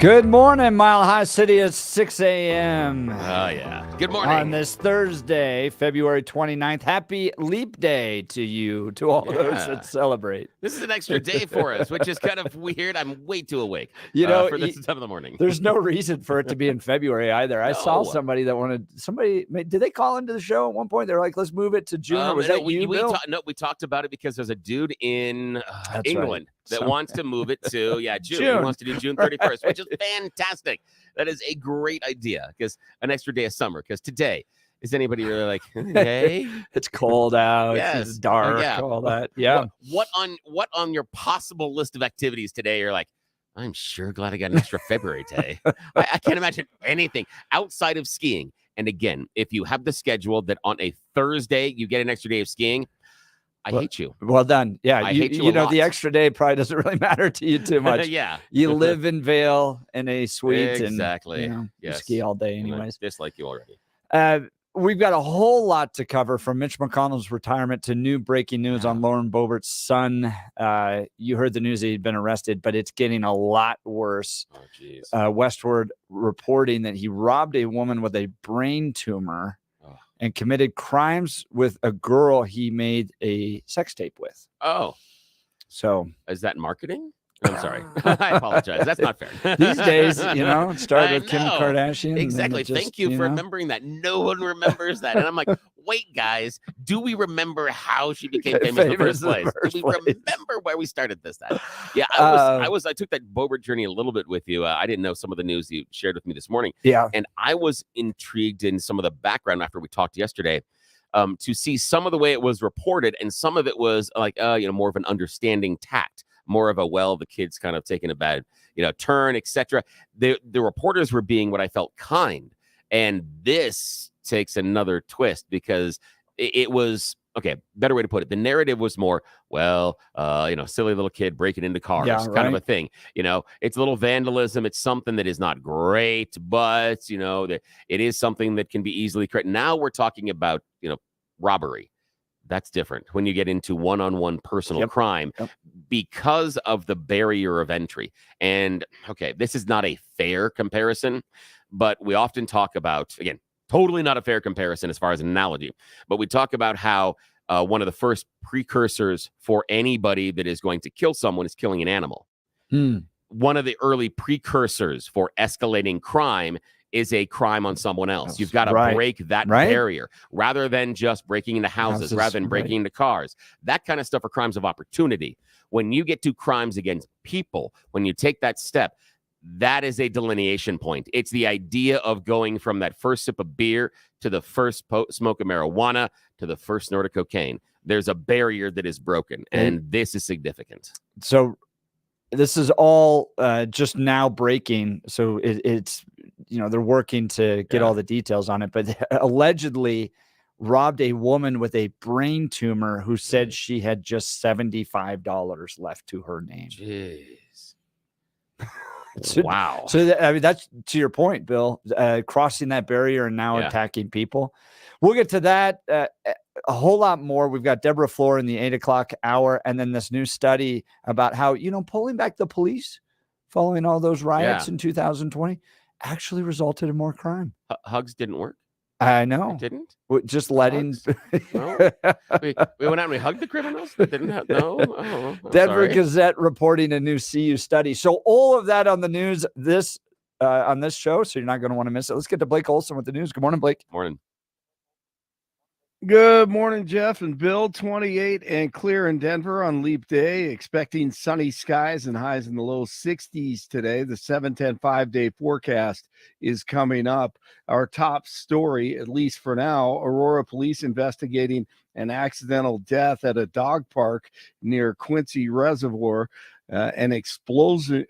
Good morning, Mile High City. It's 6 a.m. Oh, yeah. Good morning. On this Thursday, February 29th. Happy Leap Day to you, to all those that celebrate. This is an extra day for us, which is kind of weird. I'm way too awake for this time of the morning. There's no reason for it to be in February either. I saw somebody that wanted, did they call into the show at one point? They're like, let's move it to June. Or was that you, Bill? We talked about it because there's a dude in England that wants to move it to, June. He wants to do June 31st, which is fantastic. That is a great idea, because an extra day of summer. Because today, is anybody really like, hey? It's cold out. Yes. It's dark. All that. Yeah. What on your possible list of activities today you're like, I'm sure glad I got an extra February day. I can't imagine anything outside of skiing. And again, if you have the schedule that on a Thursday you get an extra day of skiing, I hate you. Well done. Yeah. I hate you You know, the extra day probably doesn't really matter to you too much. Yeah. You live in Vail in a suite. Exactly. And, you ski all day anyways. I dislike you already. We've got a whole lot to cover, from Mitch McConnell's retirement to new breaking news on Lauren Boebert's son. You heard the news that he'd been arrested, but it's getting a lot worse. Oh, geez. Westward reporting that he robbed a woman with a brain tumor and committed crimes with a girl he made a sex tape with. Oh. So is that marketing? I'm sorry. I apologize. That's not fair. These days, it started with Kim Kardashian. Exactly. Thank you for remembering that. No one remembers that. And I'm like, wait, guys, do we remember how she became famous in the first place? Do we remember where we started this at? Yeah, I took that Boebert journey a little bit with you. I didn't know some of the news you shared with me this morning. Yeah. And I was intrigued in some of the background after we talked yesterday. To see some of the way it was reported, and some of it was like, more of an understanding tact. More of a, the kid's kind of taking a bad, turn, etc. The reporters were being what I felt kind. And this takes another twist, because it was, better way to put it. The narrative was more, silly little kid breaking into cars, kind of a thing. It's a little vandalism. It's something that is not great, but, that it is something that can be easily corrected. Now we're talking about, robbery. That's different when you get into one-on-one personal crime because of the barrier of entry. And this is not a fair comparison, but we often talk about, again, totally not a fair comparison as far as an analogy, but we talk about how one of the first precursors for anybody that is going to kill someone is killing an animal. One of the early precursors for escalating crime is a crime on someone else. You've got to break that barrier, rather than just breaking into houses, rather than breaking into cars. That kind of stuff are crimes of opportunity. When you get to crimes against people, when you take that step, that is a delineation point. It's the idea of going from that first sip of beer to the first smoke of marijuana to the first snort of cocaine. There's a barrier that is broken, and this is significant. So this is all just now breaking. So it's, they're working to get all the details on it, but allegedly robbed a woman with a brain tumor who said she had just $75 left to her name. Jeez. Wow. So that's to your point, Bill, crossing that barrier and now attacking people. We'll get to that a whole lot more. We've got Deborah Flora in the 8 o'clock hour, and then this new study about how, pulling back the police following all those riots in 2020 actually resulted in more crime. Hugs didn't work. I know. It didn't? Just letting. No. we went out and we hugged the criminals? Didn't have, no? Oh, Denver Gazette reporting a new CU study. So all of that on the news on this show, so you're not going to want to miss it. Let's get to Blake Olson with the news. Good morning, Blake. Morning. Good morning, Jeff and Bill. 28 and clear in Denver on Leap Day. Expecting sunny skies and highs in the low 60s today. The 7-10 5-day forecast is coming up. Our top story, at least for now, Aurora police investigating an accidental death at a dog park near Quincy Reservoir. An explosion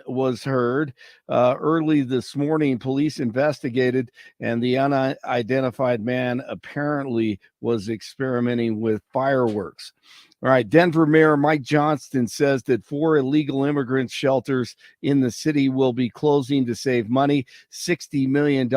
was heard early this morning. Police investigated, and the unidentified man apparently was experimenting with fireworks. All right, Denver Mayor Mike Johnston says that 4 illegal immigrant shelters in the city will be closing to save money. $60 million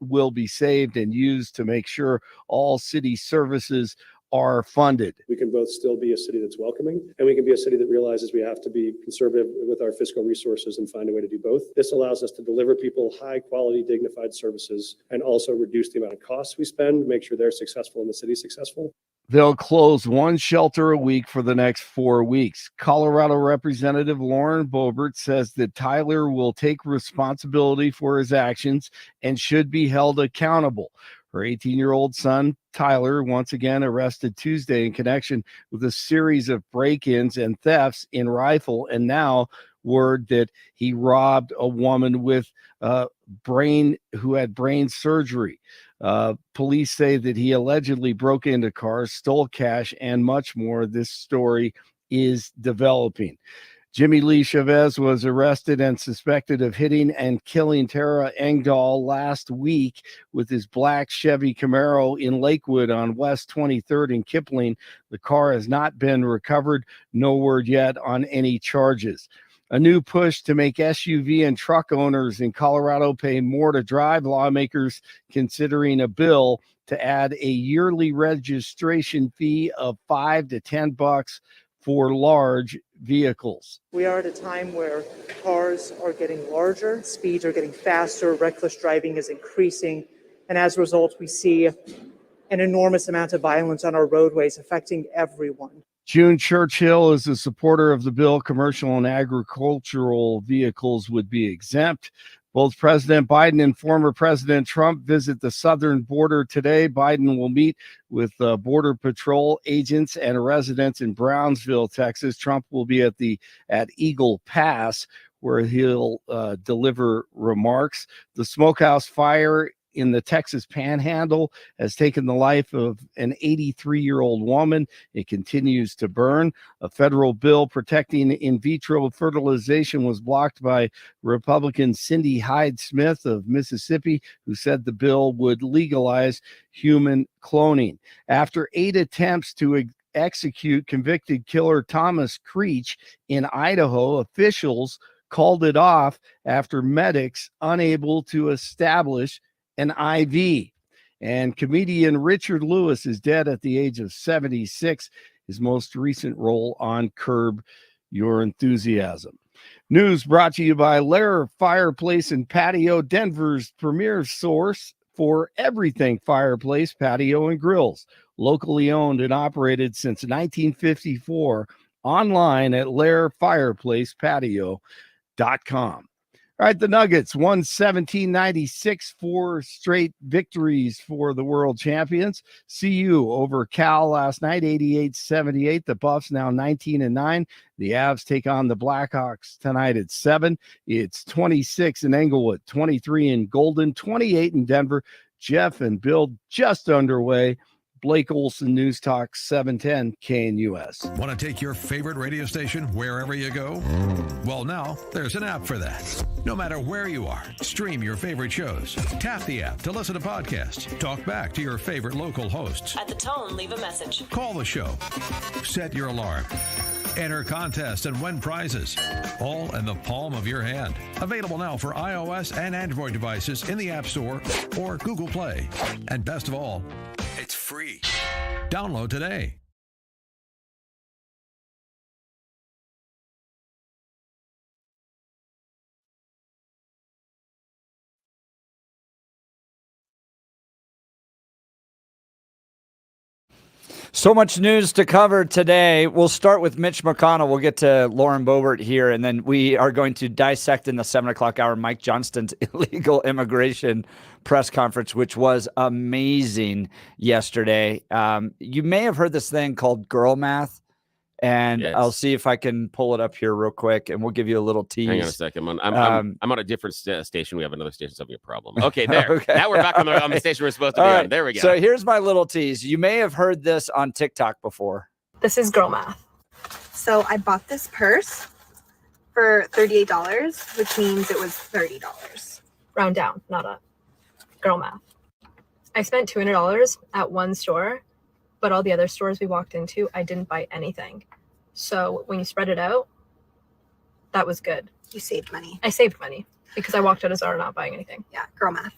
will be saved and used to make sure all city services are funded. We can both still be a city that's welcoming, and we can be a city that realizes we have to be conservative with our fiscal resources and find a way to do both. This allows us to deliver people high quality, dignified services and also reduce the amount of costs we spend, make sure they're successful and the city's successful. They'll close one shelter a week for the next 4 weeks. Colorado Representative Lauren Boebert says that Tyler will take responsibility for his actions and should be held accountable. Her 18-year-old son, Tyler, once again arrested Tuesday in connection with a series of break-ins and thefts in Rifle, and now word that he robbed a woman with who had brain surgery. Police say that he allegedly broke into cars, stole cash, and much more. This story is developing. Jimmy Lee Chavez was arrested and suspected of hitting and killing Tara Engdahl last week with his black Chevy Camaro in Lakewood on West 23rd in Kipling. The car has not been recovered. No word yet on any charges. A new push to make SUV and truck owners in Colorado pay more to drive. Lawmakers considering a bill to add a yearly registration fee of $5 to $10 for large vehicles. We are at a time where cars are getting larger, speeds are getting faster, reckless driving is increasing, and as a result, we see an enormous amount of violence on our roadways affecting everyone. June Churchill is a supporter of the bill. Commercial and agricultural vehicles would be exempt. Both President Biden and former President Trump visit the southern border today. Biden will meet with Border Patrol agents and residents in Brownsville, Texas. Trump will be at Eagle Pass, where he'll deliver remarks. The smokehouse fire in the Texas Panhandle has taken the life of an 83-year-old woman. It continues to burn. A federal bill protecting in vitro fertilization was blocked by Republican Cindy Hyde-Smith of Mississippi, who said the bill would legalize human cloning. After 8 attempts to execute convicted killer Thomas Creech in Idaho, officials called it off after medics unable to establish an IV. And comedian Richard Lewis is dead at the age of 76. His most recent role on Curb Your Enthusiasm. News brought to you by Lair Fireplace and Patio, Denver's premier source for everything fireplace, patio, and grills. Locally owned and operated since 1954. Online at lairfireplacepatio.com. All right, the Nuggets won 17-96, 4 straight victories for the world champions. CU over Cal last night, 88-78. The Buffs now 19-9. The Avs take on the Blackhawks tonight at 7. It's 26 in Englewood, 23 in Golden, 28 in Denver. Jeff and Bill just underway. Blake Olson, News Talk 710 KNUS. Want to take your favorite radio station wherever you go? Well, now there's an app for that. No matter where you are, stream your favorite shows. Tap the app to listen to podcasts. Talk back to your favorite local hosts. At the tone, leave a message. Call the show. Set your alarm. Enter contests and win prizes. All in the palm of your hand. Available now for iOS and Android devices in the App Store or Google Play. And best of all, it's free. Download today. So much news to cover today. We'll start with Mitch McConnell. We'll get to Lauren Boebert here, and then we are going to dissect in the 7 o'clock hour Mike Johnston's illegal immigration press conference, which was amazing yesterday. You may have heard this thing called girl math, and yes. I'll see if I can pull it up here real quick, and we'll give you a little tease. Hang on a second. I'm on a different station. We have another station having a problem. Okay, there. Okay. Now we're back on the station we're supposed to be on. There we go. So here's my little tease. You may have heard this on TikTok before. This is girl math. So I bought this purse for $38, which means it was $30. Round down, not up. Girl math. I spent $200 at one store, but all the other stores we walked into, I didn't buy anything. So when you spread it out, that was good. You saved money. I saved money because I walked out of Zara not buying anything. Yeah, girl math.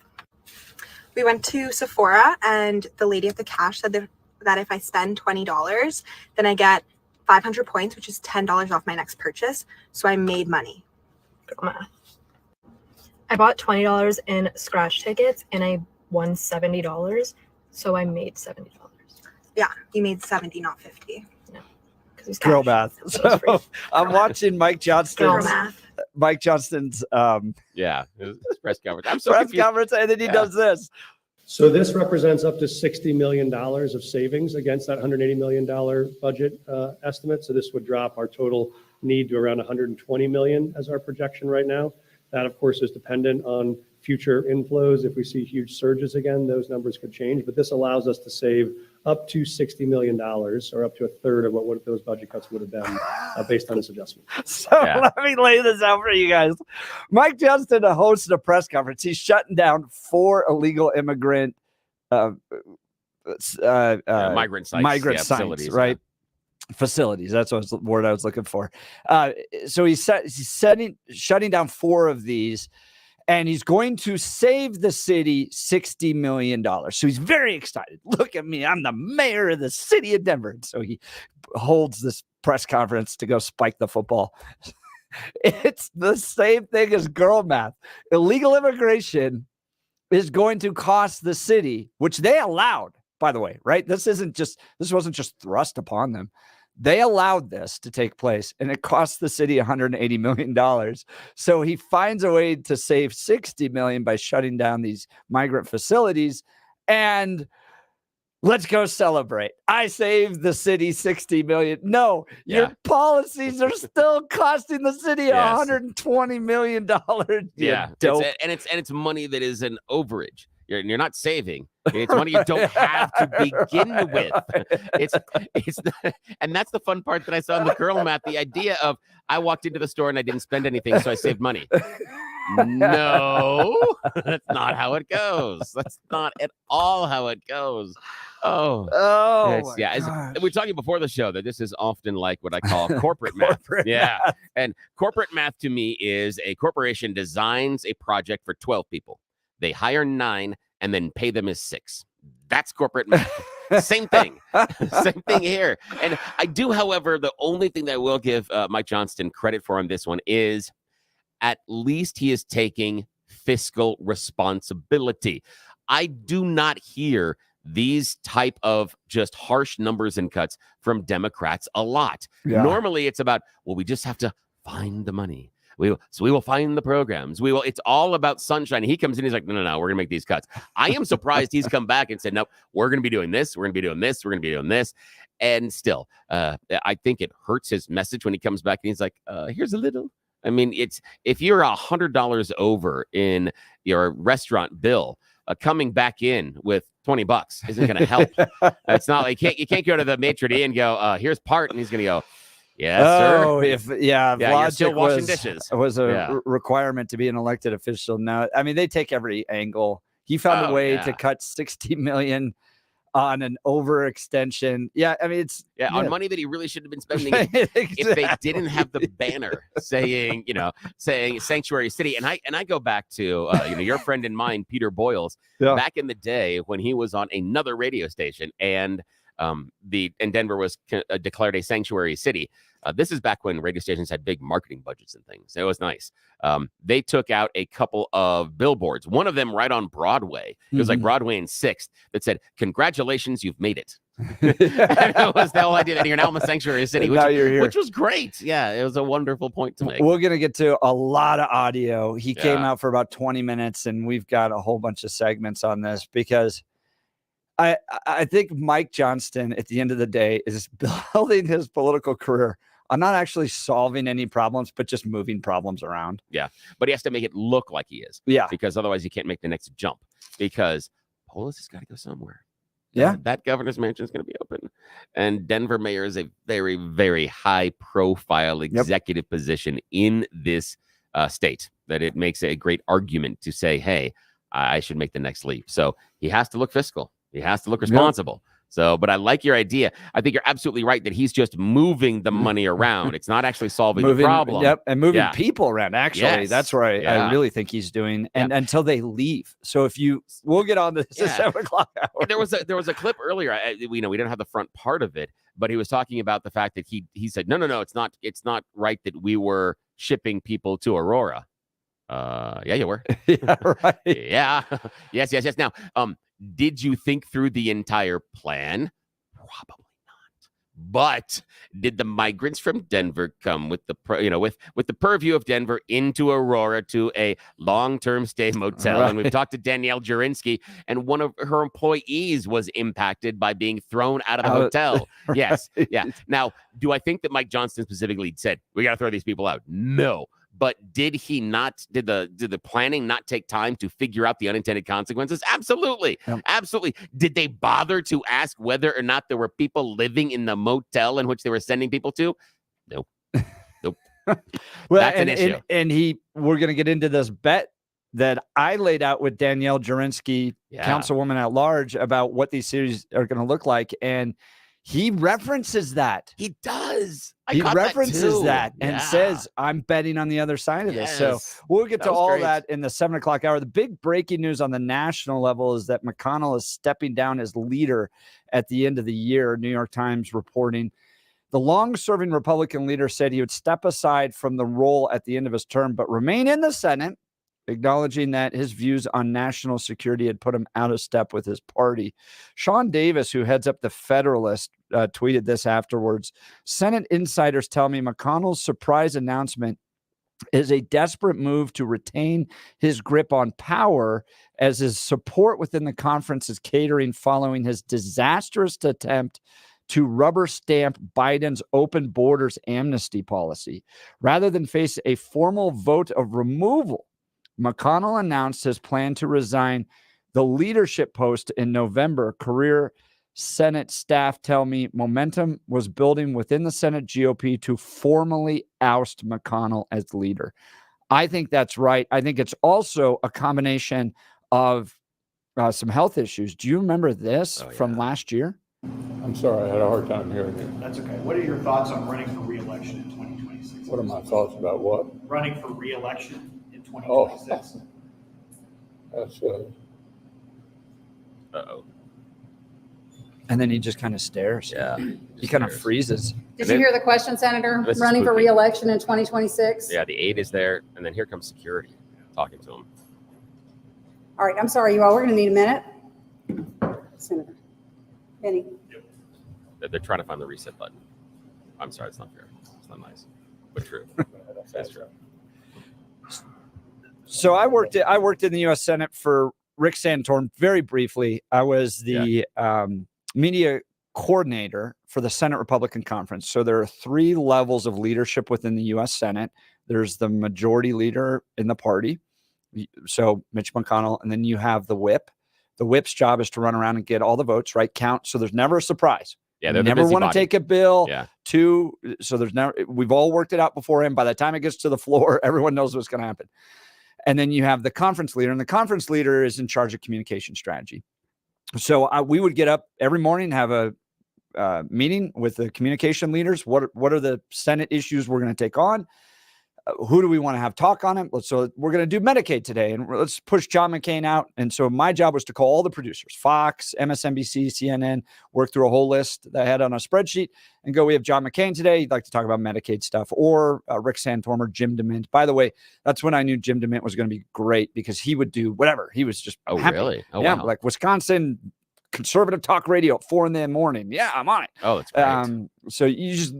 We went to Sephora and the lady at the cash said that that if I spend $20, then I get 500 points, which is $10 off my next purchase. So I made money. Girl math. I bought $20 in scratch tickets and I won $70. So I made $70. Yeah, you made 70, not 50. No, because Girl math. So I'm watching Mike Johnston's press conference. I'm so press confused. conference, and then he does this. So this represents up to $60 million of savings against that $180 million budget estimate. So this would drop our total need to around $120 million as our projection right now. That, of course, is dependent on future inflows. If we see huge surges again, those numbers could change. But this allows us to save up to $60 million, or up to a third of what those budget cuts would have been based on this adjustment. So let me lay this out for you guys. Mike Johnston hosted a press conference. He's shutting down 4 illegal immigrant migrant sites, facilities, right? Yeah. Facilities. That's what the word I was looking for. So he's shutting down 4 of these, and he's going to save the city $60 million. So he's very excited. Look at me. I'm the mayor of the city of Denver. And so he holds this press conference to go spike the football. It's the same thing as girl math. Illegal immigration is going to cost the city, which they allowed, by the way, right? This wasn't just thrust upon them. They allowed this to take place, and it cost the city $180 million. So he finds a way to save $60 million by shutting down these migrant facilities. And let's go celebrate. I saved the city $60 million. No, your policies are still costing the city $120 million. Yeah, it's money that is an overage. You're not saving. It's money you don't have to begin with. And that's the fun part that I saw in the girl math. The idea of I walked into the store and I didn't spend anything, so I saved money. No, that's not how it goes. That's not at all how it goes. We're talking before the show that this is often like what I call corporate math. Math. And corporate math to me is a corporation designs a project for 12 people. They hire 9 and then pay them as 6. That's corporate math. Same thing. Same thing here. And I do, however, the only thing that I will give Mike Johnston credit for on this one is at least he is taking fiscal responsibility. I do not hear these type of just harsh numbers and cuts from Democrats a lot. Yeah. Normally it's about, well, we just have to find the money. We will find the programs. It's all about sunshine. He comes in, he's like, no, we're going to make these cuts. I am surprised he's come back and said, no, we're going to be doing this. We're going to be doing this. We're going to be doing this. And still, I think it hurts his message when he comes back and he's like, here's a little. I mean, if you're $100 over in your restaurant bill, coming back in with $20 isn't going to help. It's not like you can't go to the maitre d' and go, here's part. And he's going to go, yes, sir. Oh, if logic still washing dishes was a requirement to be an elected official. Now, I mean, they take every angle. He found a way to cut $60 million on an overextension. Yeah, I mean, on money that he really should have been spending if they didn't have the banner saying Sanctuary City. And I go back to your friend and mine, Peter Boyles, back in the day when he was on another radio station and Denver was declared a sanctuary city. This is back when radio stations had big marketing budgets and things. It was nice. They took out a couple of billboards, one of them right on Broadway. It was like Broadway and 6th that said, congratulations, you've made it. And that was the whole idea that you're now in the sanctuary city, which was great. Yeah, it was a wonderful point to make. We're going to get to a lot of audio. He came out for about 20 minutes, and we've got a whole bunch of segments on this because I think Mike Johnston, at the end of the day, is building his political career on not actually solving any problems, but just moving problems around. Yeah, but he has to make it look like he is. Yeah. Because otherwise you can't make the next jump because Polis has got to go somewhere. Yeah. That governor's mansion is going to be open. And Denver mayor is a very, very high-profile executive position in this state that it makes a great argument to say, hey, I should make the next leap. So he has to look fiscal. He has to look responsible. So, but I like your idea. I think you're absolutely right that he's just moving the money around. It's not actually solving the problem. Yep, and moving people around. Actually, that's where I really think he's doing. And until they leave. So we'll get on this at 7 o'clock hour. And there was a clip earlier. We didn't have the front part of it, but he was talking about the fact that he said, no, it's not right that we were shipping people to Aurora. Yeah, you were. Yeah, right. Yeah. Yes. Now, did you think through the entire plan? Probably not. But did the migrants from Denver come with the with the purview of Denver into Aurora to a long-term stay motel? Right. And we've talked to Danielle Jurinsky, and one of her employees was impacted by being thrown out of the hotel. Right. Yes. Yeah. Now, do I think that Mike Johnston specifically said we got to throw these people out? No. But did the planning not take time to figure out the unintended consequences? Absolutely. Yep. Absolutely. Did they bother to ask whether or not there were people living in the motel in which they were sending people to? Nope. Well, that's an issue. And we're going to get into this bet that I laid out with Danielle Jurinsky, councilwoman at large, about what these cities are going to look like. And he references that. He does. He references that and says, I'm betting on the other side of this. So we'll get to all that in the 7 o'clock hour. The big breaking news on the national level is that McConnell is stepping down as leader at the end of the year. New York Times reporting. The long-serving Republican leader said he would step aside from the role at the end of his term, but remain in the Senate, acknowledging that his views on national security had put him out of step with his party. Sean Davis, who heads up the Federalist, tweeted this afterwards. Senate insiders tell me McConnell's surprise announcement is a desperate move to retain his grip on power, as his support within the conference is catering following his disastrous attempt to rubber stamp Biden's open borders amnesty policy. Rather than face a formal vote of removal, McConnell announced his plan to resign the leadership post in November. Career Senate staff tell me momentum was building within the Senate GOP to formally oust McConnell as leader. I think that's right. I think it's also a combination of some health issues. Do you remember this from last year? I'm sorry, I had a hard time hearing you. That's okay. What are your thoughts on running for re-election in 2026? What are my thoughts about what? Running for re-election in 2026. That's Uh-oh. And then he just kind of stares. Yeah. He kind of freezes. Did you hear the question, Senator? Running for re-election in 2026? Yeah, the aide is there, and then here comes security talking to him. All right, I'm sorry, you all. We're going to need a minute. Senator Benny. Yep. They're trying to find the reset button. I'm sorry, it's not fair. It's not nice, but true. That's true. So I worked in the U.S. Senate for Rick Santorum very briefly. I was the media coordinator for the Senate Republican Conference. So there are 3 levels of leadership within the U.S. Senate. There's the majority leader in the party, so Mitch McConnell, and then you have the whip. The whip's job is to run around and get all the votes, right? Count. So there's never a surprise. Yeah, they never want to take a bill. Yeah. So there's never. We've all worked it out beforehand. By the time it gets to the floor, everyone knows what's going to happen. And then you have the conference leader, and the conference leader is in charge of communication strategy. So we would get up every morning, have a meeting with the communication leaders. What are the Senate issues we're going to take on? Who do we want to have talk on it? So we're going to do Medicaid today, and let's push John McCain out. And so my job was to call all the producers, Fox, MSNBC, CNN, work through a whole list that I had on a spreadsheet and go, we have John McCain today. He'd like to talk about Medicaid stuff, or Rick Santorum or Jim DeMint. By the way, that's when I knew Jim DeMint was going to be great, because he would do whatever. He was just happy. Really? Oh, yeah, wow. Like Wisconsin conservative talk radio at 4 a.m. Yeah, I'm on it. Oh, that's great. So you just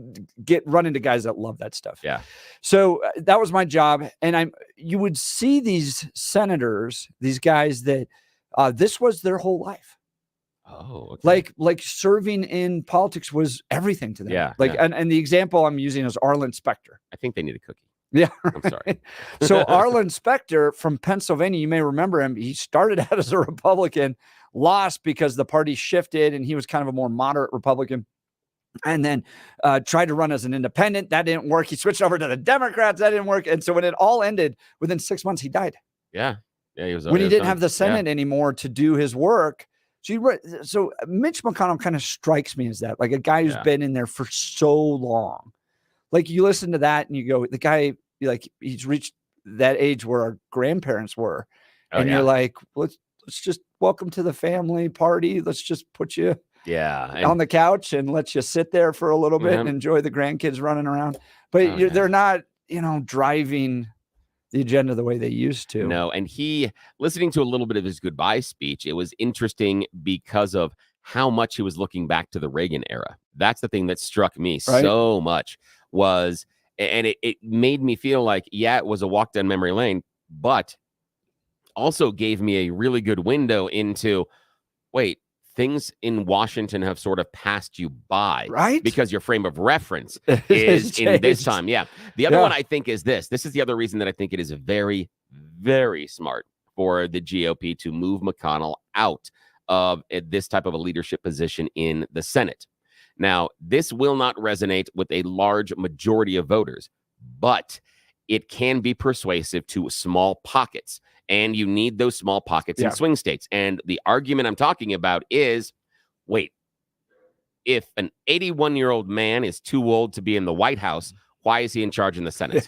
run into guys that love that stuff. Yeah. So that was my job. And you would see these senators, these guys that this was their whole life. Oh, okay. Like serving in politics was everything to them. Yeah. And the example I'm using is Arlen Specter. I think they need a cookie. Yeah. I'm sorry. So Arlen Specter from Pennsylvania, you may remember him. He started out as a Republican, lost because the party shifted, and he was kind of a more moderate Republican, and then tried to run as an independent. That didn't work. He switched over to the Democrats. That didn't work. And so when it all ended, within 6 months, he died. Yeah. Yeah. He didn't have the Senate anymore to do his work. So Mitch McConnell kind of strikes me as that, like a guy who's been in there for so long. Like you listen to that and you go, the guy, like he's reached that age where our grandparents were. And you're like, let's just welcome to the family party. Let's just put you on the couch and let you sit there for a little bit and enjoy the grandkids running around. But they're not, driving the agenda the way they used to. No, and listening to a little bit of his goodbye speech, it was interesting because of how much he was looking back to the Reagan era. That's the thing that struck me so much and it made me feel like, it was a walk down memory lane, but also gave me a really good window into, things in Washington have sort of passed you by, right? Because your frame of reference is in this time. Yeah. The other one I think is this. This is the other reason that I think it is very, very smart for the GOP to move McConnell out of this type of a leadership position in the Senate. Now, this will not resonate with a large majority of voters, but it can be persuasive to small pockets. And you need those small pockets in swing states. And the argument I'm talking about is, if an 81-year-old man is too old to be in the White House, why is he in charge in the Senate?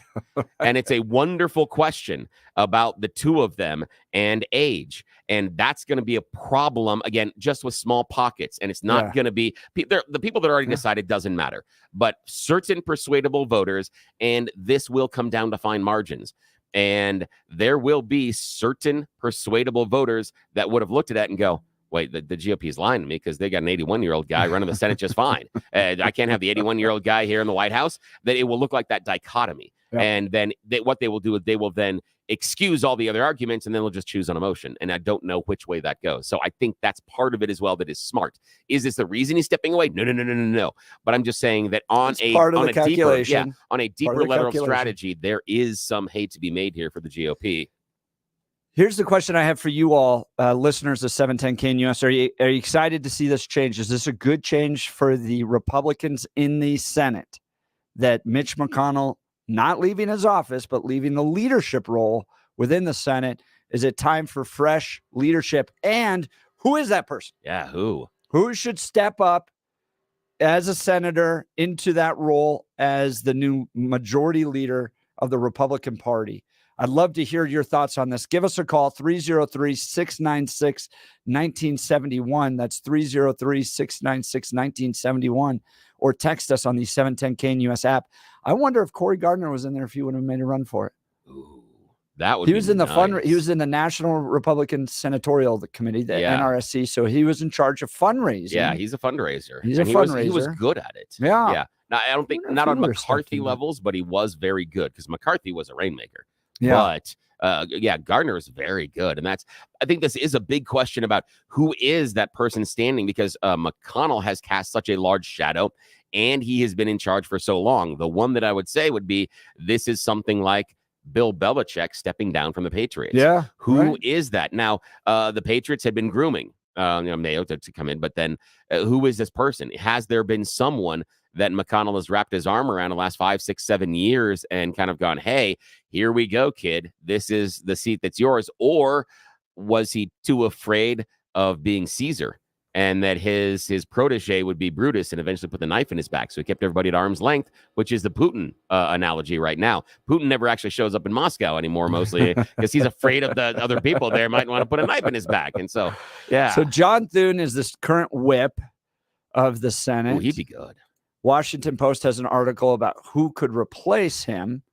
And it's a wonderful question about the two of them and age. And that's going to be a problem, again, just with small pockets. And it's not going to be the people that already decided doesn't matter, but certain persuadable voters. And this will come down to fine margins. And there will be certain persuadable voters that would have looked at that and go, wait, the GOP is lying to me because they got an 81-year-old guy running the Senate just fine. I can't have the 81-year-old guy here in the White House. That it will look like that dichotomy. And then what they will do is they will then excuse all the other arguments and then they'll just choose on emotion. And I don't know which way that goes. So I think that's part of it as well that is smart. Is this the reason he's stepping away? No. But I'm just saying that on a deeper level of strategy, there is some hate to be made here for the GOP. Here's the question I have for you all, listeners of 710 KNUS. Are you excited to see this change? Is this a good change for the Republicans in the Senate that Mitch McConnell not leaving his office, but leaving the leadership role within the Senate? Is it time for fresh leadership? And who is that person? Yeah, who? Who should step up as a senator into that role as the new majority leader of the Republican Party? I'd love to hear your thoughts on this. Give us a call, 303-696-1971. That's 303-696-1971. Or text us on the 710 KNUS app. I wonder if Cory Gardner was in there if he would have made a run for it. Ooh, that would he was in the nice. He was in the National Republican Senatorial Committee, the NRSC. So he was in charge of fundraising. Yeah, he's a fundraiser. He's a fundraiser. He was good at it. Yeah. Now, I don't think not on McCarthy levels, but he was very good because McCarthy was a rainmaker. Yeah. But Gardner is very good. And I think this is a big question about who is that person standing, because McConnell has cast such a large shadow and he has been in charge for so long. The one that I would say would be, this is something like Bill Belichick stepping down from the Patriots. Yeah. Who is that? Now, the Patriots had been grooming Mayo to come in, but then who is this person? Has there been someone that McConnell has wrapped his arm around the last 5, 6, 7 years and kind of gone, hey, here we go, kid. This is the seat that's yours. Or was he too afraid of being Caesar and that his protege would be Brutus and eventually put the knife in his back? So he kept everybody at arm's length, which is the Putin analogy right now. Putin never actually shows up in Moscow anymore, mostly because he's afraid of the other people there might want to put a knife in his back. And so, yeah. So John Thune is this current whip of the Senate. Ooh, he'd be good. Washington Post has an article about who could replace him.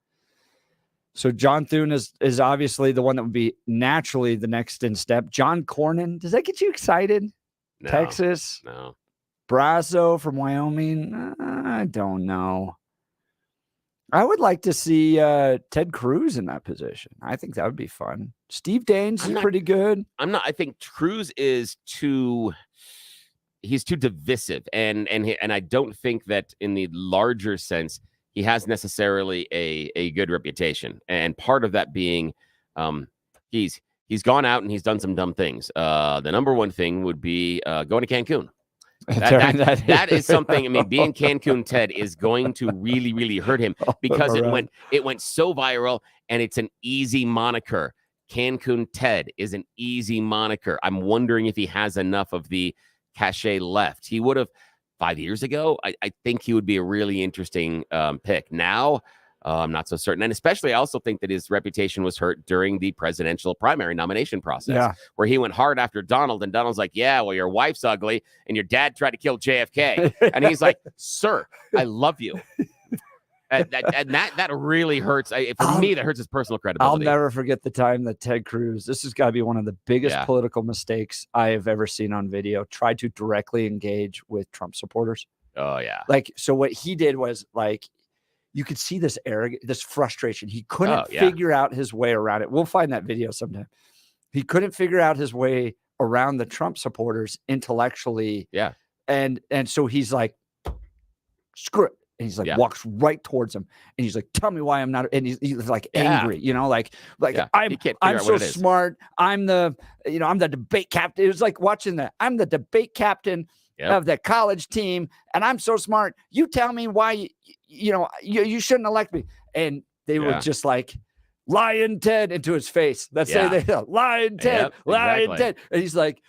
So John Thune is obviously the one that would be naturally the next in step. John Cornyn, does that get you excited? No, Texas? No. Brazo from Wyoming? I don't know. I would like to see Ted Cruz in that position. I think that would be fun. Steve Daines is pretty good. I think Cruz is he's too divisive, and I don't think that in the larger sense he has necessarily a good reputation. And part of that being he's gone out and he's done some dumb things. The number one thing would be going to Cancun. That is something. I mean, being Cancun Ted is going to really, really hurt him because it went so viral, and it's an easy moniker. Cancun Ted is an easy moniker. I'm wondering if he has enough of the cachet left. He would have 5 years ago. I think he would be a really interesting pick. Now, I'm not so certain. And especially, I also think that his reputation was hurt during the presidential primary nomination process, where he went hard after Donald. And Donald's like, yeah, well, your wife's ugly and your dad tried to kill JFK. And he's like, sir, I love you. And that really hurts. For me, that hurts his personal credibility. I'll never forget the time that Ted Cruz, this has got to be one of the biggest political mistakes I have ever seen on video, tried to directly engage with Trump supporters. Oh, yeah. Like, so what he did was, like, you could see this arrogance, this frustration. He couldn't figure out his way around it. We'll find that video sometime. He couldn't figure out his way around the Trump supporters intellectually. Yeah. And so he's like, screw it. And he's like, walks right towards him. And he's like, tell me why I'm not. And he's like angry, you know, like I'm so smart. I'm the debate captain. It was like watching that. I'm the debate captain of the college team. And I'm so smart. You tell me why, you shouldn't elect me. And they were just like, lying Ted into his face. Let's say they lying Ted, lying Ted. And he's like,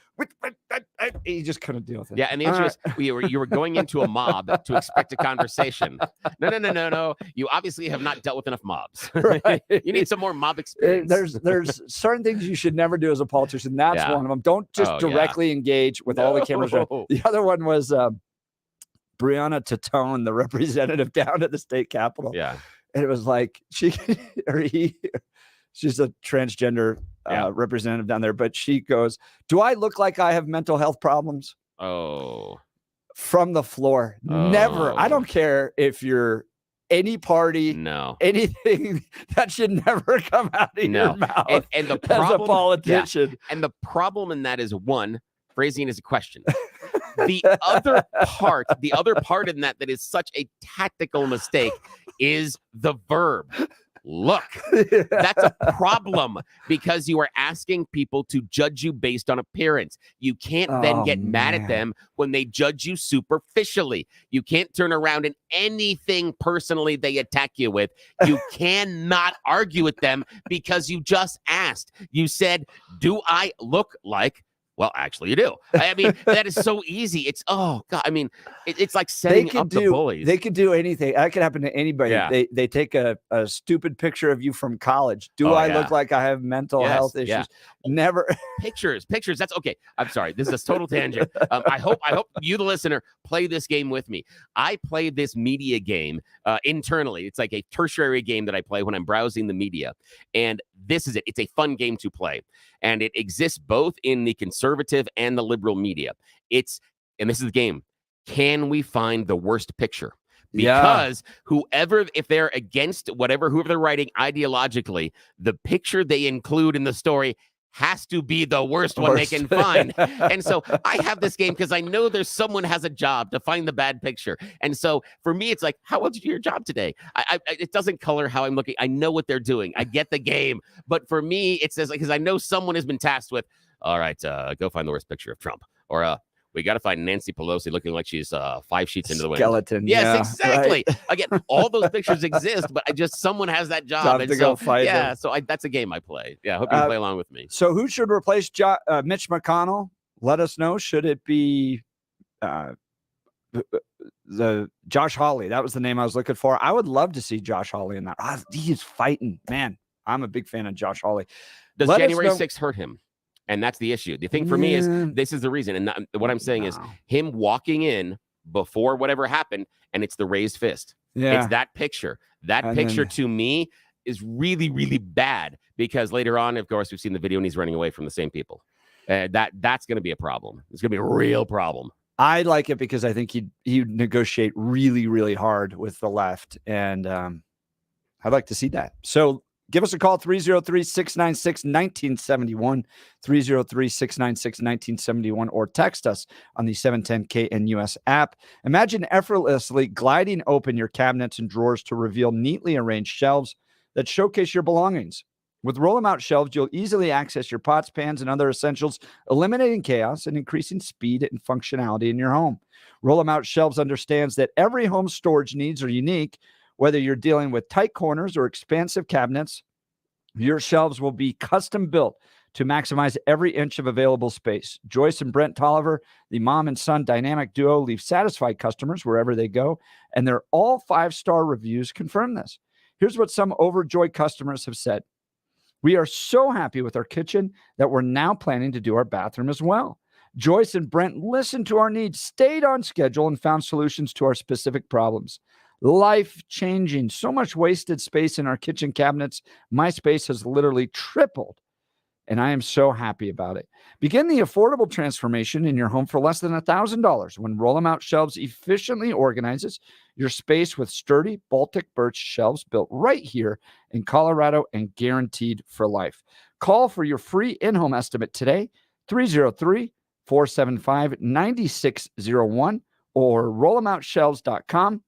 he just couldn't deal with it. Yeah, and the answer is you were going into a mob to expect a conversation. No. You obviously have not dealt with enough mobs. Right. You need some more mob experience. There's certain things you should never do as a politician. That's one of them. Don't just directly engage with all the cameras. The other one was Breonna Tattone, the representative down at the state capitol. Yeah. And it was like she's a transgender representative down there, but she goes, do I look like I have mental health problems? Oh. From the floor. Oh. Never. I don't care if you're any party, anything, that should never come out of your mouth and the problem, as a politician. And the problem in that is, one, phrasing it as a question. The other part in that is such a tactical mistake is the verb. Look, that's a problem because you are asking people to judge you based on appearance. You can't then get mad at them when they judge you superficially. You can't turn around and anything personally they attack you with. You cannot argue with them because you just asked. You said, do I look like? Well, actually, you do. I mean, that is so easy. It's, oh, God. I mean, it's like setting up the bullies. They could do anything. That could happen to anybody. Yeah. They take a stupid picture of you from college. Do I look like I have mental health issues? Yeah. Never. Pictures. That's okay. I'm sorry. This is a total tangent. I hope you, the listener, play this game with me. I play this media game internally. It's like a tertiary game that I play when I'm browsing the media. And this is it. It's a fun game to play. And it exists both in the conservative and the liberal media. And this is the game. Can we find the worst picture? Because if they're against whoever they're writing ideologically, the picture they include in the story has to be the worst one they can find. And so I have this game because I know there's someone has a job to find the bad picture. And so for me, it's like, how well did you do your job today? It doesn't color how I'm looking. I know what they're doing. I get the game. But for me, it says, because I know someone has been tasked with, all right, go find the worst picture of Trump. Or we got to find Nancy Pelosi looking like she's 5 sheets into the wind. Skeleton. Yes, exactly. Right. Again, all those pictures exist, but someone has that job. And to go fight them. So that's a game I play. Yeah, I hope you play along with me. So who should replace Mitch McConnell? Let us know. Should it be the Josh Hawley? That was the name I was looking for. I would love to see Josh Hawley in that. He's fighting. Man, I'm a big fan of Josh Hawley. Does January 6th hurt him? And that's the issue. The thing for me is this is the reason. And what I'm saying is him walking in before whatever happened, and it's the raised fist. Yeah. It's that picture. That picture to me is really, really bad because later on, of course, we've seen the video and he's running away from the same people. That's going to be a problem. It's going to be a real problem. I like it because I think he'd negotiate really, really hard with the left. And I'd like to see that. So give us a call, 303-696-1971, 303-696-1971, or text us on the 710 KNUS app. Imagine effortlessly gliding open your cabinets and drawers to reveal neatly arranged shelves that showcase your belongings. With roll-em-out shelves, you'll easily access your pots, pans, and other essentials, eliminating chaos and increasing speed and functionality in your home. Roll-em-out shelves understands that every home storage needs are unique. Whether you're dealing with tight corners or expansive cabinets, Your shelves will be custom built to maximize every inch of available space. Joyce and Brent Tolliver, the mom and son dynamic duo, leave satisfied customers wherever they go, and their all 5-star reviews confirm this. Here's what some overjoyed customers have said. We are so happy with our kitchen that we're now planning to do our bathroom as well. Joyce and Brent listened to our needs, stayed on schedule, and found solutions to our specific problems. Life-changing. So much wasted space in our kitchen cabinets. My space has literally tripled, and I am so happy about it. Begin the affordable transformation in your home for less than $1,000 when Roll 'em Out Shelves efficiently organizes your space with sturdy Baltic birch shelves built right here in Colorado and guaranteed for life. Call for your free in-home estimate today, 303-475-9601 or rollemoutshelves.com.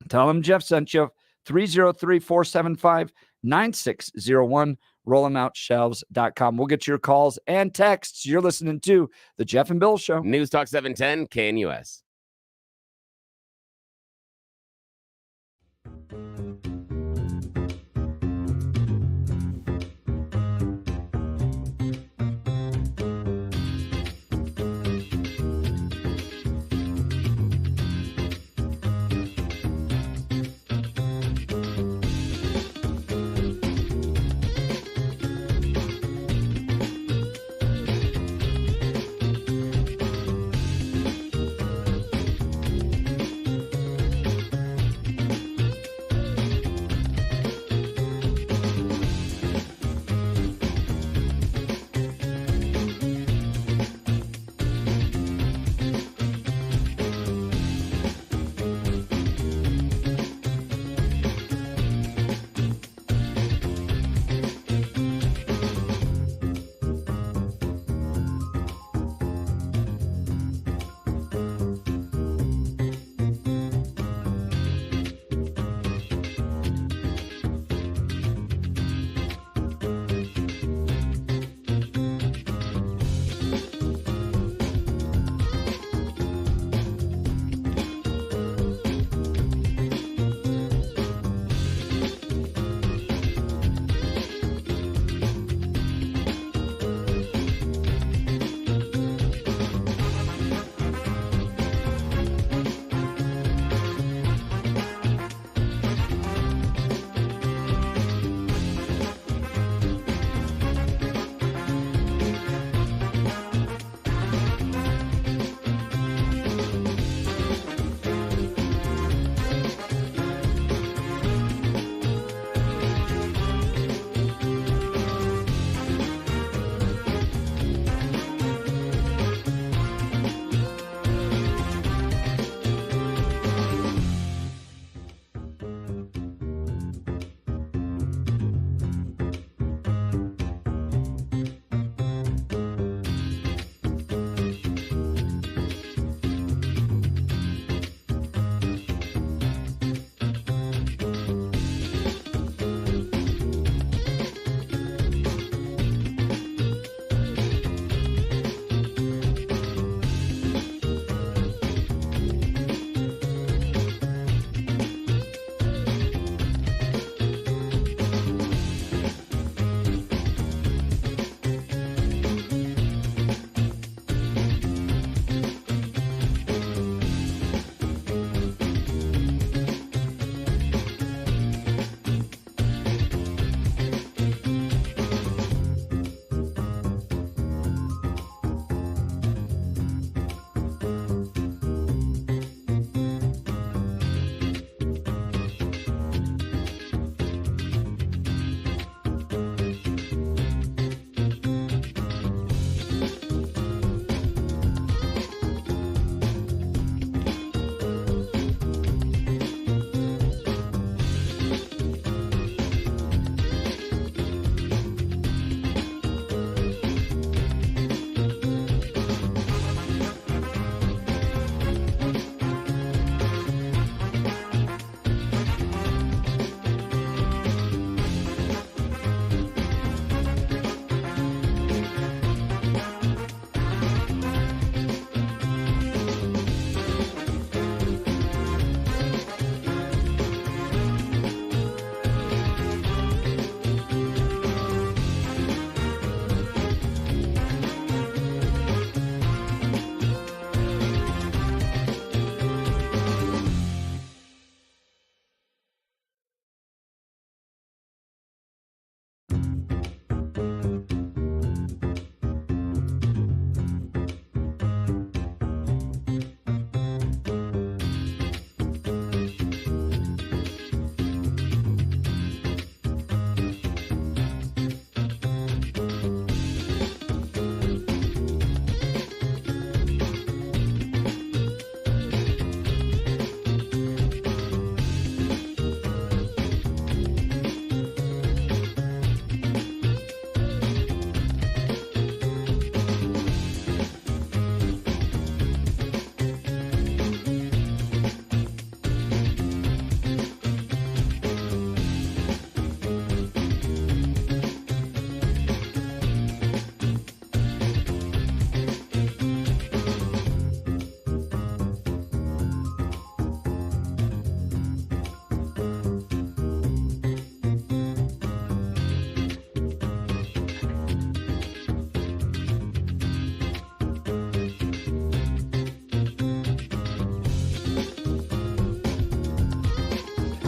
Tell them Jeff sent you. 303-475-9601, rollemoutshelves.com. We'll get your calls and texts. You're listening to The Jeff and Bill Show. News Talk 710 KNUS.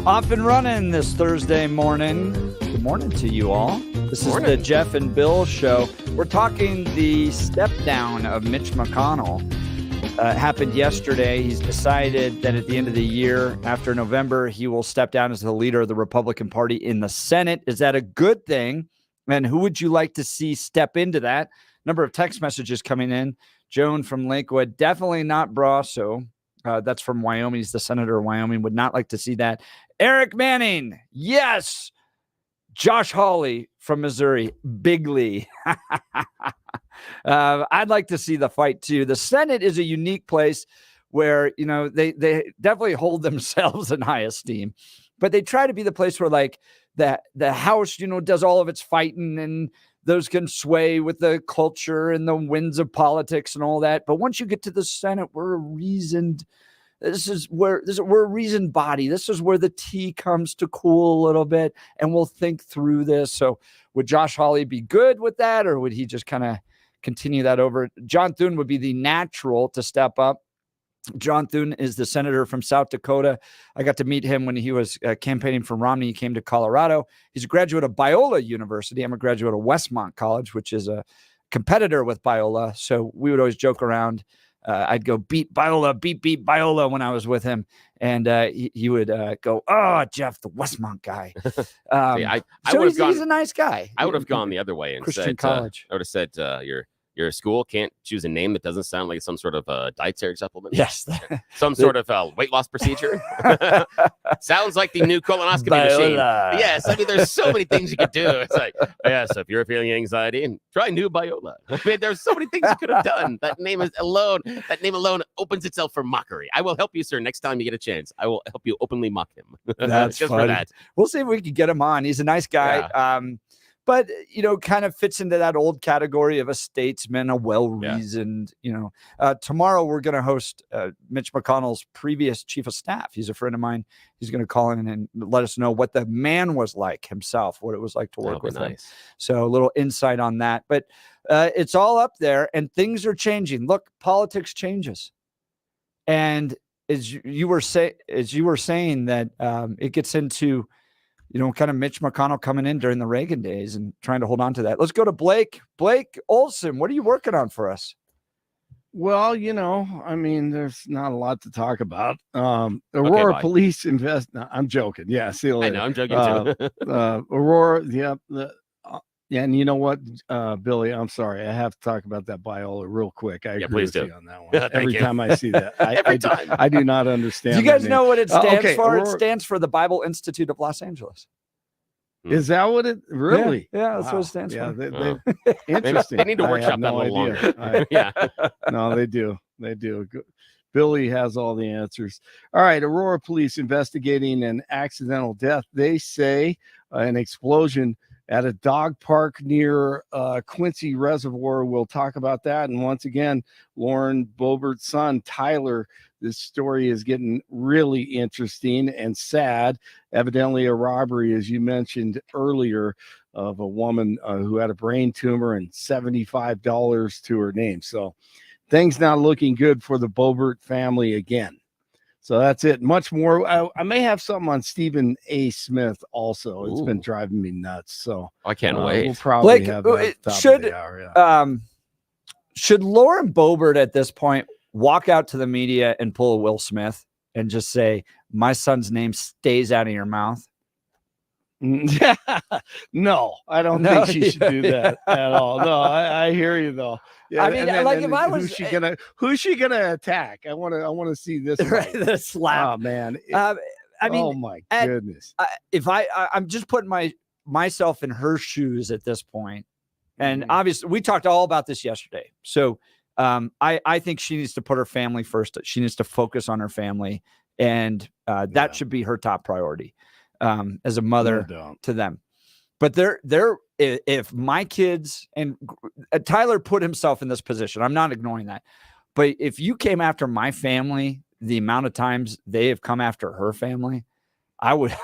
Off and running this Thursday morning. Good morning to you all. This is the Jeff and Bill show. We're talking the step down of Mitch McConnell. Happened yesterday. He's decided that at the end of the year, after November, he will step down as the leader of the Republican Party in the Senate. Is that a good thing? And who would you like to see step into that? Number of text messages coming in. Joan from Lakewood, definitely not Brasso. That's from Wyoming. He's the senator of Wyoming. Would not like to see that. Eric Manning, yes. Josh Hawley from Missouri, Bigley. I'd like to see the fight too. The Senate is a unique place where, you know, they definitely hold themselves in high esteem, but they try to be the place where like the House, you know, does all of its fighting and those can sway with the culture and the winds of politics and all that. But once you get to the Senate, we're a reasoned body. This is where the tea comes to cool a little bit, and we'll think through this. So would Josh Hawley be good with that, or would he just kind of continue that over? John Thune would be the natural to step up. John Thune is the senator from South Dakota. I got to meet him when he was campaigning for Romney. He came to Colorado. He's a graduate of Biola University. I'm a graduate of Westmont College, which is a competitor with Biola. So we would always joke around. I'd go beat Biola, beat Biola when I was with him. And he would go, oh, Jeff, the Westmont guy. He's a nice guy. I would have gone the other way and Christian said, college. I would have said, your school can't choose a name that doesn't sound like some sort of dietary supplement. Yes. Some sort of weight loss procedure. Sounds like the new colonoscopy machine. Yes. I mean, there's so many things you could do. It's like, so if you're feeling anxiety, try new Biola. I mean, there's so many things you could have done. That name alone opens itself for mockery. I will help you, sir. Next time you get a chance, I will help you openly mock him. That's just funny. for that. We'll see if we can get him on. He's a nice guy. Yeah. But, you know, kind of fits into that old category of a statesman, a well-reasoned, tomorrow we're going to host Mitch McConnell's previous chief of staff. He's a friend of mine. He's going to call in and let us know what the man was like himself, what it was like to work with him. So a little insight on that. But it's all up there and things are changing. Look, politics changes. And as you were saying that it gets into, you know, kind of Mitch McConnell coming in during the Reagan days and trying to hold on to that. Let's go to Blake. Blake Olson, what are you working on for us? Well, you know, I mean, there's not a lot to talk about. Aurora police invest. No, I'm joking. Yeah, see you later. I know, I'm joking too. Aurora, and you know what, Billy, I'm sorry. I have to talk about that Biola real quick. I agree with you on that one. Every time I see that, I do not understand. Do you guys know what it stands for? Aurora, it stands for the Bible Institute of Los Angeles. Is that what it really? Yeah, that's what it stands for. Interesting. They need to workshop that a little longer. No, they do. They do. Billy has all the answers. All right. Aurora police investigating an accidental death. They say an explosion at a dog park near Quincy Reservoir. We'll talk about that. And once again, Lauren Boebert's son, Tyler, this story is getting really interesting and sad. Evidently a robbery, as you mentioned earlier, of a woman who had a brain tumor and $75 to her name. So things not looking good for the Boebert family again. So that's it. Much more. I may have something on Stephen A. Smith also. It's been driving me nuts. So I can't wait. We'll probably Blake, have that at the top of the hour, should Lauren Boebert at this point walk out to the media and pull a Will Smith and just say, my son's name stays out of your mouth? No, I don't think she should do that at all. No, I hear you though. Yeah, I mean, if I was, who's she gonna attack? I want to see this. Right, the slap. Oh man. I mean, oh my goodness. If I'm just putting myself in her shoes at this point, and obviously we talked all about this yesterday. So I think she needs to put her family first. She needs to focus on her family, and that should be her top priority as a mother to them. But if my kids, and Tyler put himself in this position, I'm not ignoring that. But if you came after my family, the amount of times they have come after her family, I would,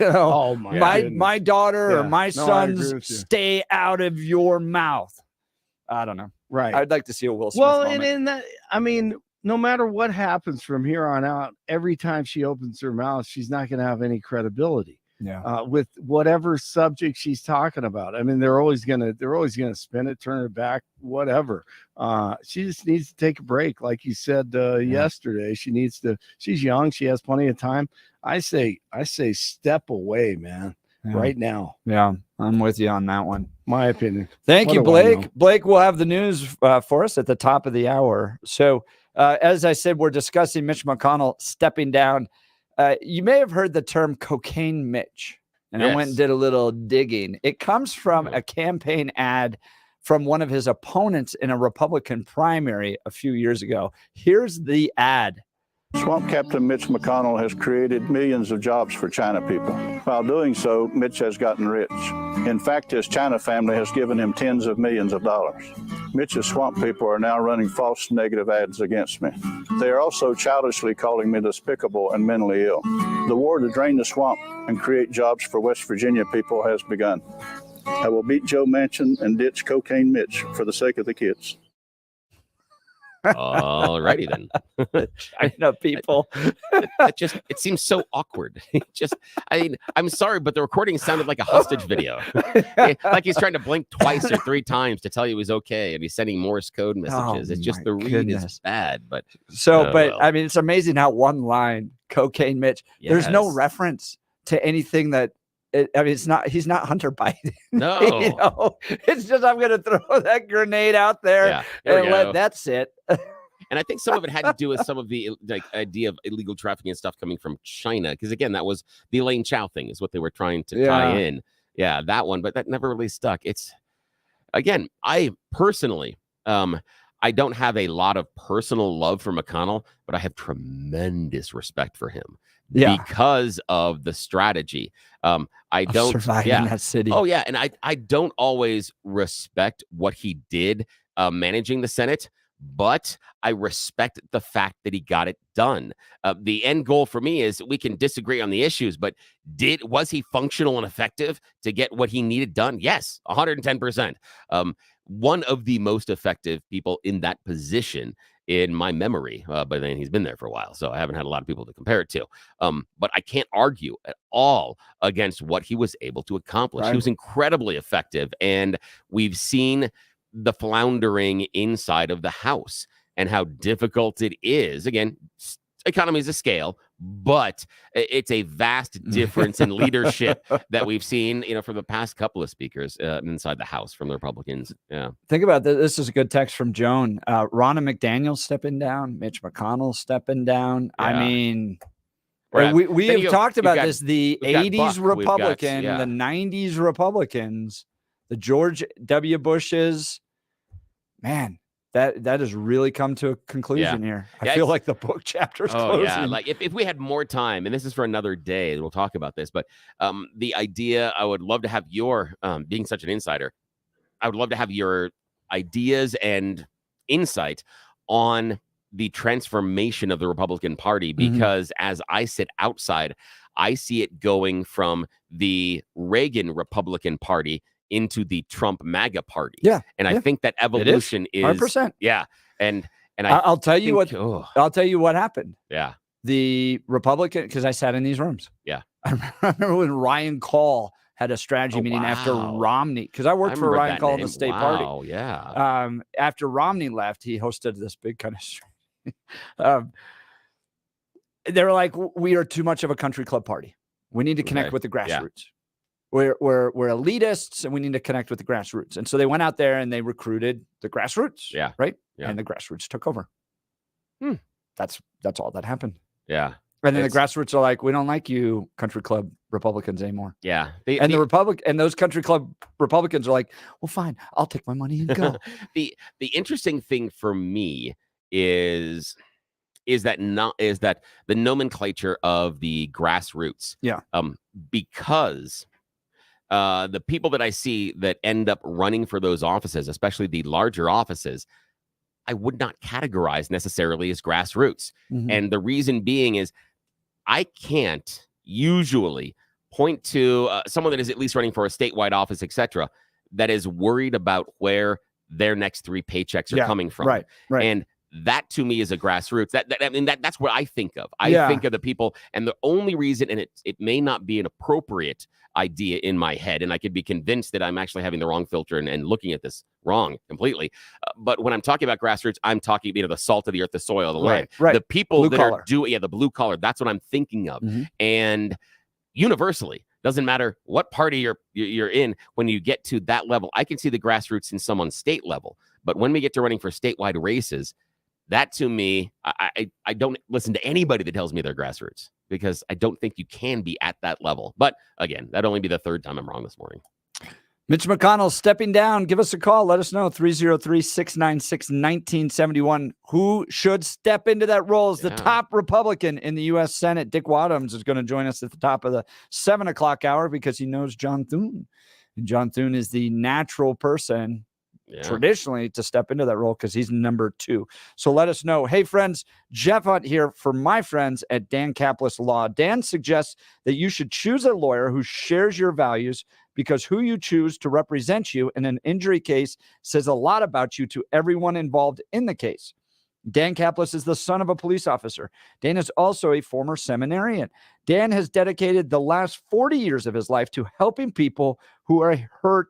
oh my daughter or my sons stay out of your mouth. I don't know. Right. I'd like to see a Will Smith. Well, moment. and in that, I mean, no matter what happens from here on out, every time she opens her mouth, she's not going to have any credibility. Yeah. With whatever subject she's talking about. I mean, they're always gonna spin it, turn it back, whatever. She just needs to take a break, like you said yesterday. She's young, she has plenty of time. I say step away, man. Right now. Yeah, I'm with you on that one. My opinion. Thank you, Blake. Blake will have the news for us at the top of the hour. So as I said, we're discussing Mitch McConnell stepping down. You may have heard the term cocaine Mitch, and I went and did a little digging. It comes from a campaign ad from one of his opponents in a Republican primary a few years ago. Here's the ad. Swamp Captain Mitch McConnell has created millions of jobs for China people. While doing so, Mitch has gotten rich. In fact, his China family has given him tens of millions of dollars. Mitch's swamp people are now running false negative ads against me. They are also childishly calling me despicable and mentally ill. The war to drain the swamp and create jobs for West Virginia people has begun. I will beat Joe Manchin and ditch Cocaine Mitch for the sake of the kids. All righty then. China people. It seems so awkward. I'm sorry, but the recording sounded like a hostage video. Like he's trying to blink twice or three times to tell you he's okay, and he's sending Morse code messages. It's just the read is bad. But I mean, it's amazing how one line, Cocaine Mitch, there's no reference to anything that. He's not Hunter Biden. No, it's just I'm going to throw that grenade out there and let that sit. And I think some of it had to do with some of the idea of illegal trafficking and stuff coming from China, because again, that was the Elaine Chao thing is what they were trying to tie in. Yeah, that one, but that never really stuck. It's again, I personally, I don't have a lot of personal love for McConnell, but I have tremendous respect for him. Because of the strategy. I don't survive in that city. Oh, yeah. And I don't always respect what he did managing the Senate, but I respect the fact that he got it done. The end goal for me is we can disagree on the issues, but was he functional and effective to get what he needed done? Yes, 110%. One of the most effective people in that position in my memory, but then he's been there for a while, so I haven't had a lot of people to compare it to. But I can't argue at all against what he was able to accomplish. Right. He was incredibly effective, and we've seen the floundering inside of the House and how difficult it is. Again, economies of scale, but it's a vast difference in leadership that we've seen, for the past couple of speakers inside the House from the Republicans. Yeah. Think about this. This is a good text from Joan. Ronna McDaniel stepping down, Mitch McConnell stepping down. Yeah. I mean, we have talked about this, the 80s Republican, the 90s Republicans, the George W. Bushes, man. That has really come to a conclusion here. I feel like the book chapter's closing. Yeah, like if we had more time, and this is for another day, we'll talk about this, but the idea, I would love to have your, being such an insider, I would love to have your ideas and insight on the transformation of the Republican Party, because as I sit outside, I see it going from the Reagan Republican Party into the Trump MAGA party. Yeah. And I think that evolution is 100%. Yeah. And I'll tell you I'll tell you what happened. Yeah. The Republican, because I sat in these rooms. Yeah. I remember when Ryan Call had a strategy meeting after Romney, because I worked for Ryan Call in the state party. Oh, yeah. After Romney left, he hosted this big kind of they were like, we are too much of a country club party. We need to connect with the grassroots. Yeah. We're elitists, and we need to connect with the grassroots. And so they went out there and they recruited the grassroots. Yeah. Right. Yeah. And the grassroots took over. That's all that happened. Yeah. And then the grassroots are like, we don't like you country club Republicans anymore. Yeah. And those country club Republicans are like, well, fine, I'll take my money and go. The interesting thing for me is that the nomenclature of the grassroots. Yeah. Because the people that I see that end up running for those offices, especially the larger offices, I would not categorize necessarily as grassroots. And the reason being is I can't usually point to someone that is at least running for a statewide office, etc., that is worried about where their next 3 paychecks are coming from. Right. And That to me is a grassroots. That's what I think of. I think of the people, and the only reason, and it may not be an appropriate idea in my head, and I could be convinced that I'm actually having the wrong filter and looking at this wrong completely. But when I'm talking about grassroots, I'm talking the salt of the earth, the soil, the land, the people blue that collar. are doing the blue collar. That's what I'm thinking of, and universally. Doesn't matter what party you're in, when you get to that level, I can see the grassroots in someone's state level. But when we get to running for statewide races, that to me, I don't listen to anybody that tells me they're grassroots, because I don't think you can be at that level. But again, that'd only be the third time I'm wrong this morning. Mitch McConnell stepping down. Give us a call. Let us know. 303-696-1971. Who should step into that role as the top Republican in the U.S. Senate? Dick Wadhams is going to join us at the top of the 7 o'clock hour because he knows John Thune. And John Thune is the natural person traditionally to step into that role because he's number 2. So let us know. Hey, friends, Jeff Hunt here for my friends at Dan Kaplis Law. Dan suggests that you should choose a lawyer who shares your values, because who you choose to represent you in an injury case says a lot about you to everyone involved in the case. Dan Kaplis is the son of a police officer. Dan is also a former seminarian. Dan has dedicated the last 40 years of his life to helping people who are hurt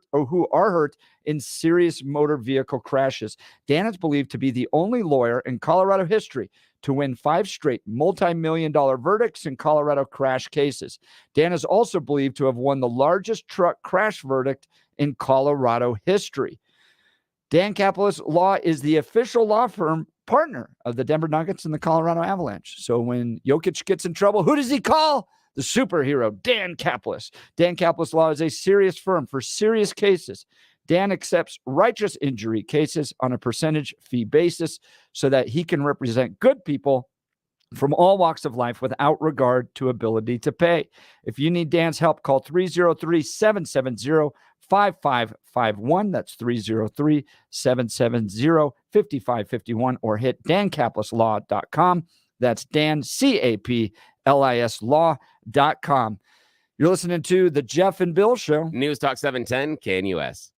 in serious motor vehicle crashes. Dan is believed to be the only lawyer in Colorado history to win 5 straight multi-million-dollar verdicts in Colorado crash cases. Dan is also believed to have won the largest truck crash verdict in Colorado history. Dan Kaplis Law is the official law firm partner of the Denver Nuggets and the Colorado Avalanche. So when Jokic gets in trouble, who does he call? The superhero, Dan Kaplis. Dan Kaplis Law is a serious firm for serious cases. Dan accepts righteous injury cases on a percentage fee basis so that he can represent good people from all walks of life without regard to ability to pay. If you need Dan's help, call 303-770-5551. That's 303-770-5551, or hit dankapleslaw.com. That's Dan, C-A-P-L-I-S law.com. You're listening to the Jeff and Bill Show. News Talk 710 KNUS.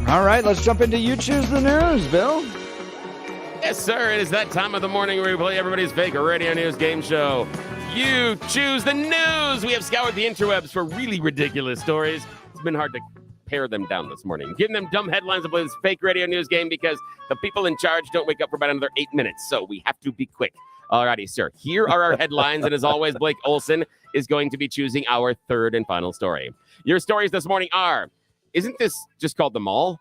All right, let's jump into You Choose the News, Bill. Yes, sir. It is that time of the morning where we play everybody's fake radio news game show. You Choose the News. We have scoured the interwebs for really ridiculous stories. It's been hard to pare them down this morning. Giving them dumb headlines to play this fake radio news game because the people in charge don't wake up for about another 8 minutes, so we have to be quick. Alrighty, sir. Here are our headlines, and as always, Blake Olson is going to be choosing our third and final story. Your stories this morning are, isn't this just called the mall?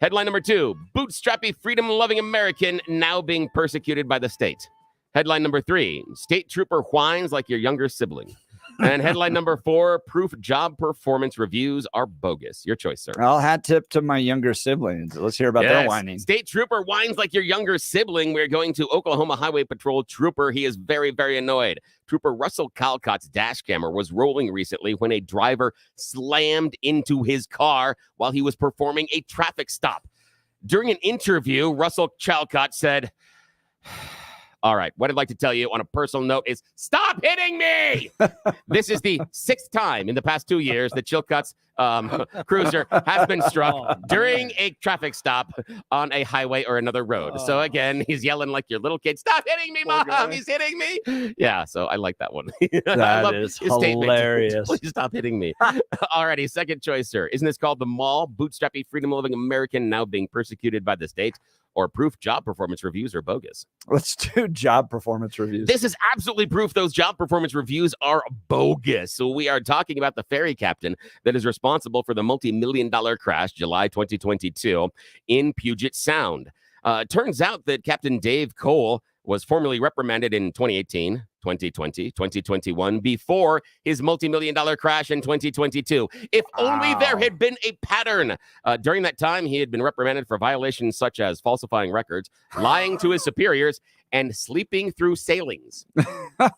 Headline number 2, bootstrappy, freedom-loving American now being persecuted by the state. Headline number 3, state trooper whines like your younger sibling. And headline number 4, proof job performance reviews are bogus. Your choice, sir. I'll hat tip to my younger siblings. Let's hear about their whining. State trooper whines like your younger sibling. We're going to Oklahoma Highway Patrol trooper. He is very, very annoyed. Trooper Russell Calcott's dash camera was rolling recently when a driver slammed into his car while he was performing a traffic stop. During an interview, Russell Calcott said, all right, what I'd like to tell you on a personal note is stop hitting me. This is the 6th time in the past 2 years that Chilcott's cruiser has been struck during a traffic stop on a highway or another road. So again, he's yelling like your little kid, stop hitting me, Mom. He's hitting me. Yeah, so I like that one. That is hilarious. Please stop hitting me. Alrighty, second choice, sir. Isn't this called the mall? Bootstrappy, freedom-loving American now being persecuted by the state? Or proof job performance reviews are bogus? Let's do job performance reviews. This is absolutely proof those job performance reviews are bogus. So we are talking about the ferry captain that is responsible for the multi-million-dollar crash July 2022 in Puget Sound. It turns out that Captain Dave Cole was formally reprimanded in 2018, 2020, 2021, before his multi-million-dollar crash in 2022. If only there had been a pattern. During that time, he had been reprimanded for violations such as falsifying records, lying to his superiors, and sleeping through sailings.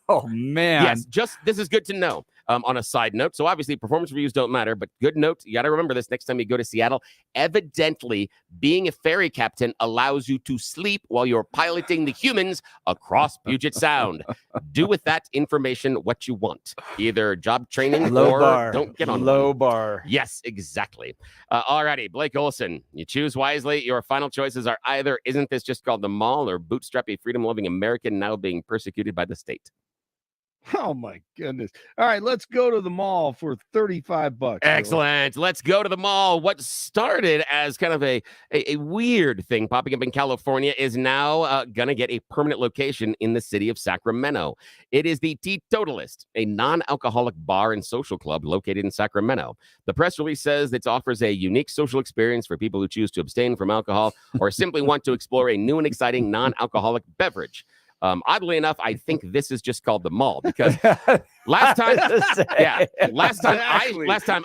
Oh, man. Yes, this is good to know. On a side note, so obviously performance reviews don't matter, but good note, you got to remember this next time you go to Seattle. Evidently, being a ferry captain allows you to sleep while you're piloting the humans across Puget Sound. Do with that information what you want. Either job training don't get on low bar. Yes, exactly. Alrighty, Blake Olson, you choose wisely. Your final choices are either isn't this just called the mall or bootstrappy, freedom-loving American now being persecuted by the state. Oh, my goodness. All right, let's go to the mall for $35. Excellent. Let's go to the mall. What started as kind of a weird thing popping up in California is now going to get a permanent location in the city of Sacramento. It is the Teetotalist, a non-alcoholic bar and social club located in Sacramento. The press release says it offers a unique social experience for people who choose to abstain from alcohol or simply want to explore a new and exciting non-alcoholic beverage. Oddly enough, I think this is just called the mall because last time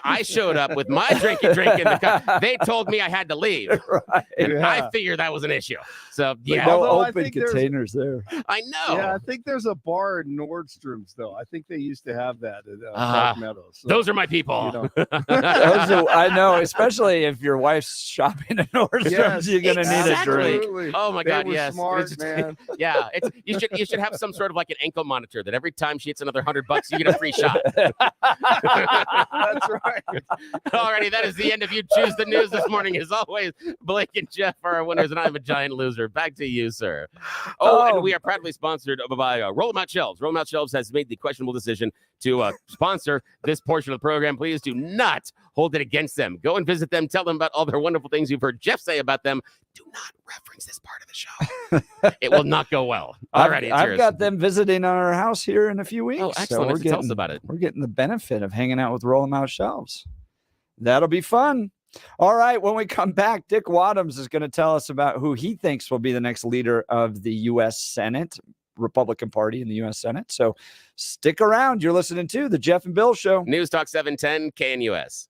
I showed up with my drink in the cup, they told me I had to leave. Right. And I figured that was an issue. So yeah, no open containers there. I know. Yeah, I think there's a bar at Nordstrom's though. I think they used to have that at Park Meadows. So, those are my people. I know, especially if your wife's shopping at Nordstrom's, you're gonna need a drink. Oh my God, yes. Smart, man. Yeah, you should have some sort of like an ankle monitor that every time she hits another $100, you get a free shot. That's right. Alrighty, that is the end of You Choose the News this morning. As always, Blake and Jeff are our winners, and I'm a giant loser. Back to you, sir. And we are proudly sponsored by Roll 'em Out Shelves. Roll 'em Out Shelves has made the questionable decision to sponsor this portion of the program. Please do not hold it against them. Go and visit them. Tell them about all their wonderful things you've heard Jeff say about them. Do not reference this part of the show. It will not go well. Alrighty, I've got them visiting our house here in a few weeks. Oh, excellent. So tell us about it. We're getting the benefit of hanging out with Roll 'em Out Shelves. That'll be fun. All right, when we come back, Dick Wadhams is going to tell us about who he thinks will be the next leader of the U.S. Senate, Republican Party in the U.S. Senate. So stick around. You're listening to The Jeff and Bill Show. News Talk 710 KNUS.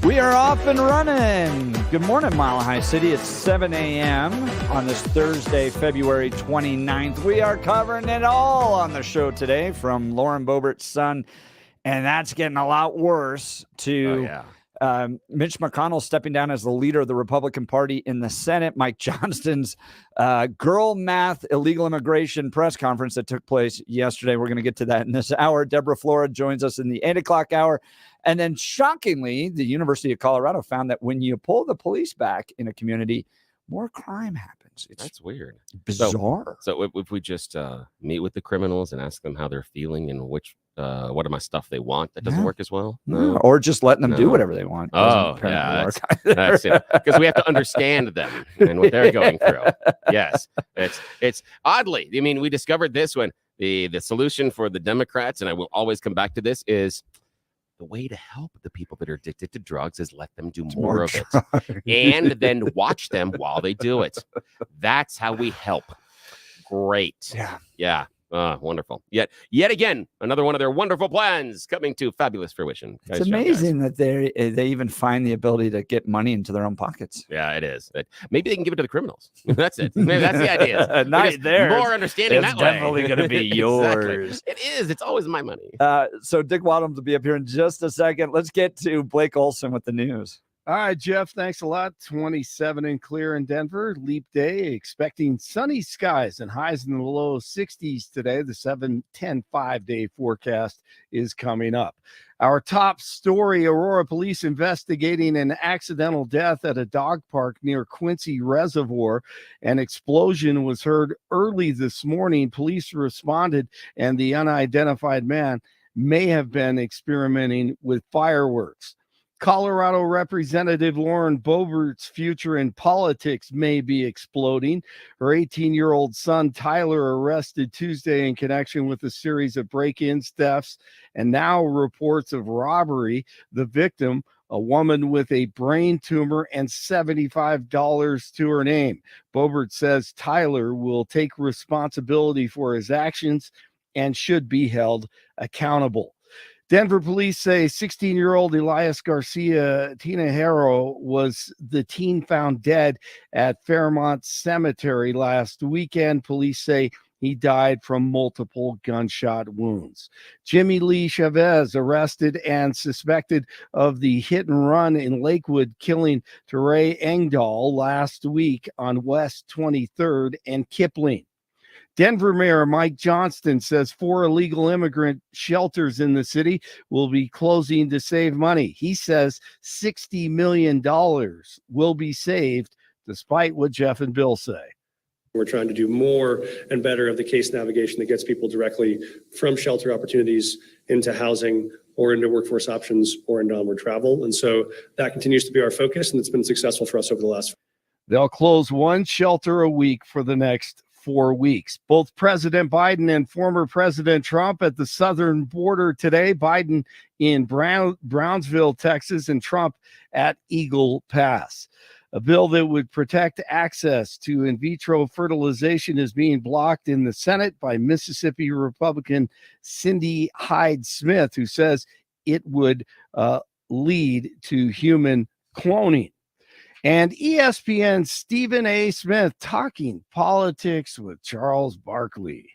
We are off and running. Good morning, Mile High City. It's 7 a.m. on this Thursday, February 29th. We are covering it all on the show today from Lauren Boebert's son, and that's getting a lot worse to Mitch McConnell stepping down as the leader of the Republican Party in the Senate, Mike Johnston's girl math illegal immigration press conference that took place yesterday. We're going to get to that in this hour. Deborah Flora joins us in the 8 o'clock hour. And then shockingly, the University of Colorado found that when you pull the police back in a community, more crime happens. That's weird. Bizarre. So if we just meet with the criminals and ask them how they're feeling and what are my stuff they want, that doesn't work as well. No. Or just letting them do whatever they want. Oh, yeah. That's it. Because we have to understand them and what they're going through. Yes. It's oddly, I mean, we discovered this when the solution for the Democrats, and I will always come back to this, is the way to help the people that are addicted to drugs is let them do more of it and then watch them while they do it. That's how we help. Great. Yeah. Wonderful. Yet again, another one of their wonderful plans coming to fabulous fruition. It's amazing that they even find the ability to get money into their own pockets. Yeah, it is. Maybe they can give it to the criminals. That's it. Maybe that's the idea. Not theirs. More understanding it's that way. It's definitely going to be yours. Exactly. It is. It's always my money. So Dick Wadhams will be up here in just a second. Let's get to Blake Olson with the news. All right, Jeff, thanks a lot. 27 and clear in Denver. Leap day, expecting sunny skies and highs in the low 60s today. The 7-10 5-day forecast is coming up. Our top story, Aurora police investigating an accidental death at a dog park near Quincy Reservoir. An explosion was heard early this morning. Police responded, and the unidentified man may have been experimenting with fireworks. Colorado Representative Lauren Boebert's future in politics may be exploding. Her 18-year-old son, Tyler, arrested Tuesday in connection with a series of break-ins, thefts, and now reports of robbery. The victim, a woman with a brain tumor and $75 to her name. Boebert says Tyler will take responsibility for his actions and should be held accountable. Denver police say 16-year-old Elias Garcia Tinajero was the teen found dead at Fairmont Cemetery last weekend. Police say he died from multiple gunshot wounds. Jimmy Lee Chavez arrested and suspected of the hit and run in Lakewood, killing Teray Engdahl last week on West 23rd and Kipling. Denver Mayor Mike Johnston says 4 illegal immigrant shelters in the city will be closing to save money. He says $60 million will be saved, despite what Jeff and Bill say. We're trying to do more and better of the case navigation that gets people directly from shelter opportunities into housing or into workforce options or into onward travel. And so that continues to be our focus, and it's been successful for us over the last. They'll close 1 shelter a week for the next 4 weeks. Both President Biden and former President Trump at the southern border today. Biden in Brownsville, Texas, and Trump at Eagle Pass. A bill that would protect access to in vitro fertilization is being blocked in the Senate by Mississippi Republican Cindy Hyde-Smith, who says it would lead to human cloning. And ESPN's Stephen A. Smith talking politics with Charles Barkley.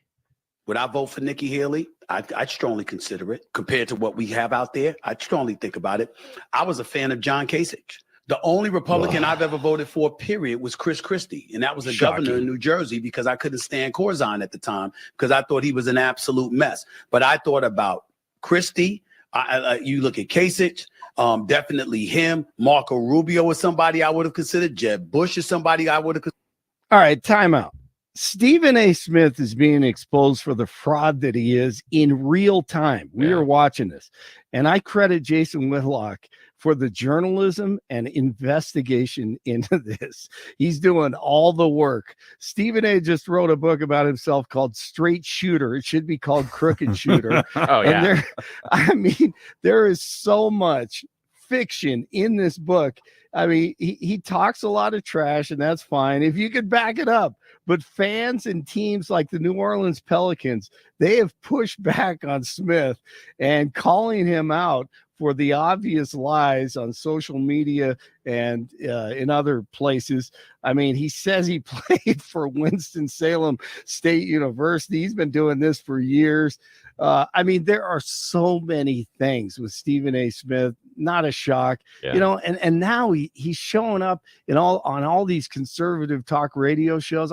Would I vote for Nikki Haley? I'd strongly consider it. Compared to what we have out there, I'd strongly think about it. I was a fan of John Kasich. The only Republican I've ever voted for, period, was Chris Christie. And that was a governor in New Jersey because I couldn't stand Corzine at the time because I thought he was an absolute mess. But I thought about Christie. You look at Kasich. Definitely him. Marco Rubio is somebody I would have considered. Jeb Bush is somebody I would have considered. All right, timeout. Stephen A. Smith is being exposed for the fraud that he is in real time. We are watching this. And I credit Jason Whitlock for the journalism and investigation into this. He's doing all the work. Stephen A. just wrote a book about himself called Straight Shooter. It should be called Crooked Shooter. And there is so much fiction in this book. I mean, he talks a lot of trash, and that's fine if you could back it up. But fans and teams like the New Orleans Pelicans, they have pushed back on Smith and calling him out for the obvious lies on social media and in other places. I mean, he says he played for Winston-Salem State University. He's been doing this for years. I mean, there are so many things with Stephen A. Smith. Not a shock, and now he's showing up on all these conservative talk radio shows.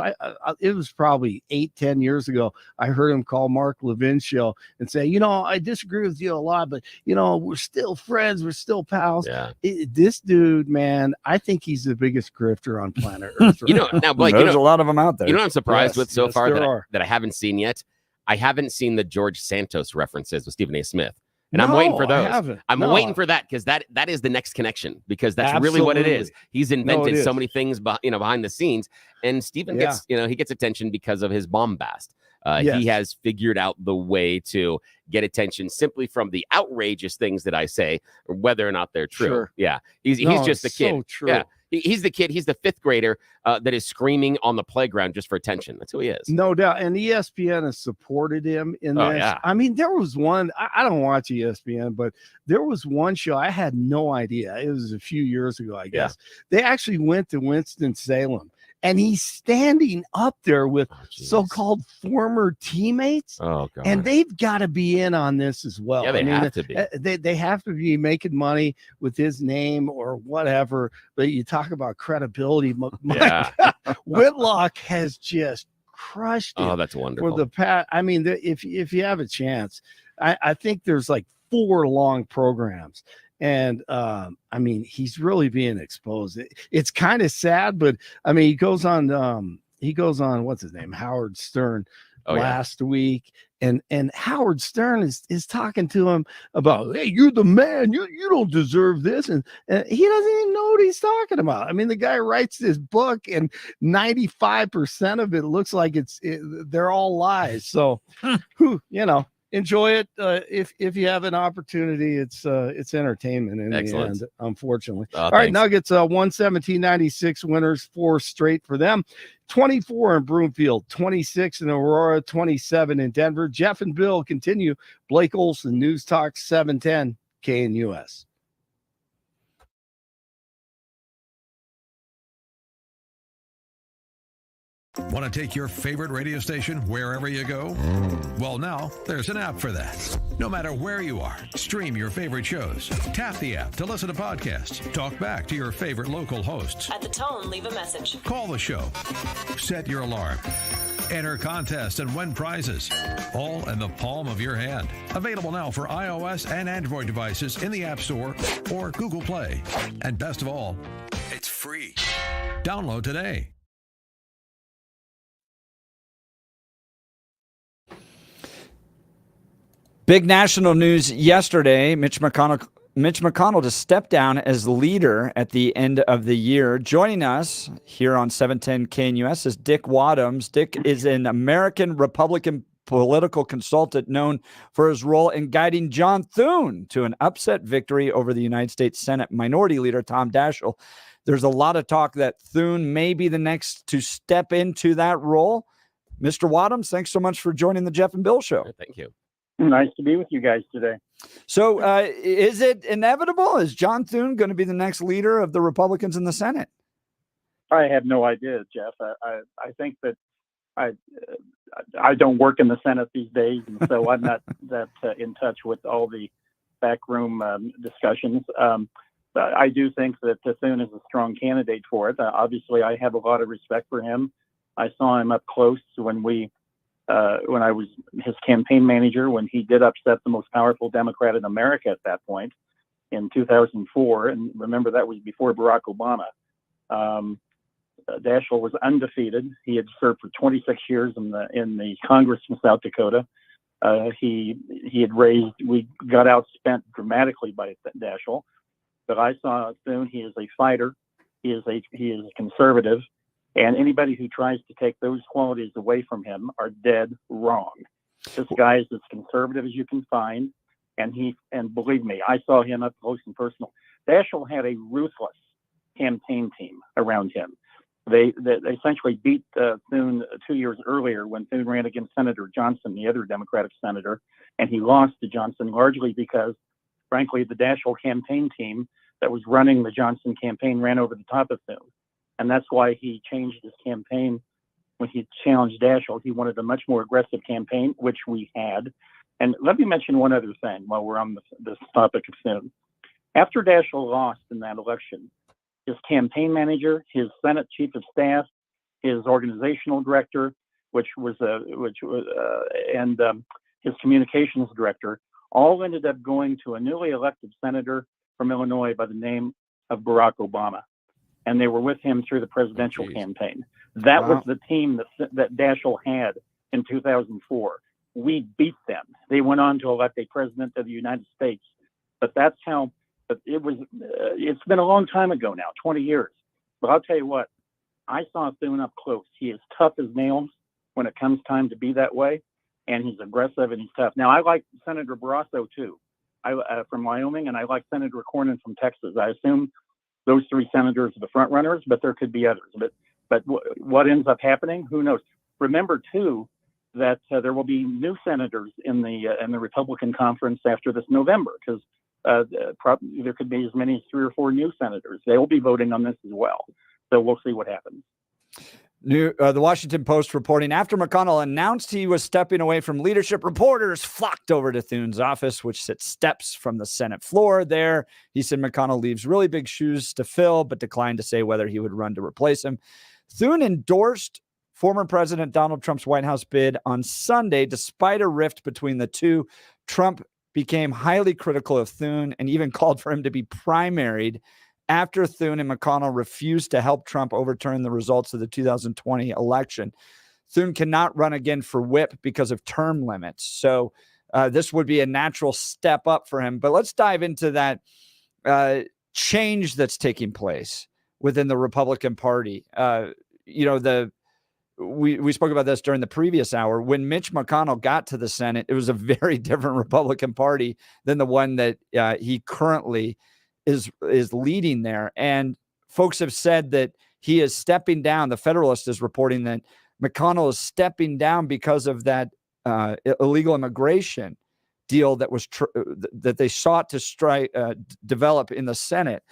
It was probably 8-10 years ago. I heard him call Mark Levin's show and say, I disagree with you a lot, but we're still friends, we're still pals. Yeah. This dude, man, I think he's the biggest grifter on planet Earth. Right now, Blake, there's a lot of them out there. You know what I'm surprised with so far that I haven't seen yet? I haven't seen the George Santos references with Stephen A. Smith. And I'm waiting for those. I'm waiting for that because that is the next connection, because that's really what it is. He's invented so many things behind the scenes, and Stephen gets he gets attention because of his bombast. He has figured out the way to get attention simply from the outrageous things that I say, whether or not they're true. Sure. Yeah, he's just the kid. So true. Yeah. He's the kid. He's the fifth grader that is screaming on the playground just for attention. That's who he is. No doubt. And ESPN has supported him in this. Yeah. I mean, there was one, I don't watch ESPN, but there was one show I had no idea. It was a few years ago, I guess. They actually went to Winston-Salem. And he's standing up there with so-called former teammates. Oh, God. And they've got to be in on this as well. Yeah, they have to be. They have to be making money with his name or whatever. But you talk about credibility. Whitlock has just crushed it. Oh, that's wonderful. For the past, I mean, if you have a chance, I think there's like 4 long programs. And I mean, he's really being exposed. It's kind of sad, but I mean, he goes on what's his name, Howard Stern last week, and Howard Stern is talking to him about, hey, you're the man, you don't deserve this, and he doesn't even know what he's talking about. I mean, the guy writes this book, and 95% of it looks like they're all lies. So, enjoy it if you have an opportunity. It's entertainment in the end, unfortunately. All right, Nuggets 117.96 winners, 4 straight for them. 24 in Broomfield, 26 in Aurora, 27 in Denver. Jeff and Bill continue. Blake Olson, News Talk 710 KNUS. Want to take your favorite radio station wherever you go? Well, now there's an app for that. No matter where you are, stream your favorite shows. Tap the app to listen to podcasts. Talk back to your favorite local hosts. At the tone, leave a message. Call the show. Set your alarm. Enter contests and win prizes. All in the palm of your hand. Available now for iOS and Android devices in the App Store or Google Play. And best of all, it's free. Download today. Big national news yesterday. Mitch McConnell to step down as leader at the end of the year. Joining us here on 710 KNUS is Dick Wadhams. Dick is an American Republican political consultant known for his role in guiding John Thune to an upset victory over the United States Senate Minority Leader Tom Daschle. There's a lot of talk that Thune may be the next to step into that role. Mr. Wadhams, thanks so much for joining the Jeff and Bill Show. Thank you. Nice to be with you guys today. So is it inevitable? Is John Thune going to be the next leader of the Republicans in the Senate? I have no idea, Jeff. I think that I don't work in the Senate these days, and so I'm not that in touch with all the backroom discussions. But I do think that Thune is a strong candidate for it. Obviously, I have a lot of respect for him. I saw him up close when I was his campaign manager, when he did upset the most powerful Democrat in America at that point in 2004. And remember, that was before Barack Obama. Daschle was undefeated. He had served for 26 years in the Congress in South Dakota. We got outspent dramatically by Daschle. But I saw Thune. He is a fighter. He is a conservative. And anybody who tries to take those qualities away from him are dead wrong. This guy is as conservative as you can find, and believe me, I saw him up close and personal. Daschle had a ruthless campaign team around him. They essentially beat Thune 2 years earlier when Thune ran against Senator Johnston, the other Democratic senator, and he lost to Johnston largely because frankly, the Daschle campaign team that was running the Johnston campaign ran over the top of Thune. And that's why he changed his campaign when he challenged Daschle. He wanted a much more aggressive campaign, which we had. And let me mention one other thing while we're on this topic of Thune. After Daschle lost in that election, his campaign manager, his Senate chief of staff, his organizational director, and his communications director, all ended up going to a newly elected senator from Illinois by the name of Barack Obama. And they were with him through the presidential campaign. That was the team that Daschle had in 2004. We beat them. They went on to elect a president of the United States. But that's how it was. It's been a long time ago now, 20 years. But I'll tell you what, I saw Thune up close. He is tough as nails when it comes time to be that way. And he's aggressive and he's tough. Now, I like Senator Barrasso, too, from Wyoming, and I like Senator Cornyn from Texas. I assume those three senators are the front runners, but there could be others. But what ends up happening, who knows? Remember, too, that there will be new senators in the Republican conference after this November, because there could be as many as 3 or 4 new senators. They will be voting on this as well. So we'll see what happens. The Washington Post reporting, after McConnell announced he was stepping away from leadership, reporters flocked over to Thune's office, which sits steps from the Senate floor. There, he said McConnell leaves really big shoes to fill, but declined to say whether he would run to replace him. Thune endorsed former President Donald Trump's White House bid on Sunday, despite a rift between the two. Trump became highly critical of Thune and even called for him to be primaried after Thune and McConnell refused to help Trump overturn the results of the 2020 election. Thune cannot run again for whip because of term limits. So this would be a natural step up for him. But let's dive into that change that's taking place within the Republican Party. We spoke about this during the previous hour. When Mitch McConnell got to the Senate, it was a very different Republican Party than the one that he currently is leading there. And folks have said that he is stepping down. The Federalist is reporting that McConnell is stepping down because of that illegal immigration deal that was that they sought to develop in the Senate.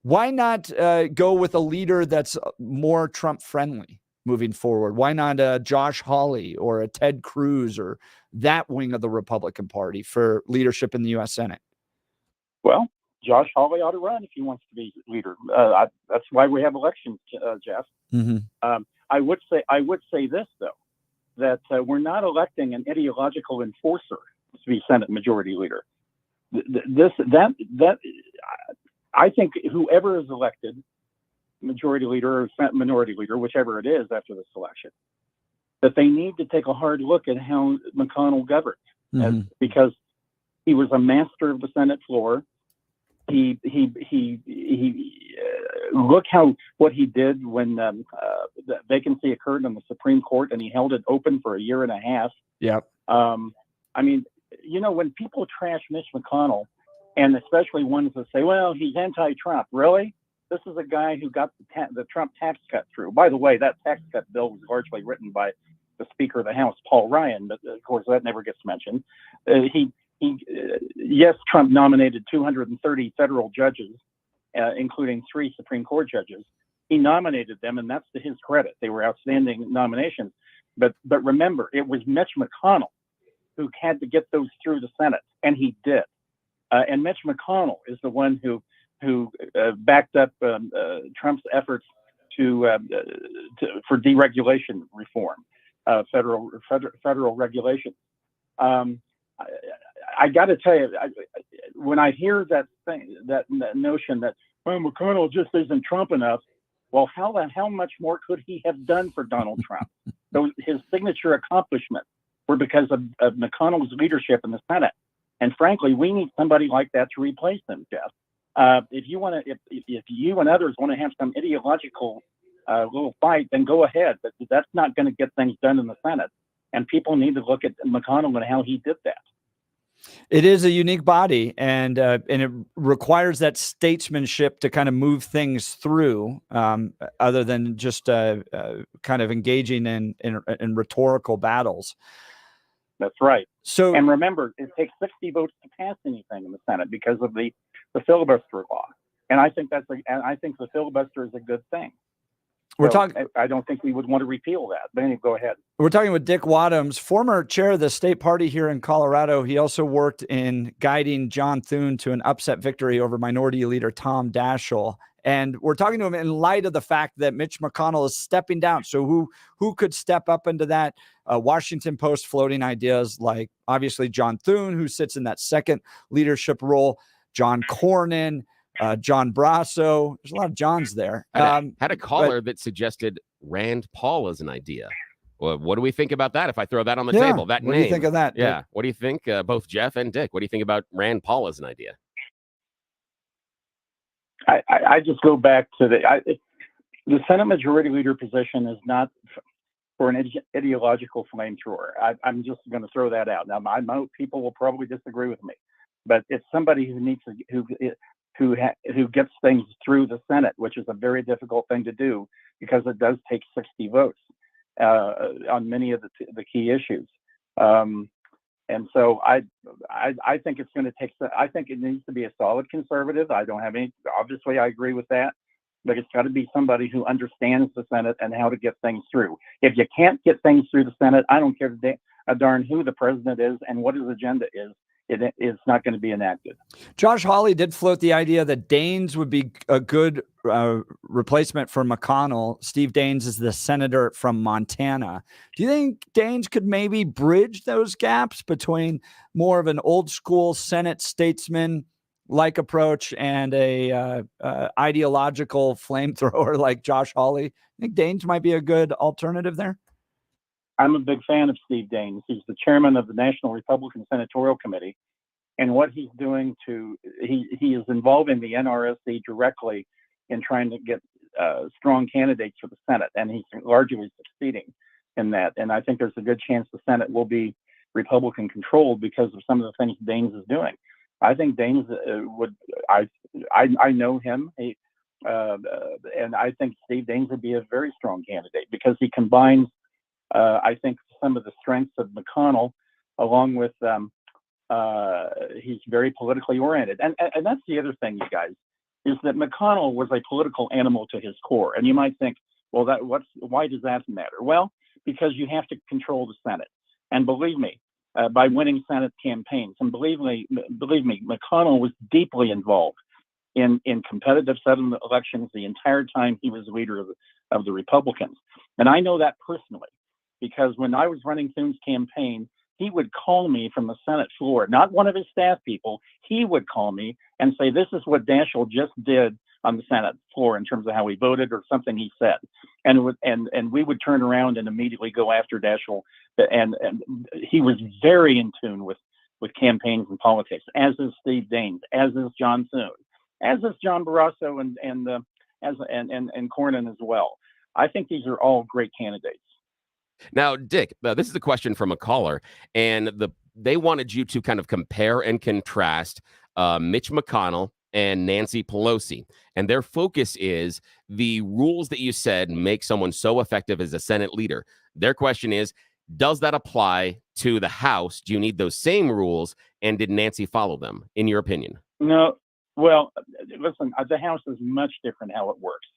Why not go with a leader that's more Trump friendly moving forward? Why not Josh Hawley or a Ted Cruz or that wing of the Republican Party for leadership in the U.S. Senate? Well, Josh Hawley ought to run if he wants to be leader. That's why we have elections, Jeff. Mm-hmm. I would say this though, that we're not electing an ideological enforcer to be Senate Majority Leader. I think whoever is elected Majority Leader or Senate Minority Leader, whichever it is after this election, that they need to take a hard look at how McConnell governed, because he was a master of the Senate floor. He look what he did when the vacancy occurred on the Supreme Court, and he held it open for a year and a half. Yep. I mean, when people trash Mitch McConnell, and especially ones that say, well, he's anti-Trump. Really? This is a guy who got the Trump tax cut through. By the way, that tax cut bill was largely written by the Speaker of the House, Paul Ryan, but of course that never gets mentioned. Yes, Trump nominated 230 federal judges, including 3 Supreme Court judges. He nominated them, and that's to his credit. They were outstanding nominations. But remember, it was Mitch McConnell who had to get those through the Senate, and he did. And Mitch McConnell is the one who backed up Trump's efforts for deregulation reform, federal regulation. I got to tell you, when I hear that notion that McConnell just isn't Trump enough, well, how much more could he have done for Donald Trump? His signature accomplishments were because of McConnell's leadership in the Senate. And frankly, we need somebody like that to replace him, Jeff. If you and others want to have some ideological little fight, then go ahead. But that's not going to get things done in the Senate. And people need to look at McConnell and how he did that. It is a unique body, and it requires that statesmanship to kind of move things through, other than just kind of engaging in rhetorical battles. That's right. So, and remember, it takes 60 votes to pass anything in the Senate because of the filibuster law. And I think I think the filibuster is a good thing. We're talking. I don't think we would want to repeal that. But anyway, go ahead. We're talking with Dick Wadhams, former chair of the state party here in Colorado. He also worked in guiding John Thune to an upset victory over Minority Leader Tom Daschle. And we're talking to him in light of the fact that Mitch McConnell is stepping down. So who could step up into that? Washington Post floating ideas like obviously John Thune, who sits in that second leadership role, John Cornyn, John Brasso. There's a lot of Johns there. Had a caller that suggested Rand Paul as an idea. Well, what do we think about that? If I throw that on the table, that what name. do you think of that? Yeah. Dick? What do you think, both Jeff and Dick? What do you think about Rand Paul as an idea? I just go back to the Senate Majority Leader position is not for an ideological flamethrower. I'm just going to throw that out. Now, I know people will probably disagree with me, but it's somebody who needs to who gets things through the Senate, which is a very difficult thing to do because it does take 60 votes on many of the key issues. And so I think it's going to take. I think it needs to be a solid conservative. I don't have any. Obviously, I agree with that, but it's got to be somebody who understands the Senate and how to get things through. If you can't get things through the Senate, I don't care a darn who the president is and what his agenda is. It's not going to be enacted. Josh Hawley did float the idea that Daines would be a good replacement for McConnell. Steve Daines is the senator from Montana. Do you think Daines could maybe bridge those gaps between more of an old school Senate statesman like approach and a ideological flamethrower like Josh Hawley? I think Daines might be a good alternative there. I'm a big fan of Steve Daines. He's the chairman of the National Republican Senatorial Committee. And what he's doing he is involving the NRSC directly in trying to get strong candidates for the Senate. And he's largely succeeding in that. And I think there's a good chance the Senate will be Republican controlled because of some of the things Daines is doing. I think Daines I know him. And I think Steve Daines would be a very strong candidate because he combines I think some of the strengths of McConnell, along with he's very politically oriented, and that's the other thing, you guys, is that McConnell was a political animal to his core. And you might think, well, why does that matter? Well, because you have to control the Senate, and believe me, by winning Senate campaigns, and believe me, McConnell was deeply involved in competitive Senate elections the entire time he was leader of the Republicans, and I know that personally. Because when I was running Thune's campaign, he would call me from the Senate floor, not one of his staff people. He would call me and say, this is what Daschle just did on the Senate floor in terms of how he voted or something he said. And we would turn around and immediately go after Daschle. And he was very in tune with campaigns and politics, as is Steve Daines, as is John Thune, as is John Barrasso and Cornyn as well. I think these are all great candidates. Now, Dick, this is a question from a caller, and they wanted you to kind of compare and contrast Mitch McConnell and Nancy Pelosi. And their focus is the rules that you said make someone so effective as a Senate leader. Their question is, does that apply to the House? Do you need those same rules? And did Nancy follow them, in your opinion? No. Well, listen, the House is much different how it works.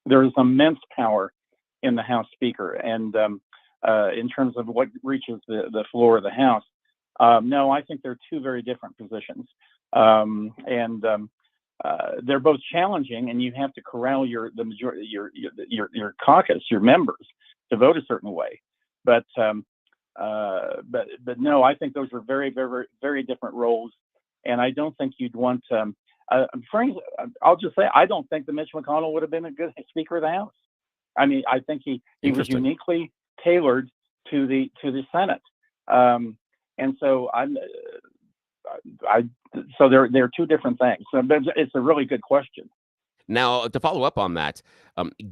There is immense power in the House Speaker. And in terms of what reaches the floor of the House, no, I think they're two very different positions. They're both challenging, and you have to corral your caucus, your members, to vote a certain way. But no, I think those are very, very, very different roles, and I don't think you'd want. Frankly, I'll just say I don't think that Mitch McConnell would have been a good Speaker of the House. I mean, I think he was uniquely tailored to the Senate, and so so they're two different things. So it's a really good question. Now, to follow up on that,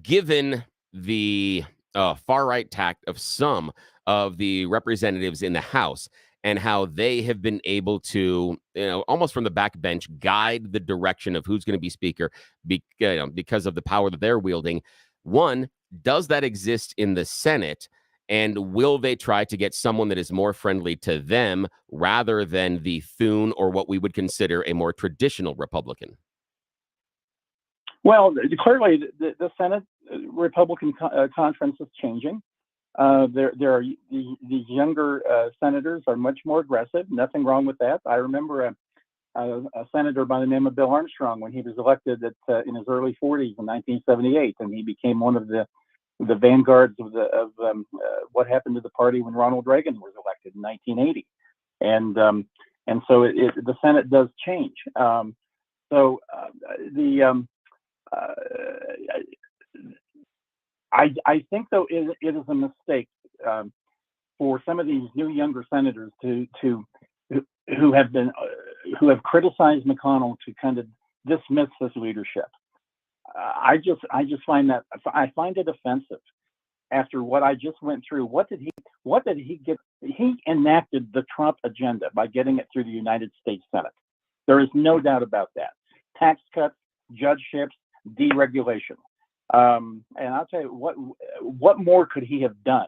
given the far right tact of some of the representatives in the House and how they have been able to, almost from the backbench, guide the direction of who's going to be Speaker because of the power that they're wielding. One, does that exist in the Senate? And will they try to get someone that is more friendly to them rather than the Thune or what we would consider a more traditional Republican? Well, clearly the Senate Republican conference is changing. There are these younger senators are much more aggressive. Nothing wrong with that. I remember a senator by the name of Bill Armstrong when he was elected in his early 40s in 1978, and he became one of the vanguards of what happened to the party when Ronald Reagan was elected in 1980, and so the Senate does change. I think though it is a mistake for some of these new younger senators who have criticized McConnell to kind of dismiss his leadership. I find it offensive after what I just went through. What did he get? He enacted the Trump agenda by getting it through the United States Senate. There is no doubt about that. Tax cuts, judgeships, deregulation. And I'll tell you what more could he have done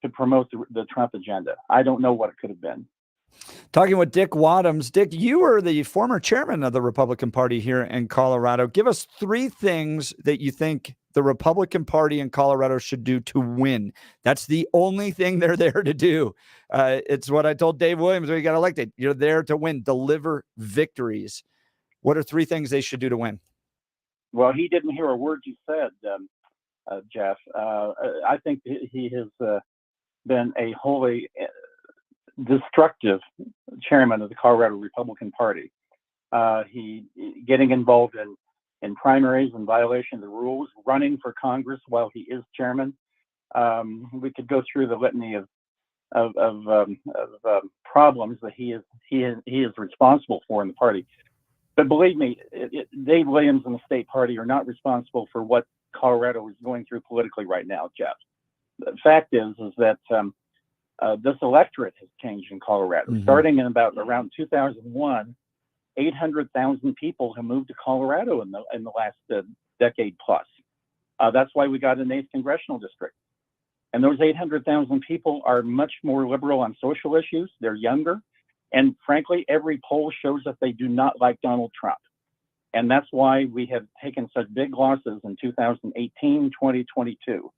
to promote the Trump agenda? I don't know what it could have been. Talking with Dick Wadhams. Dick, you were the former chairman of the Republican Party here in Colorado. Give us 3 things that you think the Republican Party in Colorado should do to win. That's the only thing they're there to do. It's what I told Dave Williams when he got elected. You're there to win, deliver victories. What are 3 things they should do to win? Well, he didn't hear a word you said, Jeff. I think he has been a wholly destructive chairman of the Colorado Republican Party. He getting involved in primaries in violation of the rules, running for Congress while he is chairman. We could go through the litany of problems that he is responsible for in the party. But believe me, Dave Williams and the state party are not responsible for what Colorado is going through politically right now, Jeff. The fact is that this electorate has changed in Colorado. Mm-hmm. Starting in around 2001, 800,000 people have moved to Colorado in the last decade plus. That's why we got an 8th congressional district. And those 800,000 people are much more liberal on social issues. They're younger. And frankly, every poll shows that they do not like Donald Trump. And that's why we have taken such big losses in 2018, 2022,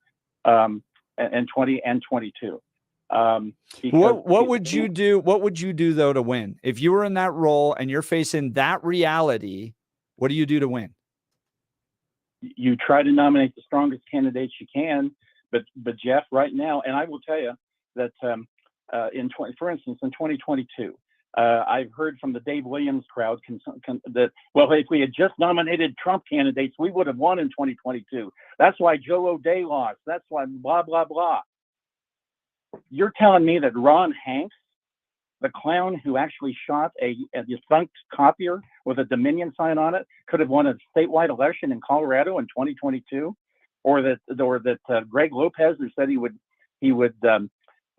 and 2022. What would you do? What would you do though to win? If you were in that role and you're facing that reality, what do you do to win? You try to nominate the strongest candidates you can, but Jeff, right now, and I will tell you that for instance, in 2022, I've heard from the Dave Williams crowd that, well, if we had just nominated Trump candidates, we would have won in 2022. That's why Joe O'Dea lost. That's why blah, blah, blah. You're telling me that Ron Hanks, the clown who actually shot a defunct copier with a Dominion sign on it, could have won a statewide election in Colorado in 2022? Or that Greg Lopez, who said he would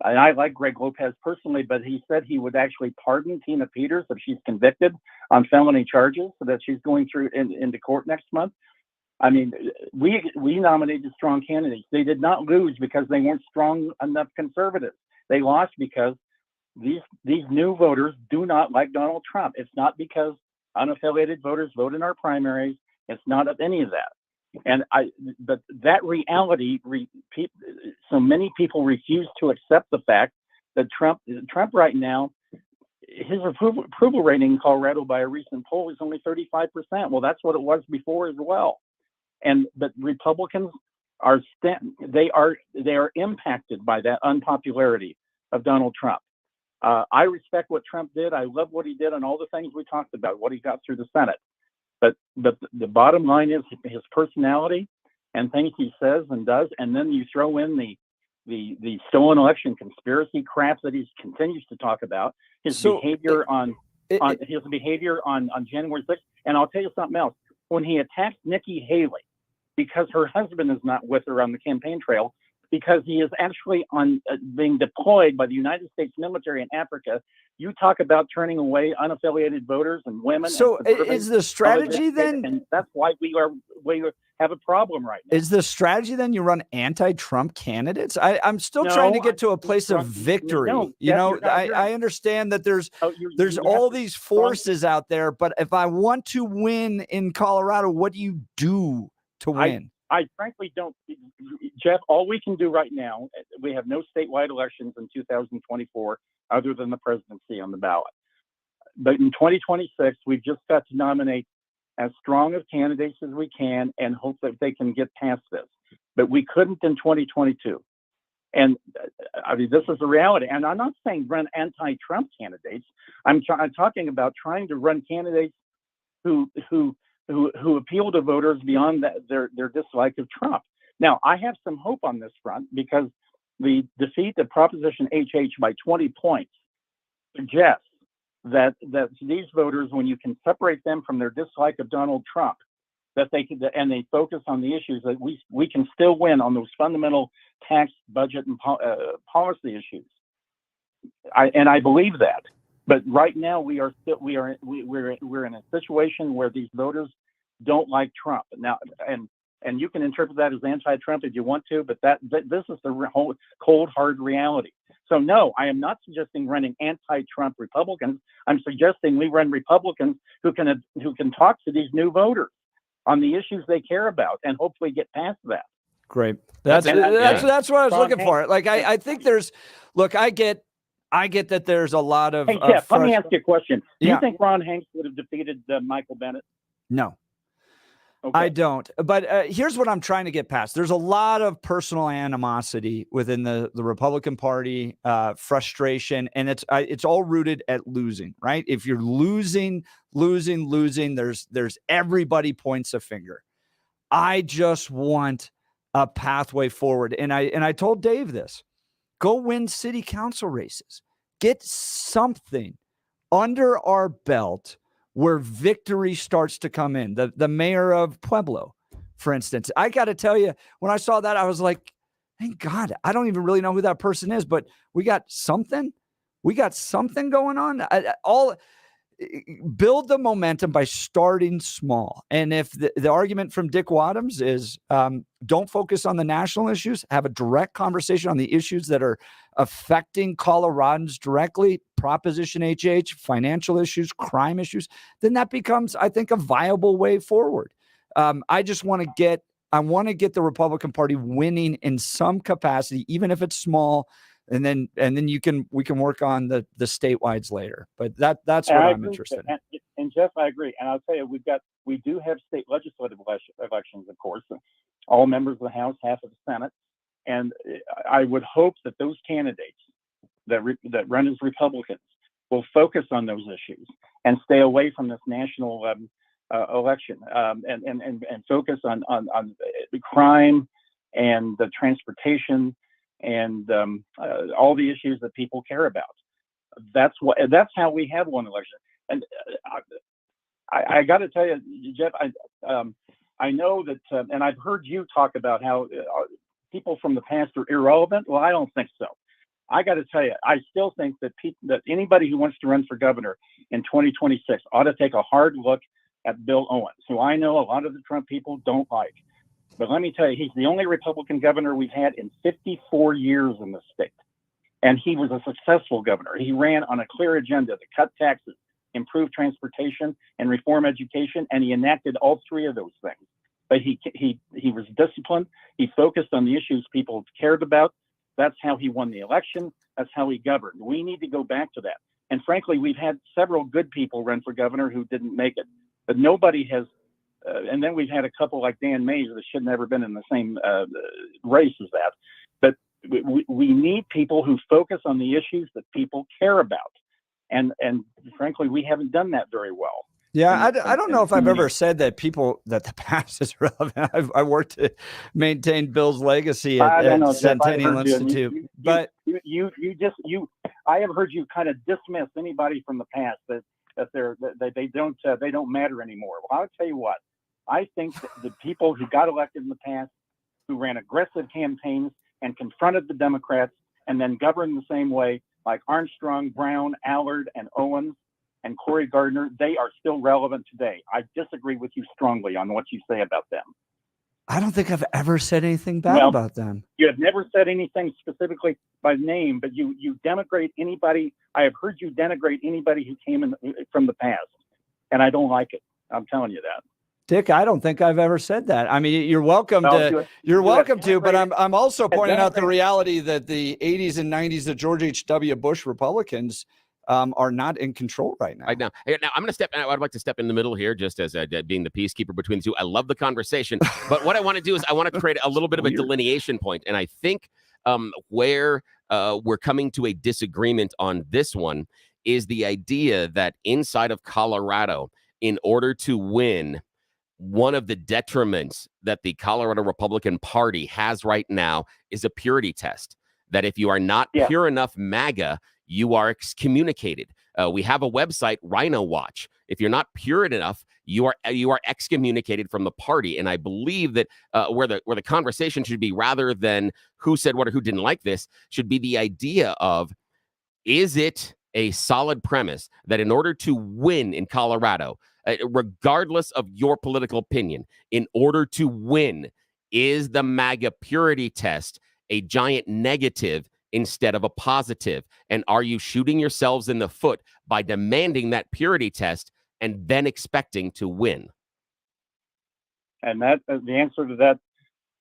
and I like Greg Lopez personally, but he said he would actually pardon Tina Peters if she's convicted on felony charges, so that she's going through into court next month. I mean, we nominated strong candidates. They did not lose because they weren't strong enough conservatives. They lost because these new voters do not like Donald Trump. It's not because unaffiliated voters vote in our primaries. It's not of any of that. But that reality, so many people refuse to accept the fact that Trump right now, his approval rating in Colorado by a recent poll is only 35%. Well, that's what it was before as well. But Republicans are impacted by that unpopularity of Donald Trump. I respect what Trump did. I love what he did on all the things we talked about, what he got through the Senate. But the bottom line is his personality and things he says and does, and then you throw in the stolen election conspiracy crap that he continues to talk about, his behavior on January 6th. And I'll tell you something else. When he attacked Nikki Haley because her husband is not with her on the campaign trail, because he is actually on being deployed by the United States military in Africa. You talk about turning away unaffiliated voters and women. So and suburban is the strategy then? And that's why we have a problem right now. Is the strategy then you run anti-Trump candidates? I'm still trying to get to a place of victory. I understand that there's all these forces out there, but if I want to win in Colorado, what do you do to win? I frankly don't, Jeff. All we can do right now, we have no statewide elections in 2024 other than the presidency on the ballot. But in 2026, we've just got to nominate as strong of candidates as we can and hope that they can get past this. But we couldn't in 2022. And I mean, this is the reality. And I'm not saying run anti-Trump candidates. I'm talking about trying to run candidates who appeal to voters beyond their dislike of Trump. Now, I have some hope on this front because the defeat of Proposition HH by 20 points suggests that these voters, when you can separate them from their dislike of Donald Trump, that they focus on the issues, that we can still win on those fundamental tax, budget, and policy issues. I believe that. But right now we're in a situation where these voters don't like Trump now, and you can interpret that as anti-Trump if you want to, but this is the whole cold hard reality. So no, I am not suggesting running anti-Trump Republicans. I'm suggesting we run Republicans who can talk to these new voters on the issues they care about and hopefully get past that. Great. That's what I was looking for. Like I think I get that there's a lot of. Hey, Jeff, let me ask you a question. Do you think Ron Hanks would have defeated Michael Bennet? No. Okay. I don't. But here's what I'm trying to get past. There's a lot of personal animosity within the Republican Party, frustration, and it's all rooted at losing, right? If you're losing, there's everybody points a finger. I just want a pathway forward. And I told Dave this. Go win city council races. Get something under our belt where victory starts to come in. The mayor of Pueblo, for instance. I got to tell you, when I saw that, I was like, thank God. I don't even really know who that person is, but we got something. We got something going on. Build the momentum by starting small. And if the argument from Dick Wadhams is don't focus on the national issues, have a direct conversation on the issues that are affecting Coloradans directly, Proposition HH, financial issues, crime issues, then that becomes, I think, a viable way forward. I just want to get the Republican Party winning in some capacity, even if it's small. And then we can work on the statewides later. But that's what I'm interested in. And Jeff, I agree. And I'll tell you, we do have state legislative elections, of course, all members of the House, half of the Senate. And I would hope that those candidates that run as Republicans will focus on those issues and stay away from this national election and focus on the crime and the transportation and all the issues that people care about. That's how we have won election. And I got to tell you, Jeff, I know that, and I've heard you talk about how people from the past are irrelevant. Well, I don't think so. I got to tell you, I still think that anybody who wants to run for governor in 2026 ought to take a hard look at Bill Owens, who I know a lot of the Trump people don't like. But let me tell you, he's the only Republican governor we've had in 54 years in the state. And he was a successful governor. He ran on a clear agenda to cut taxes, improve transportation, and reform education. And he enacted all three of those things. But he was disciplined. He focused on the issues people cared about. That's how he won the election. That's how he governed. We need to go back to that. And frankly, we've had several good people run for governor who didn't make it. But nobody has. And then we've had a couple like Dan Mays that should never been in the same race as that. But we need people who focus on the issues that people care about. And frankly, we haven't done that very well. Yeah, I don't know if I've ever said that the past is relevant. I worked to maintain Bill's legicy at Centennial Institute. I have heard you kind of dismiss anybody from the past that they don't matter anymore. Well, I'll tell you what. I think that the people who got elected in the past, who ran aggressive campaigns, and confronted the Democrats and then governed the same way, like Armstrong, Brown, Allard, and Owens, and Cory Gardner, they are still relevant today. I disagree with you strongly on what you say about them. I don't think I've ever said anything bad about them. You have never said anything specifically by name, but you denigrate anybody. I have heard you denigrate anybody who came from the past, and I don't like it. I'm telling you that. Dick, I don't think I've ever said that. I mean, you're welcome to. You're welcome to, but I'm also pointing out the reality that the 80s and 90s, the George H.W. Bush Republicans are not in control right now. Right now, now I'm going to step. I'd like to step in the middle here, just as being the peacekeeper between the two. I love the conversation, but what I want to do is I want to create a little bit of a delineation point, and I think where we're coming to a disagreement on this one is the idea that inside of Colorado, in order to win, one of the detriments that the Colorado Republican Party has right now is a purity test. That if you are not pure enough MAGA, you are excommunicated. We have a website, Rhino Watch. If you're not pure enough, you are excommunicated from the party. And I believe that where the conversation should be, rather than who said what or who didn't like this, should be the idea of, is it a solid premise that in order to win in Colorado, regardless of your political opinion, in order to win, is the MAGA purity test a giant negative instead of a positive? And are you shooting yourselves in the foot by demanding that purity test and then expecting to win? And that the answer to that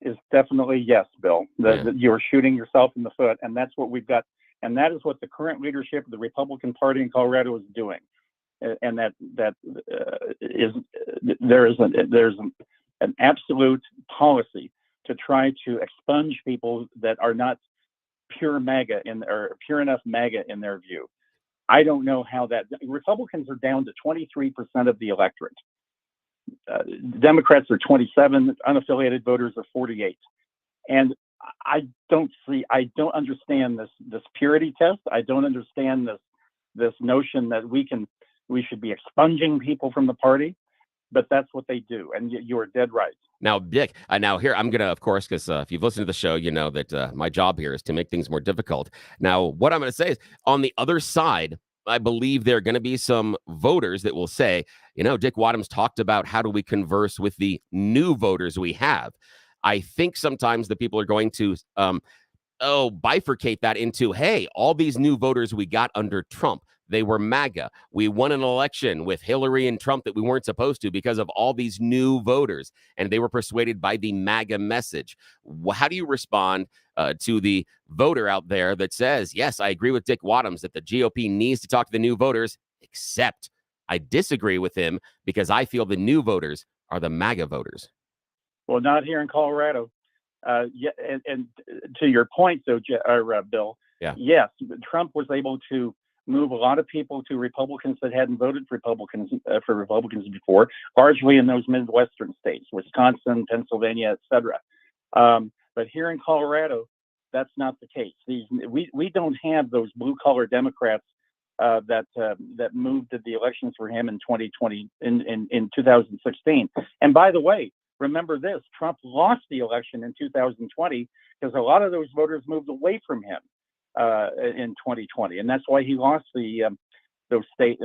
is definitely yes, Bill. That you're shooting yourself in the foot, and that's what we've got. And that is what the current leadership of the Republican Party in Colorado is doing. And there's an absolute policy to try to expunge people that are not pure MAGA or pure enough MAGA in their view. I don't know how that. Republicans are down to 23% of the electorate. Democrats are 27. Unaffiliated voters are 48. And I don't understand this purity test. I don't understand this notion that we should be expunging people from the party, but that's what they do. And you are dead right. Now, Dick, now here, I'm going to, of course, because if you've listened to the show, you know that my job here is to make things more difficult. Now, what I'm going to say is, on the other side, I believe there are going to be some voters that will say, Dick Wadhams talked about how do we converse with the new voters we have. I think sometimes the people are going to bifurcate that into, hey, all these new voters we got under Trump, they were MAGA. We won an election with Hillary and Trump that we weren't supposed to because of all these new voters, and they were persuaded by the MAGA message. How do you respond to the voter out there that says, yes, I agree with Dick Wadhams that the GOP needs to talk to the new voters, except I disagree with him because I feel the new voters are the MAGA voters? Well, not here in Colorado. And to your point, though, Bill, yes, Trump was able to move a lot of people to Republicans that hadn't voted for Republicans before, largely in those Midwestern states, Wisconsin, Pennsylvania, etc. But here in Colorado, that's not the case. We don't have those blue-collar Democrats that moved to the elections for him in 2020 in 2016. And by the way, remember this: Trump lost the election in 2020 because a lot of those voters moved away from him in 2020, and that's why he lost many of those states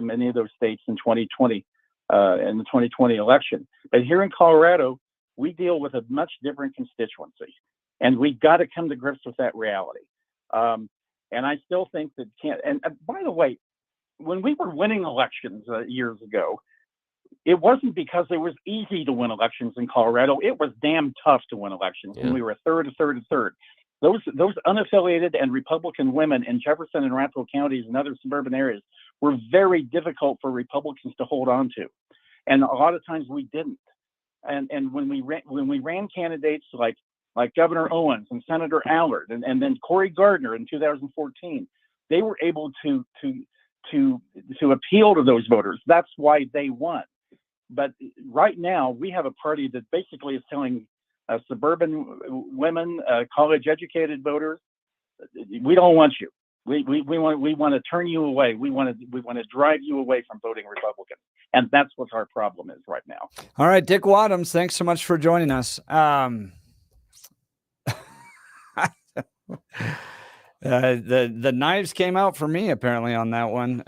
in 2020 in the 2020 election. But here in Colorado, we deal with a much different constituency, and we got to come to grips with that reality. And I still think that And by the way, when we were winning elections years ago, it wasn't because it was easy to win elections in Colorado. It was damn tough to win elections, and we were third. Those unaffiliated and Republican women in Jefferson and Rathole counties and other suburban areas were very difficult for Republicans to hold on to, and a lot of times we didn't. And when we ran candidates like Governor Owens and Senator Allard and then Cory Gardner in 2014, they were able to appeal to those voters. That's why they won. But right now, we have a party that basically is telling suburban women, college-educated voters, we don't want you. We want to turn you away. We want to drive you away from voting Republican, and that's what our problem is right now. All right, Dick Wadhams, thanks so much for joining us. The knives came out for me apparently on that one.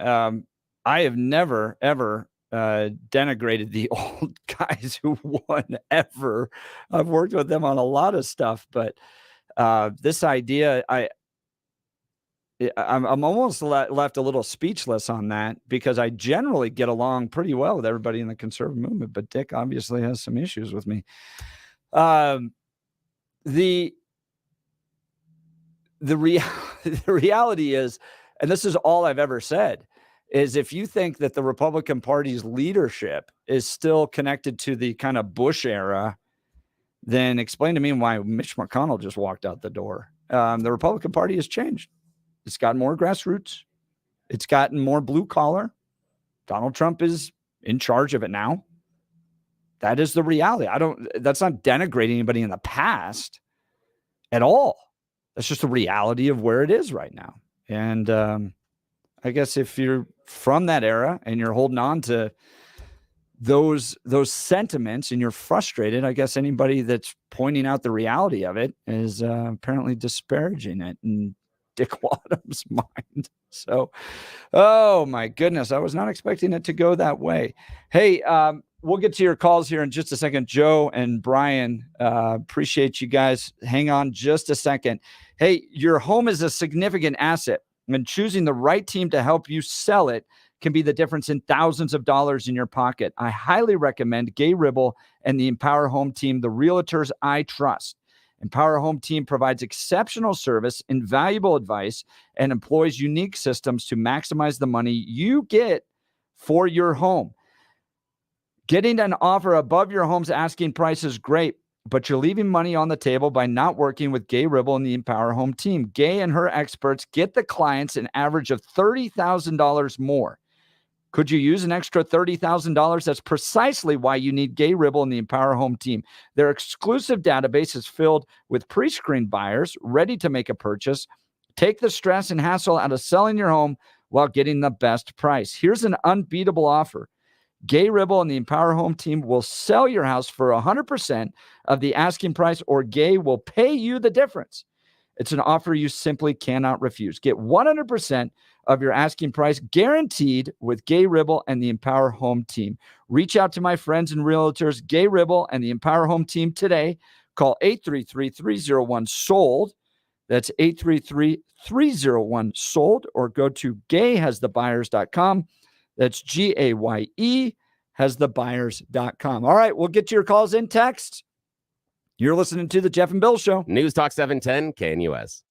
I have never ever denigrated the old guys who won ever. I've worked with them on a lot of stuff, but this idea, I'm almost left a little speechless on that, because I generally get along pretty well with everybody in the conservative movement, but Dick obviously has some issues with me. The reality is, and this is all I've ever said, is if you think that the Republican Party's leadership is still connected to the kind of Bush era, then explain to me why Mitch McConnell just walked out the door. The Republican Party has changed. It's gotten more grassroots. It's gotten more blue collar. Donald Trump is in charge of it now. That is the reality. That's not denigrating anybody in the past at all. That's just the reality of where it is right now. And I guess if you're from that era and you're holding on to those sentiments and you're frustrated, I guess anybody that's pointing out the reality of it is apparently disparaging it in Dick Wadhams' mind. So, oh my goodness, I was not expecting it to go that way. Hey, we'll get to your calls here in just a second. Joe and Brian, appreciate you guys. Hang on just a second. Hey, your home is a significant asset, and choosing the right team to help you sell it can be the difference in thousands of dollars in your pocket. I highly recommend Gay Ribble and the Empower Home Team, the realtors I trust. Empower Home Team provides exceptional service, invaluable advice, and employs unique systems to maximize the money you get for your home. Getting an offer above your home's asking price is great, but you're leaving money on the table by not working with Gay Ribble and the Empower Home Team. Gay and her experts get the clients an average of $30,000 more. Could you use an extra $30,000? That's precisely why you need Gay Ribble and the Empower Home Team. Their exclusive database is filled with pre-screened buyers ready to make a purchase. Take the stress and hassle out of selling your home while getting the best price. Here's an unbeatable offer. Gay Ribble and the Empower Home Team will sell your house for 100% of the asking price, or Gay will pay you the difference. It's an offer you simply cannot refuse. Get 100% of your asking price guaranteed with Gay Ribble and the Empower Home Team. Reach out to my friends and realtors, Gay Ribble and the Empower Home Team today. Call 833-301-SOLD. That's 833-301-SOLD, or go to gayhasthebuyers.com. That's GAYE hasthebuyers.com. All right, we'll get to your calls in text. You're listening to the Jeff and Bill Show. News Talk 710 KNUS.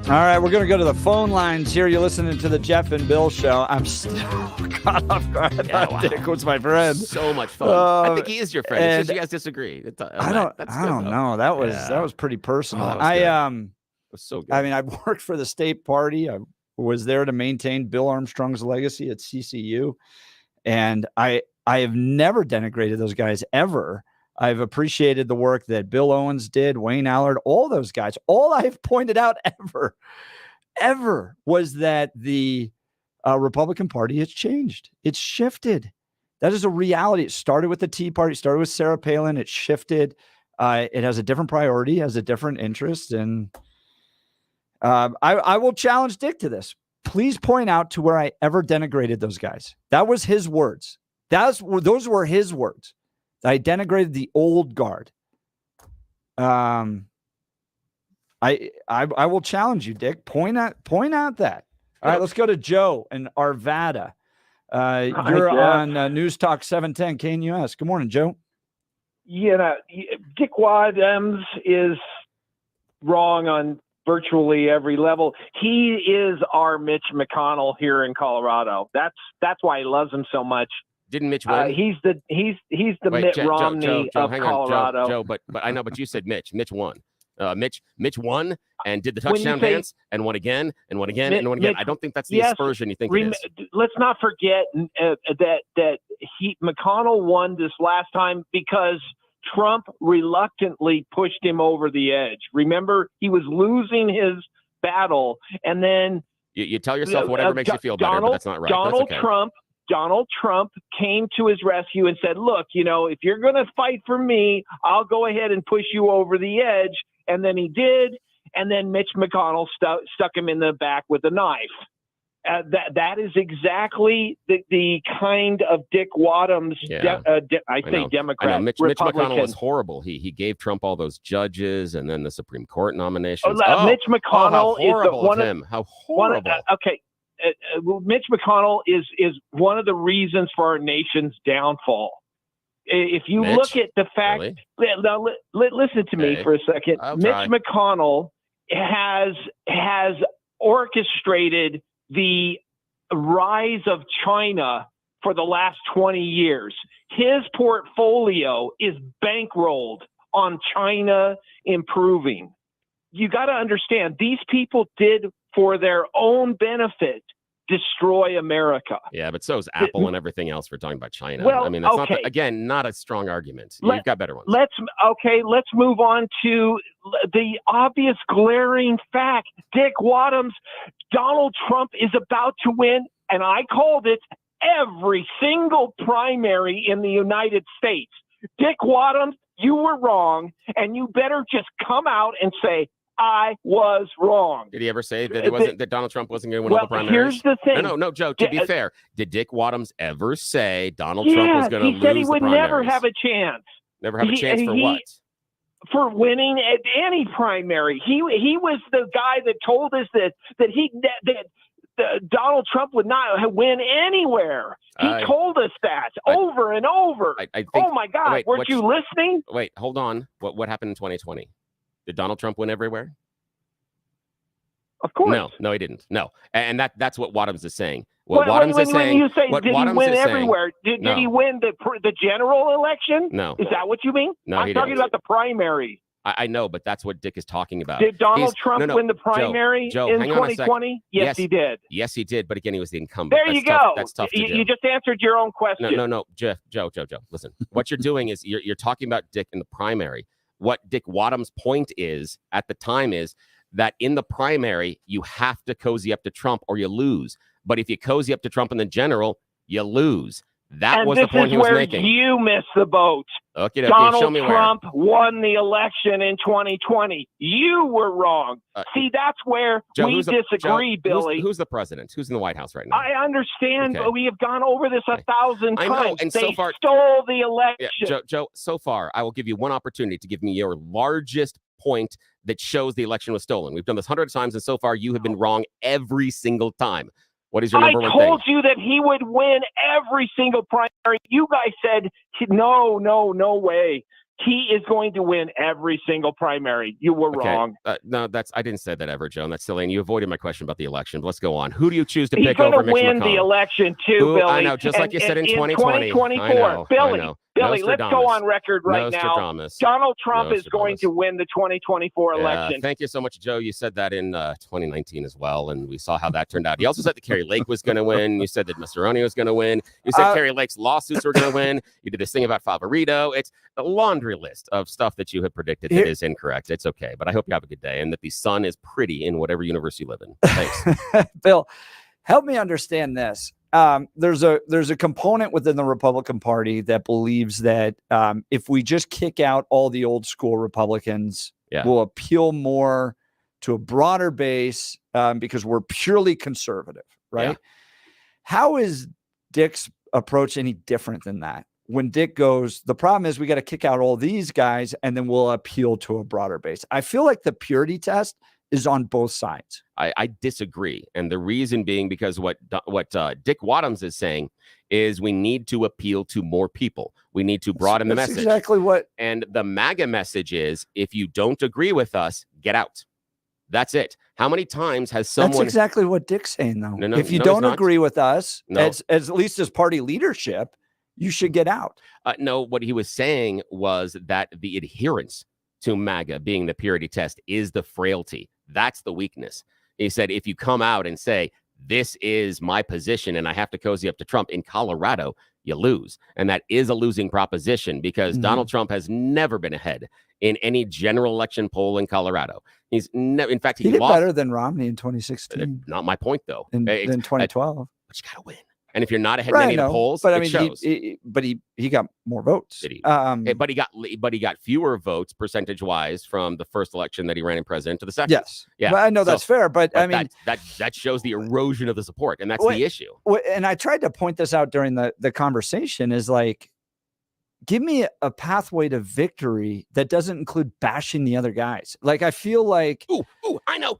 All right, we're going to go to the phone lines here. You're listening to the Jeff and Bill show. I'm still caught off guard. I thought Dick was my friend. So much fun. I think he is your friend. It's just you guys disagree. I don't know. That was pretty personal. Oh, it was so good. I mean, I worked for the state party. I was there to maintain Bill Armstrong's legacy at CCU, and I have never denigrated those guys ever. I've appreciated the work that Bill Owens did, Wayne Allard, all those guys. All I've pointed out ever was that the Republican Party has changed. It's shifted. That is a reality. It started with the Tea Party. It started with Sarah Palin. It shifted. It has a different priority, has a different interest. And I will challenge Dick to this. Please point out to where I ever denigrated those guys. That was his words. Those were his words. I denigrated the old guard. I will challenge you, Dick. Point out that. All right, let's go to Joe in Arvada. You're on News Talk 710 KNUS. Good morning, Joe. Dick Wadhams is wrong on virtually every level. He is our Mitch McConnell here in Colorado. That's why he loves him so much. Didn't Mitch win? He's the Mitt Romney of Colorado. Joe, but I know, but you said Mitch. Mitch won. Mitch won and did the touchdown dance and won again and won again and won again. I don't think that's the aspersion you think it is. Let's not forget that McConnell won this last time because Trump reluctantly pushed him over the edge. Remember, he was losing his battle, and then you tell yourself whatever makes you feel better, but that's not right. Donald Trump came to his rescue and said, look, if you're going to fight for me, I'll go ahead and push you over the edge. And then he did. And then Mitch McConnell stuck him in the back with a knife. That is exactly the kind of Dick Wadhams, Democrat. Mitch McConnell was horrible. He gave Trump all those judges and then the Supreme Court nominations. Mitch McConnell How horrible. Okay. Mitch McConnell is one of the reasons for our nation's downfall. If you look at the fact, now listen to me for a second. Mitch McConnell has orchestrated the rise of China for the last 20 years. His portfolio is bankrolled on China improving. You got to understand, these people did, for their own benefit, destroy America. Yeah, but so is Apple and everything else for talking about China. Well, I mean, it's not a strong argument. You've got better ones. Let's move on to the obvious glaring fact. Dick Wadhams, Donald Trump is about to win, and I called it, every single primary in the United States. Dick Wadhams, you were wrong, and you better just come out and say, I was wrong. Did he ever say that that Donald Trump wasn't going to win all the primaries? Here's the thing. No, Joe, to be fair, did Dick Wadhams ever say Donald Trump was going to lose the primaries? He said he would never have a chance. Never have a chance for what? For winning at any primary. He was the guy that told us that Donald Trump would not win anywhere. He told us that over and over. I think, oh my God, weren't you listening? Wait, hold on. What happened in 2020? Did Donald Trump win everywhere? Of course. No, he didn't. No, and that's what Wadhams is saying. When you say did he win everywhere, did he win the general election? No. Is that what you mean? No, I'm talking about the primary. I know, but that's what Dick is talking about. Did Donald Trump win the primary in 2020? Yes, he did. Yes, he did. But again, he was the incumbent. There you go. That's tough to do. You just answered your own question. No, Joe. Listen, what you're doing is you're talking about Dick in the primary. What Dick Wadhams' point is at the time is that in the primary, you have to cozy up to Trump or you lose. But if you cozy up to Trump in the general, you lose. That was the point he was making. This is where you missed the boat. Okay, Donald Trump won the election in 2020. You were wrong. See, that's where we disagree, Billy. Who's the president? Who's in the White House right now? I understand, but we have gone over this 1,000 times. I know, and they so far stole the election. Yeah, Joe, so far, I will give you one opportunity to give me your largest point that shows the election was stolen. We've done this hundreds of times, and so far, you have been wrong every single time. What is your number one thing? I told you that he would win every single primary. You guys said, no way. He is going to win every single primary. You were wrong. No, I didn't say that ever, Joan. That's silly. And you avoided my question about the election. But let's go on. Who do you choose to pick over Mitch McConnell? He's going to win the election too, Billy. I know, just like you said in 2020. 2024. Billy, let's go on record right now. Donald Trump is going to win the 2024 election. Thank you so much, Joe. You said that in 2019 as well, and we saw how that turned out. You also said that Carrie Lake was going to win. You said that Mastroni was going to win. You said Carrie Lake's lawsuits were going to win. You did this thing about Favorito. It's a laundry list of stuff that you have predicted that is incorrect. It's okay, but I hope you have a good day and that the sun is pretty in whatever universe you live in. Thanks. Bill, help me understand this. There's a component within the Republican Party that believes that if we just kick out all the old school Republicans, we'll appeal more to a broader base because we're purely conservative, right? Yeah. How is Dick's approach any different than that? When Dick goes, the problem is we got to kick out all these guys and then we'll appeal to a broader base. I feel like the purity test is on both sides. I disagree. And the reason being because what Dick Wadhams is saying is we need to appeal to more people. We need to broaden the message. Exactly what. And the MAGA message is, if you don't agree with us, get out. That's it. How many times has someone... That's exactly what Dick's saying, though. If you don't agree with us, as at least as party leadership, you should get out. No, what he was saying was that the adherence to MAGA being the purity test is the frailty. That's the weakness. He said, if you come out and say, this is my position and I have to cozy up to Trump in Colorado, you lose. And that is a losing proposition because Donald Trump has never been ahead in any general election poll in Colorado. He's never, in fact, he did lost better than Romney in 2016. Not my point, though. In 2012. But you got to win. And if you're not ahead in any of the polls, but it I mean, shows. He got more votes. Did he? But he got fewer votes percentage wise from the first election that he ran in president to the second. Yes. Yeah. But I know that's fair, but I mean that shows the erosion of the support, and that's the issue. And I tried to point this out during the conversation is like, give me a pathway to victory that doesn't include bashing the other guys. Like I feel like I know.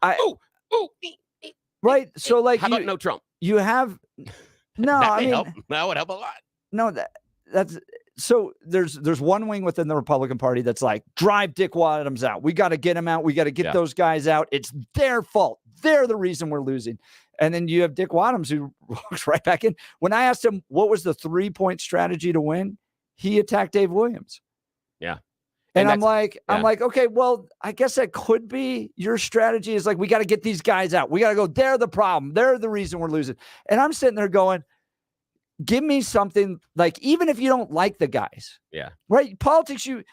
Right. So like how about no Trump? You have no, that I mean, help. That would help a lot. No, that's so there's one wing within the Republican Party that's like, drive Dick Wadhams out. We got to get him out. We got to get those guys out. It's their fault. They're the reason we're losing. And then you have Dick Wadhams who walks right back in. When I asked him what was the 3-point strategy to win, he attacked Dave Williams. Yeah. And I'm like, okay, well, I guess that could be your strategy is like, we got to get these guys out. We got to go. They're the problem. They're the reason we're losing. And I'm sitting there going, give me something like, even if you don't like the guys. Yeah. Right. Politics, you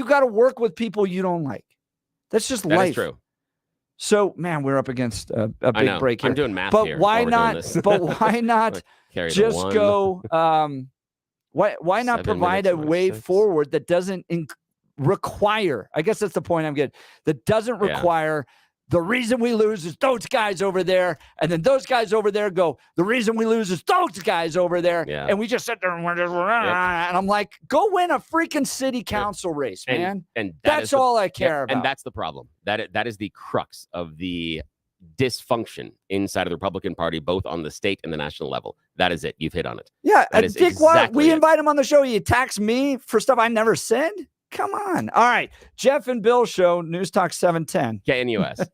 got to work with people you don't like. That's just life. That's true. So, man, we're up against a big break here. I'm doing math but here. Why not? But why not just go? Why not provide a way forward that doesn't require, I guess that's the point I'm getting, that doesn't require the reason we lose is those guys over there, and then those guys over there go, the reason we lose is those guys over there, and we just sit there and and I'm like, go win a freaking city council race, man. And that's all I care about. And that's the problem. That is the crux of the dysfunction inside of the Republican Party, both on the state and the national level. That is it. You've hit on it. Yeah, Dick, we invite him on the show. He attacks me for stuff I never said. Come on. All right. Jeff and Bill show, News Talk 710. KNUS.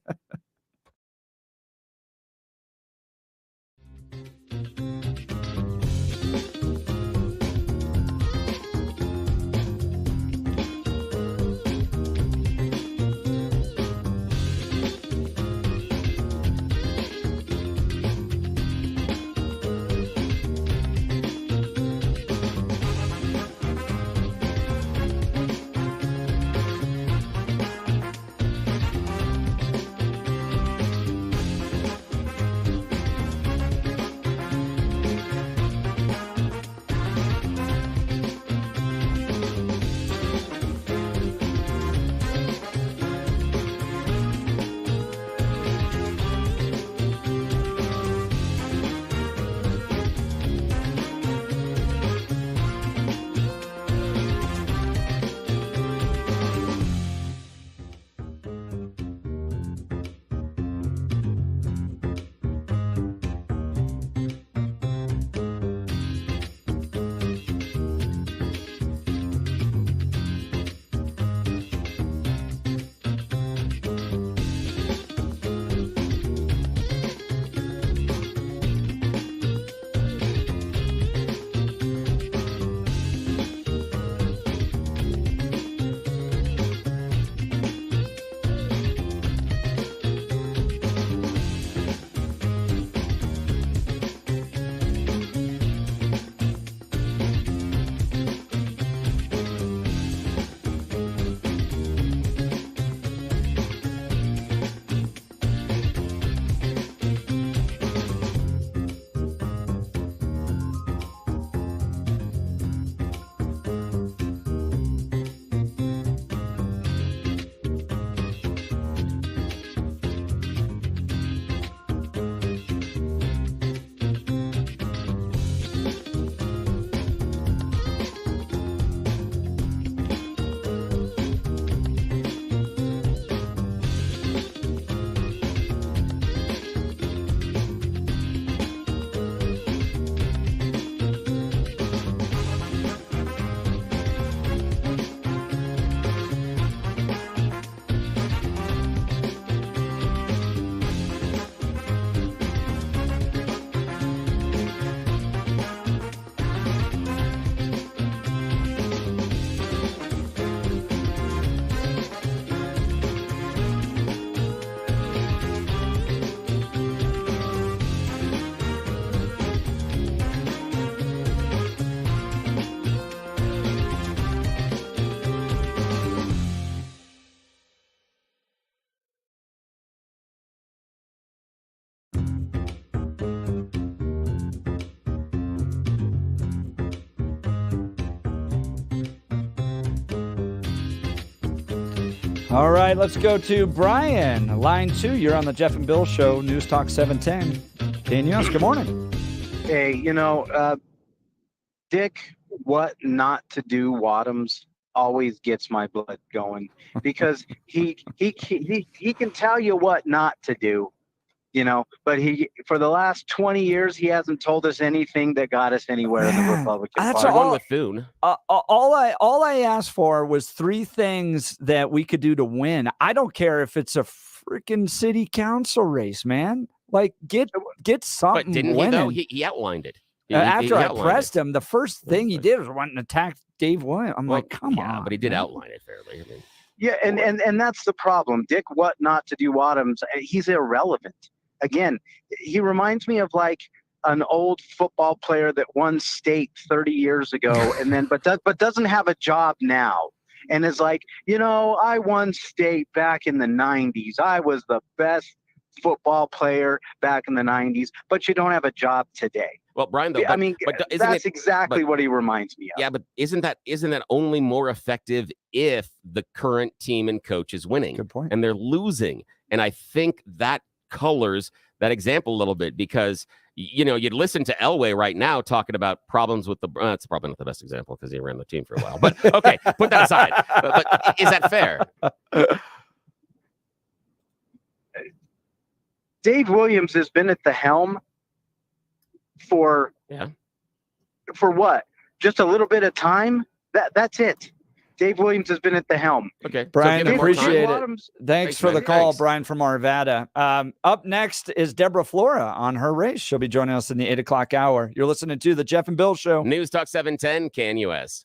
All right, let's go to Brian. Line 2, you're on the Jeff and Bill Show, News Talk 710. KNUS, good morning. Hey, Dick, what not to do Wadhams always gets my blood going because he can tell you what not to do, but for the last 20 years he hasn't told us anything that got us anywhere in the Republican That's Party. One with Thune. All I asked for was 3 things that we could do to win. I don't care if it's a freaking city council race, man. Like get something. But didn't winning. he though? He outlined it. After I pressed him, the first thing he did was went and attacked Dave Williams. I'm like, come on. But he did outline it fairly. I mean, Yeah, and that's the problem. Dick, what not to do Wadhams, he's irrelevant. Again, he reminds me of like an old football player that won state 30 years ago and then but doesn't have a job now. And is like, I won state back in the 90s. I was the best football player back in the 90s, but you don't have a job today. Well, Brian, though, that's exactly what he reminds me of. Yeah, but isn't that only more effective if the current team and coach is winning? Good point. And they're losing? And I think that colors that example a little bit because you'd listen to Elway right now talking about problems with the. It's probably not the best example because he ran the team for a while. But okay, put that aside. But is that fair? Dave Williams has been at the helm for what? Just a little bit of time? That's it. Dave Williams has been at the helm. Okay. Brian, so appreciate it. Thanks for the call, Brian from Arvada. Up next is Deborah Flora on her race. She'll be joining us in the 8 o'clock hour. You're listening to the Jeff and Bill Show. News Talk 710, KNUS.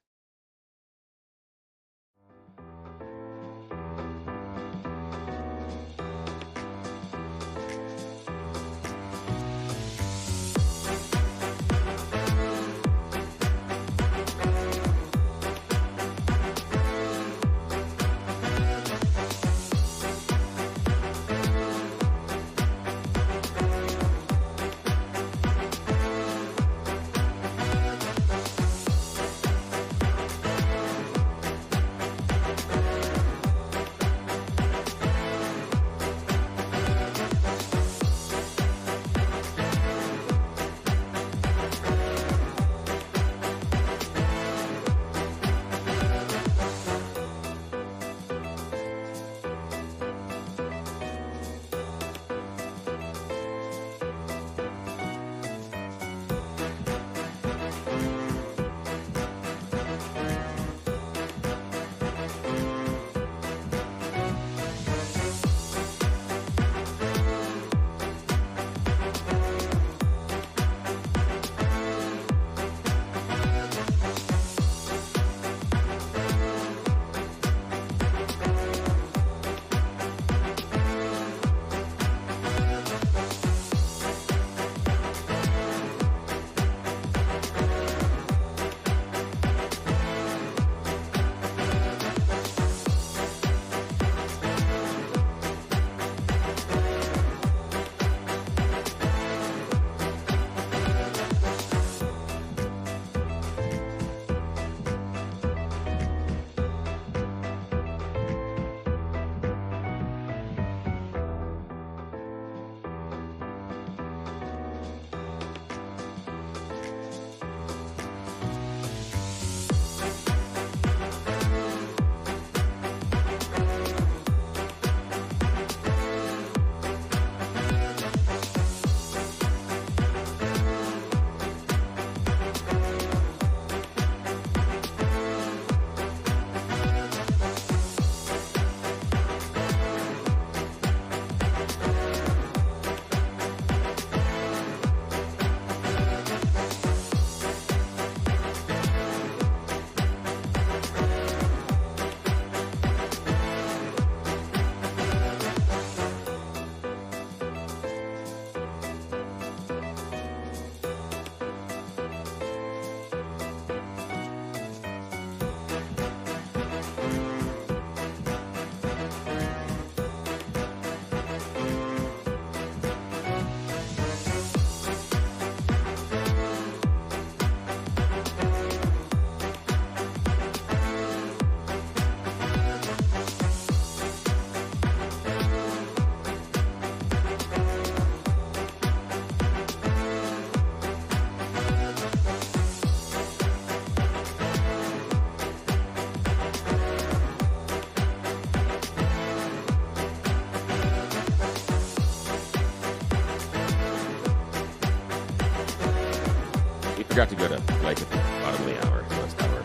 Forgot to go to like at the bottom of the hour, so it's covered.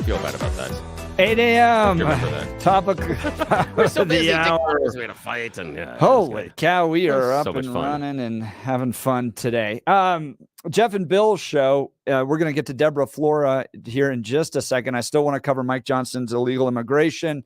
Feel bad about that. 8 a.m. Topic We're so busy. the hour. We had a fight and Holy cow, we are up so much and fun. running and having fun today. Jeff and Bill's show. We're going to get to Deborah Flora here in just a second. I still want to cover Mike Johnston's illegal immigration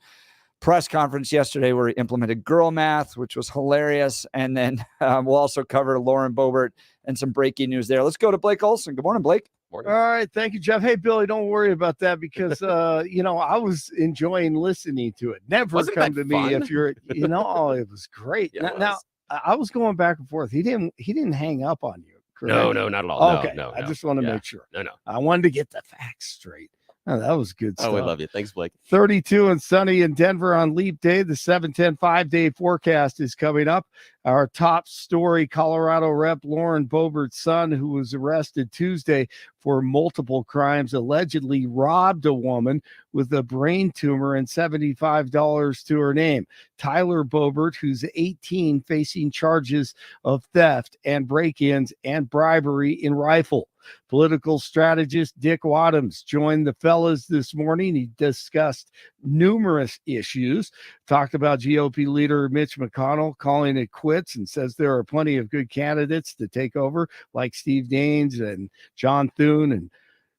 press conference yesterday where he implemented girl math, which was hilarious. And then we'll also cover Lauren Boebert and some breaking news there. Let's go to Blake Olson. Good morning, Blake. All right. Thank you, Jeff. Hey, Billy, don't worry about that because, I was enjoying listening to it. Never Wasn't come that to me fun? if you're, it was great. Yeah, it now, was. I was going back and forth. He didn't hang up on you. Correct? No, not at all. Okay. No. I just want to Yeah. make sure. No. I wanted to get the facts straight. Oh, that was good stuff. Oh, we love you. Thanks, Blake. 32 and sunny in Denver on Leap Day. The 7-10 5-day forecast is coming up. Our top story, Colorado Rep. Lauren Boebert's son, who was arrested Tuesday for multiple crimes, allegedly robbed a woman with a brain tumor and $75 to her name. Tyler Boebert, who's 18, facing charges of theft and break-ins and bribery in rifle. Political strategist Dick Wadhams joined the fellas this morning. He discussed numerous issues, talked about GOP leader Mitch McConnell calling it quits and says there are plenty of good candidates to take over, like Steve Daines and John Thune and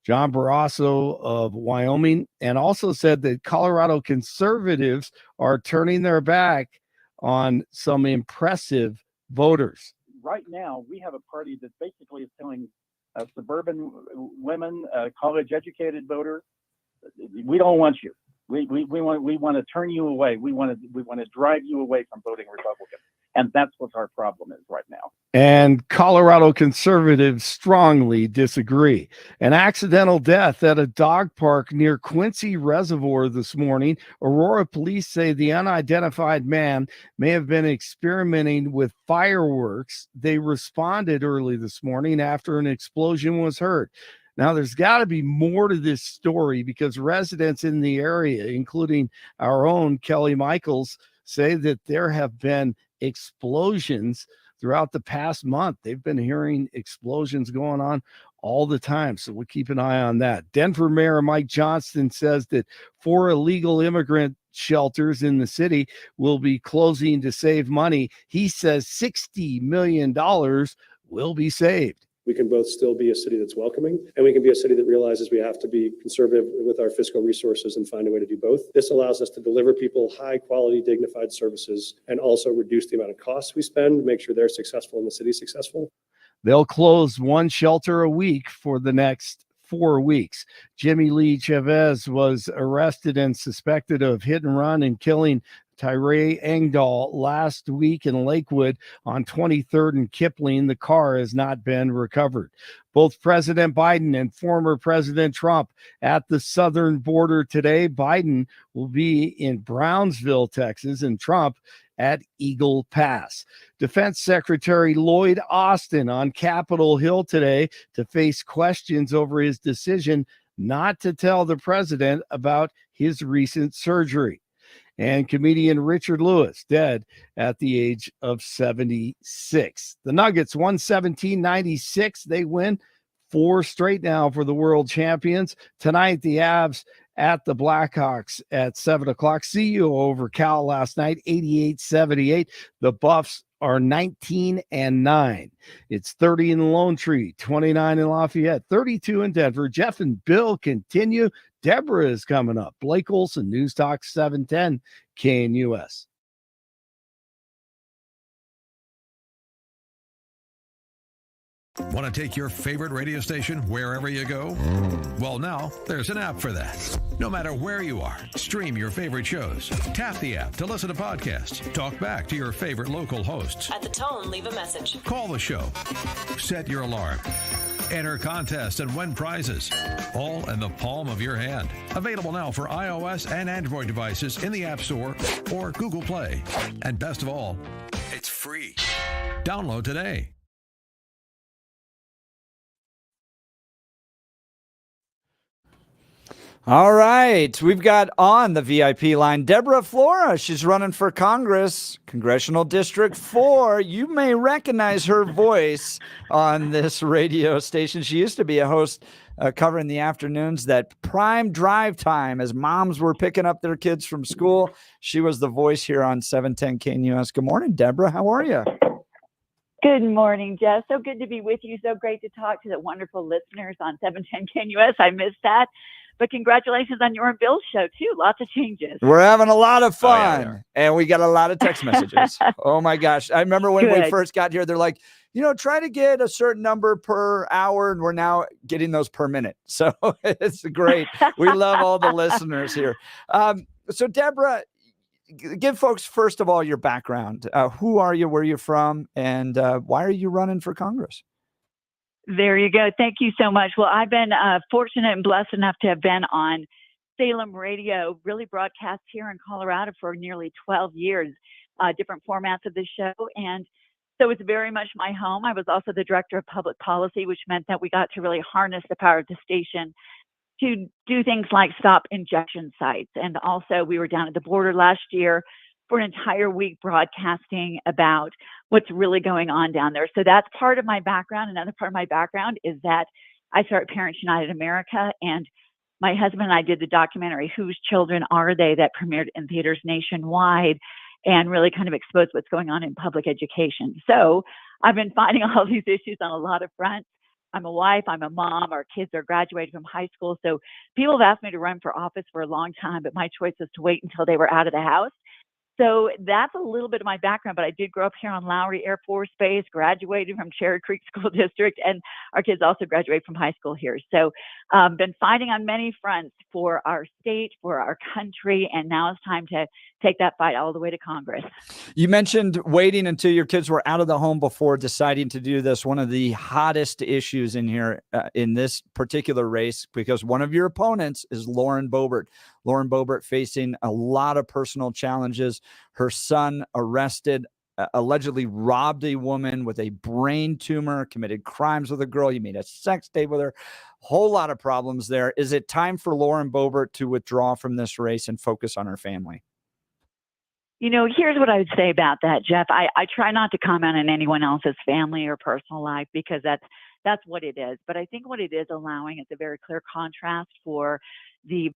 John Barrasso of Wyoming, and also said that Colorado conservatives are turning their back on some impressive voters. Right now, we have a party that basically is telling suburban women, college-educated voters, we don't want you. We want to turn you away. We want to drive you away from voting Republican, and that's what our problem is right now. And Colorado conservatives strongly disagree. An accidental death at a dog park near Quincy Reservoir this morning. Aurora police say the unidentified man may have been experimenting with fireworks. They responded early this morning after an explosion was heard. Now, there's got to be more to this story because residents in the area, including our own Kelly Michaels, say that there have been explosions throughout the past month. They've been hearing explosions going on all the time. So we'll keep an eye on that. Denver Mayor Mike Johnston says that 4 illegal immigrant shelters in the city will be closing to save money. He says $60 million will be saved. We can both still be a city that's welcoming, and we can be a city that realizes we have to be conservative with our fiscal resources and find a way to do both. This allows us to deliver people high quality, dignified services and also reduce the amount of costs we spend, make sure they're successful and the city's successful. They'll close 1 shelter a week for the next 4 weeks. Jimmy Lee Chavez was arrested and suspected of hit and run and killing Tyree Engdahl last week in Lakewood on 23rd and Kipling. The car has not been recovered. Both President Biden and former President Trump at the southern border today. Biden will be in Brownsville, Texas, and Trump at Eagle Pass. Defense Secretary Lloyd Austin on Capitol Hill today to face questions over his decision not to tell the president about his recent surgery. And comedian Richard Lewis dead at the age of 76. The Nuggets 117-96. They win 4 straight now for the world champions. Tonight, the Avs at the Blackhawks at 7 o'clock. CU over Cal last night, 88-78. The Buffs are 19-9. It's 30 in the Lone Tree, 29 in Lafayette, 32 in Denver. Jeff and Bill continue. Deborah is coming up. Blake Olson, News Talk 710 KNUS. Want to take your favorite radio station wherever you go? Well, now there's an app for that. No matter where you are, stream your favorite shows. Tap the app to listen to podcasts. Talk back to your favorite local hosts. At the tone, leave a message. Call the show. Set your alarm. Enter contests and win prizes. All in the palm of your hand. Available now for iOS and Android devices in the App Store or Google Play. And best of all, it's free. Download today. All right. We've got on the VIP line Deborah Flora. She's running for Congress, Congressional District 4. You may recognize her voice on this radio station. She used to be a host covering the afternoons, that prime drive time as moms were picking up their kids from school. She was the voice here on 710 KNUS. Good morning, Deborah. How are you? Good morning, Jeff. So good to be with you. So great to talk to the wonderful listeners on 710 KNUS. I missed that. But congratulations on your and Bill's show, too. Lots of changes. We're having a lot of fun, and we got a lot of text messages. Oh, my gosh. I remember when we first got here, they're like, try to get a certain number per hour, and we're now getting those per minute. So it's great. We love all the listeners here. So, Deborah, give folks, first of all, your background. Who are you, where you're from, and why are you running for Congress? There you go. Thank you so much. Well, I've been fortunate and blessed enough to have been on Salem Radio, really broadcast here in Colorado for nearly 12 years, different formats of the show. And so it's very much my home. I was also the director of public policy, which meant that we got to really harness the power of the station to do things like stop injection sites. And also we were down at the border last year for an entire week broadcasting about what's really going on down there. So that's part of my background. Another part of my background is that I started Parents United America, and my husband and I did the documentary, Whose Children Are They?, that premiered in theaters nationwide and really kind of exposed what's going on in public education. So I've been fighting all these issues on a lot of fronts. I'm a wife, I'm a mom, our kids are graduating from high school. So people have asked me to run for office for a long time, but my choice was to wait until they were out of the house. So that's a little bit of my background, but I did grow up here on Lowry Air Force Base, graduated from Cherry Creek School District, and our kids also graduate from high school here. So been fighting on many fronts for our state, for our country, and now it's time to take that fight all the way to Congress. You mentioned waiting until your kids were out of the home before deciding to do this. One of the hottest issues in here in this particular race, because one of your opponents is Lauren Boebert. Lauren Boebert facing a lot of personal challenges. Her son arrested, allegedly robbed a woman with a brain tumor, committed crimes with a girl. He made a sex tape with her. Whole lot of problems there. Is it time for Lauren Boebert to withdraw from this race and focus on her family? Here's what I would say about that, Jeff. I try not to comment on anyone else's family or personal life because that's what it is. But I think what it is allowing is a very clear contrast for the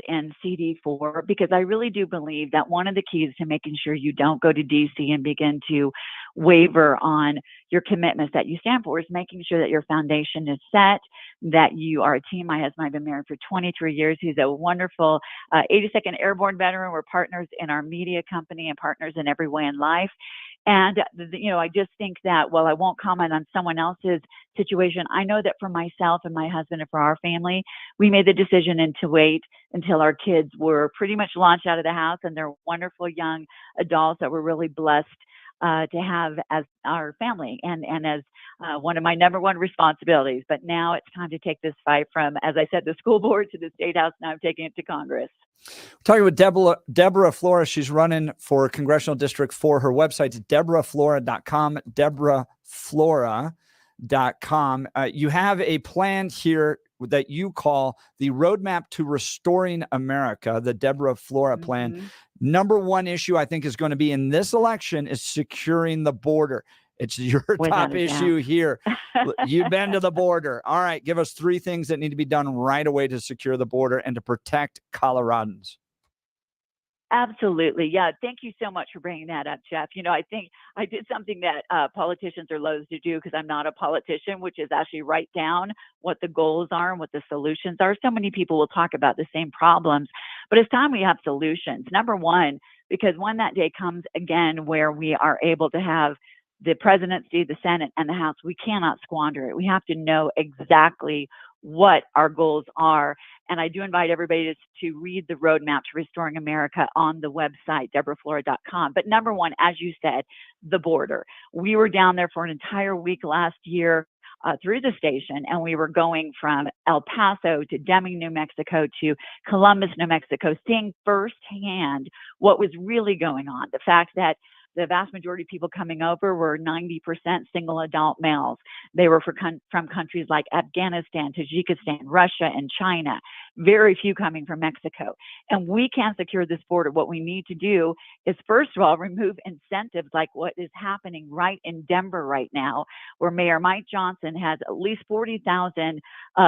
and CD4, because I really do believe that one of the keys to making sure you don't go to DC and begin to waver on your commitments that you stand for is making sure that your foundation is set, that you are a team. My husband and I have been married for 23 years. He's a wonderful 82nd Airborne veteran. We're partners in our media company and partners in every way in life. And, I just think that while I won't comment on someone else's situation, I know that for myself and my husband and for our family, we made the decision to wait until our kids were pretty much launched out of the house, and they're wonderful young adults that we're really blessed to have as our family and as one of my number one responsibilities. But now it's time to take this fight from, as I said, the school board to the state house. Now I'm taking it to Congress. We're talking with Deborah Flora. She's running for Congressional District 4. Her website's deborahflora.com, deborahflora.com. You have a plan here that you call the Roadmap to Restoring America, the Deborah Flora plan. Mm-hmm. Number one issue I think is going to be in this election is securing the border. It's your top issue here. You've been to the border. All right, give us 3 things that need to be done right away to secure the border and to protect Coloradans. Absolutely. Yeah. Thank you so much for bringing that up, Jeff. I think I did something that politicians are loath to do because I'm not a politician, which is actually write down what the goals are and what the solutions are. So many people will talk about the same problems, but it's time we have solutions. Number one, because when that day comes again where we are able to have the presidency, the Senate, and the House, we cannot squander it. We have to know exactly what our goals are. And I do invite everybody to read the Roadmap to Restoring America on the website, deborahflora.com. But number one, as you said, the border. We were down there for an entire week last year through the station, and we were going from El Paso to Deming, New Mexico to Columbus, New Mexico, seeing firsthand what was really going on. The fact that the vast majority of people coming over were 90% single adult males. They were from countries like Afghanistan, Tajikistan, Russia, and China. Very few coming from Mexico. And we can't secure this border. What we need to do is, first of all, remove incentives like what is happening right in Denver right now, where Mayor Mike Johnston has at least 40,000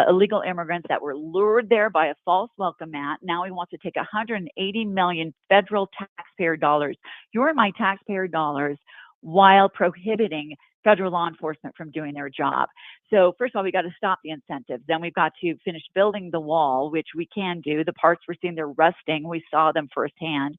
illegal immigrants that were lured there by a false welcome mat. Now he wants to take 180 million federal taxpayer dollars, your and my taxpayer dollars, while prohibiting federal law enforcement from doing their job. So first of all, we got to stop the incentives. Then we've got to finish building the wall, which we can do. The parts we're seeing, they're rusting. We saw them firsthand.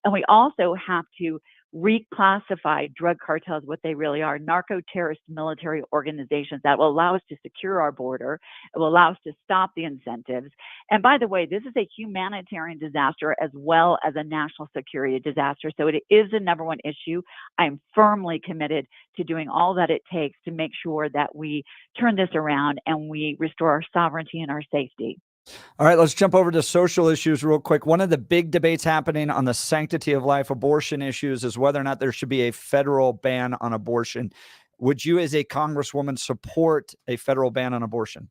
And we also have to reclassify drug cartels, what they really are, narco-terrorist military organizations that will allow us to secure our border. It will allow us to stop the incentives. And by the way, this is a humanitarian disaster as well as a national security disaster. So it is the number one issue. I'm firmly committed to doing all that it takes to make sure that we turn this around and we restore our sovereignty and our safety. All right, let's jump over to social issues real quick. One of the big debates happening on the sanctity of life abortion issues is whether or not there should be a federal ban on abortion. Would you, as a congresswoman, support a federal ban on abortion?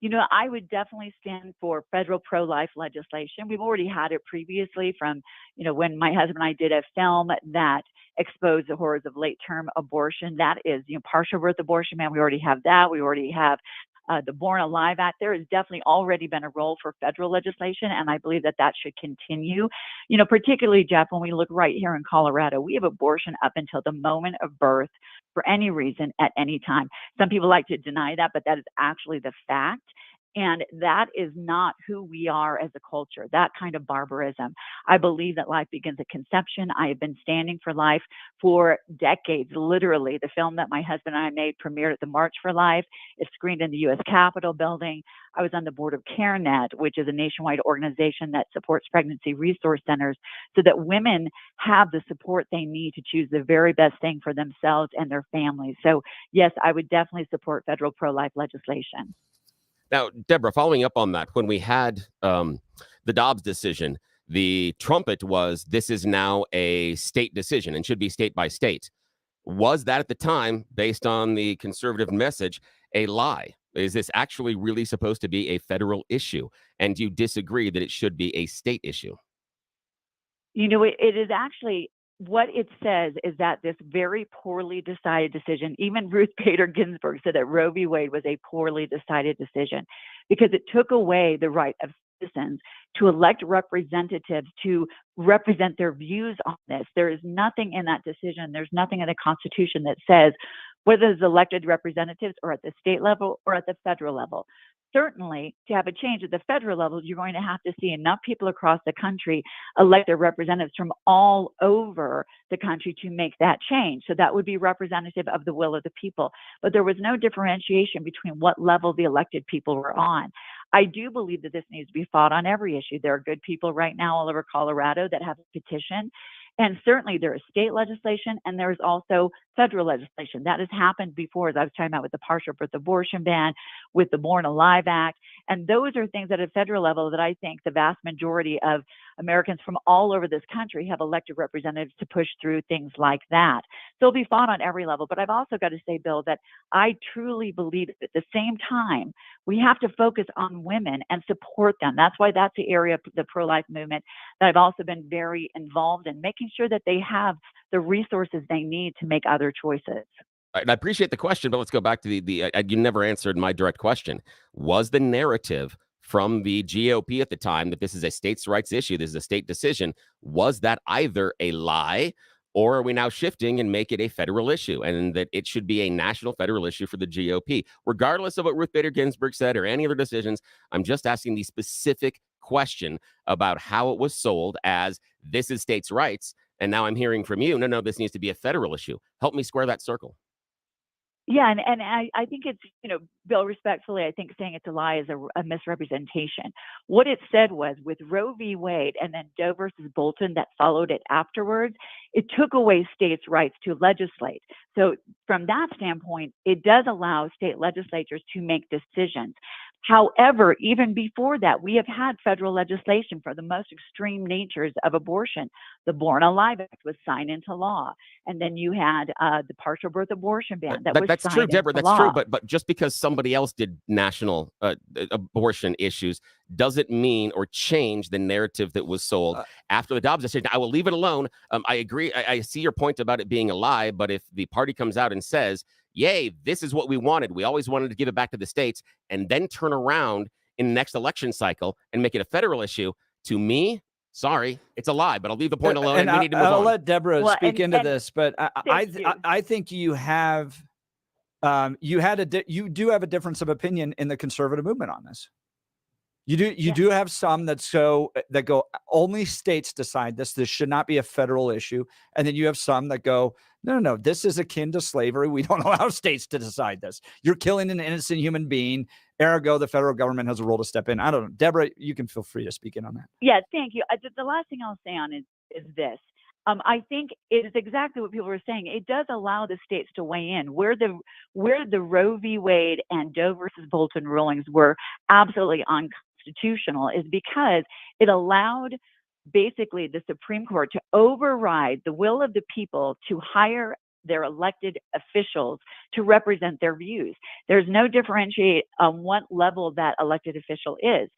You know, I would definitely stand for federal pro-life legislation. We've already had it previously from, when my husband and I did a film that exposed the horrors of late-term abortion. That is, partial birth abortion, man. We already have that. We already have the Born Alive Act. There has definitely already been a role for federal legislation, and I believe that should continue. Particularly, Jeff, when we look right here in Colorado, we have abortion up until the moment of birth for any reason at any time. Some people like to deny that, but that is actually the fact. And that is not who we are as a culture, that kind of barbarism. I believe that life begins at conception. I have been standing for life for decades, literally. The film that my husband and I made premiered at the March for Life. It screened in the U.S. Capitol building. I was on the board of CareNet, which is a nationwide organization that supports pregnancy resource centers so that women have the support they need to choose the very best thing for themselves and their families. So, yes, I would definitely support federal pro-life legislation. Now, Deborah, following up on that, when we had the Dobbs decision, the trumpet was this is now a state decision and should be state by state. Was that at the time, based on the conservative message, a lie? Is this actually really supposed to be a federal issue? And do you disagree that it should be a state issue? It is actually, what it says is that this very poorly decided decision, even Ruth Bader Ginsburg said that Roe v. Wade was a poorly decided decision because it took away the right of citizens to elect representatives to represent their views on this. There is nothing in that decision. There's nothing in the Constitution that says whether it's elected representatives or at the state level or at the federal level. Certainly, to have a change at the federal level, you're going to have to see enough people across the country elect their representatives from all over the country to make that change. So that would be representative of the will of the people. But there was no differentiation between what level the elected people were on. I do believe that this needs to be fought on every issue. There are good people right now all over Colorado that have a petition. And certainly there is state legislation and there is also federal legislation. That has happened before, as I was talking about with the partial birth abortion ban, with the Born Alive Act. And those are things at a federal level that I think the vast majority of Americans from all over this country have elected representatives to push through things like that. So it'll be fought on every level. But I've also got to say, Bill, that I truly believe at the same time, we have to focus on women and support them. That's why that's the area of the pro-life movement that I've also been very involved in, making sure that they have the resources they need to make other choices. And I appreciate the question, but let's go back to you never answered my direct question. Was the narrative from the GOP at the time that this is a states' rights issue, this is a state decision, was that either a lie or are we now shifting and make it a federal issue and that it should be a national federal issue for the GOP? Regardless of what Ruth Bader Ginsburg said or any other decisions, I'm just asking the specific question about how it was sold as this is states' rights. And now I'm hearing from you, no, this needs to be a federal issue. Help me square that circle. Yeah, and I think it's, Bill, respectfully, I think saying it's a lie is a misrepresentation. What it said was with Roe v. Wade and then Doe versus Bolton that followed it afterwards, it took away states' rights to legislate. So from that standpoint, it does allow state legislatures to make decisions. However, even before that, we have had federal legislation for the most extreme natures of abortion. The Born Alive Act was signed into law. And then you had the partial birth abortion ban That's true, Deborah. That's true. But just because somebody else did national abortion issues doesn't mean or change the narrative that was sold after the Dobbs decision. I will leave it alone. I agree. I see your point about it being a lie. But if the party comes out and says, yay, this is what we wanted. We always wanted to give it back to the states, and then turn around in the next election cycle and make it a federal issue. To me, sorry, it's a lie, but I'll leave the point alone, and we need to move on. I'll let Deborah speak into this, but I think you have you do have a difference of opinion in the conservative movement on this. You do have some that go only states decide this. This should not be a federal issue, and then you have some that go no. This is akin to slavery. We don't allow states to decide this. You're killing an innocent human being. Ergo, the federal government has a role to step in. I don't know, Deborah. You can feel free to speak in on that. Yeah, thank you. The last thing I'll say on is this. I think it is exactly what people were saying. It does allow the states to weigh in. Where the Roe v. Wade and Doe versus Bolton rulings were absolutely unconstitutional is because it allowed basically the Supreme Court to override the will of the people to hire their elected officials to represent their views. There's no differentiate on what level that elected official is.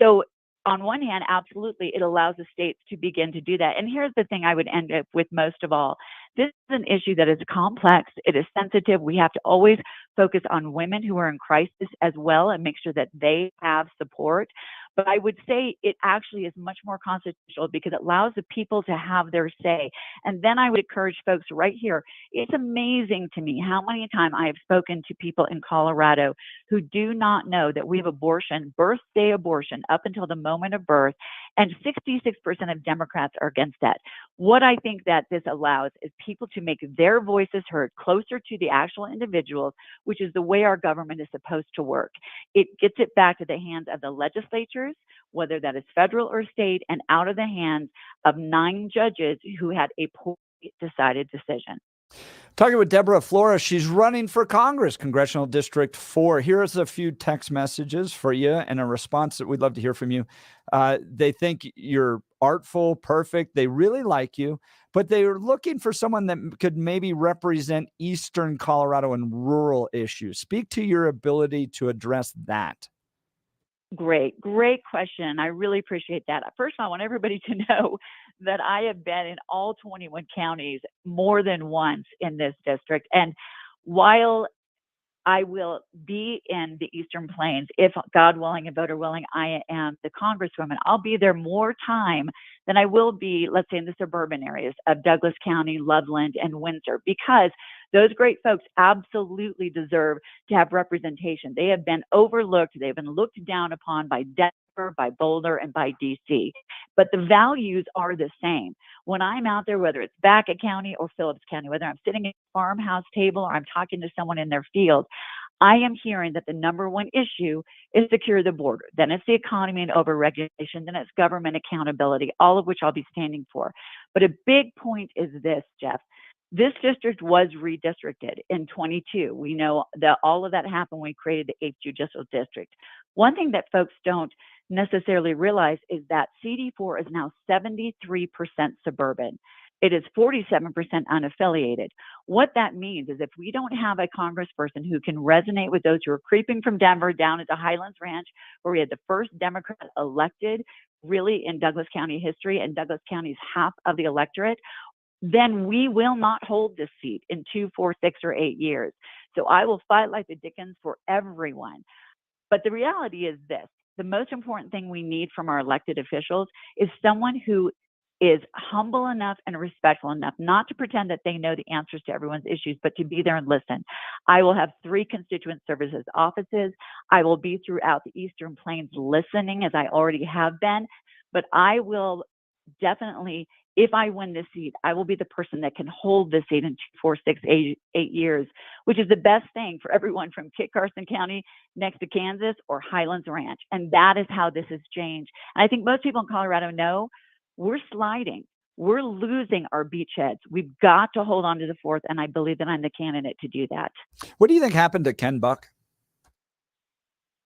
So on one hand, absolutely, it allows the states to begin to do that. And here's the thing I would end up with most of all. This is an issue that is complex. It is sensitive. We have to always focus on women who are in crisis as well and make sure that they have support. But I would say it actually is much more constitutional because it allows the people to have their say. And then I would encourage folks right here. It's amazing to me how many times I have spoken to people in Colorado who do not know that we have abortion, birthday abortion, up until the moment of birth, and 66% of Democrats are against that. What I think that this allows is people to make their voices heard closer to the actual individuals, which is the way our government is supposed to work. It gets it back to the hands of the legislatures, whether that is federal or state, and out of the hands of 9 judges who had a poorly decided decision. Talking with Deborah Flora, she's running for Congress, Congressional District 4. Here's a few text messages for you and a response that we'd love to hear from you. They think you're artful, perfect. They really like you, but they're looking for someone that could maybe represent Eastern Colorado and rural issues. Speak to your ability to address that. Great question. I really appreciate that. First of all, I want everybody to know that I have been in all 21 counties more than once in this district. And while I will be in the Eastern Plains, if God willing and voter willing, I am the Congresswoman, I'll be there more time than I will be, let's say, in the suburban areas of Douglas County, Loveland, and Windsor, because those great folks absolutely deserve to have representation. They have been overlooked. They've been looked down upon by Denver, by Boulder, and by DC. But the values are the same. When I'm out there, whether it's Baca County or Phillips County, whether I'm sitting at a farmhouse table or I'm talking to someone in their field, I am hearing that the number one issue is secure the border. Then it's the economy and overregulation. Then it's government accountability, all of which I'll be standing for. But a big point is this, Jeff. This district was redistricted in 22. We know that all of that happened when we created the 8th Judicial District. One thing that folks don't necessarily realize is that CD4 is now 73% suburban. It is 47% unaffiliated. What that means is if we don't have a congressperson who can resonate with those who are creeping from Denver down into Highlands Ranch, where we had the first Democrat elected really in Douglas County history, and Douglas County is half of the electorate, then we will not hold this seat in 2, 4, 6, or 8 years. So I will fight like the Dickens for everyone. But the reality is this. The most important thing we need from our elected officials is someone who is humble enough and respectful enough not to pretend that they know the answers to everyone's issues, but to be there and listen. I will have 3 constituent services offices. I will be throughout the Eastern Plains listening, as I already have been, but I will definitely, if I win this seat, I will be the person that can hold this seat in 2, 4, 6, 8 years, which is the best thing for everyone from Kit Carson County next to Kansas or Highlands Ranch. And that is how this has changed. And I think most people in Colorado know we're sliding. we're losing our beachheads. We've got to hold on to the fourth, and I believe that I'm the candidate to do that. What do you think happened to Ken Buck?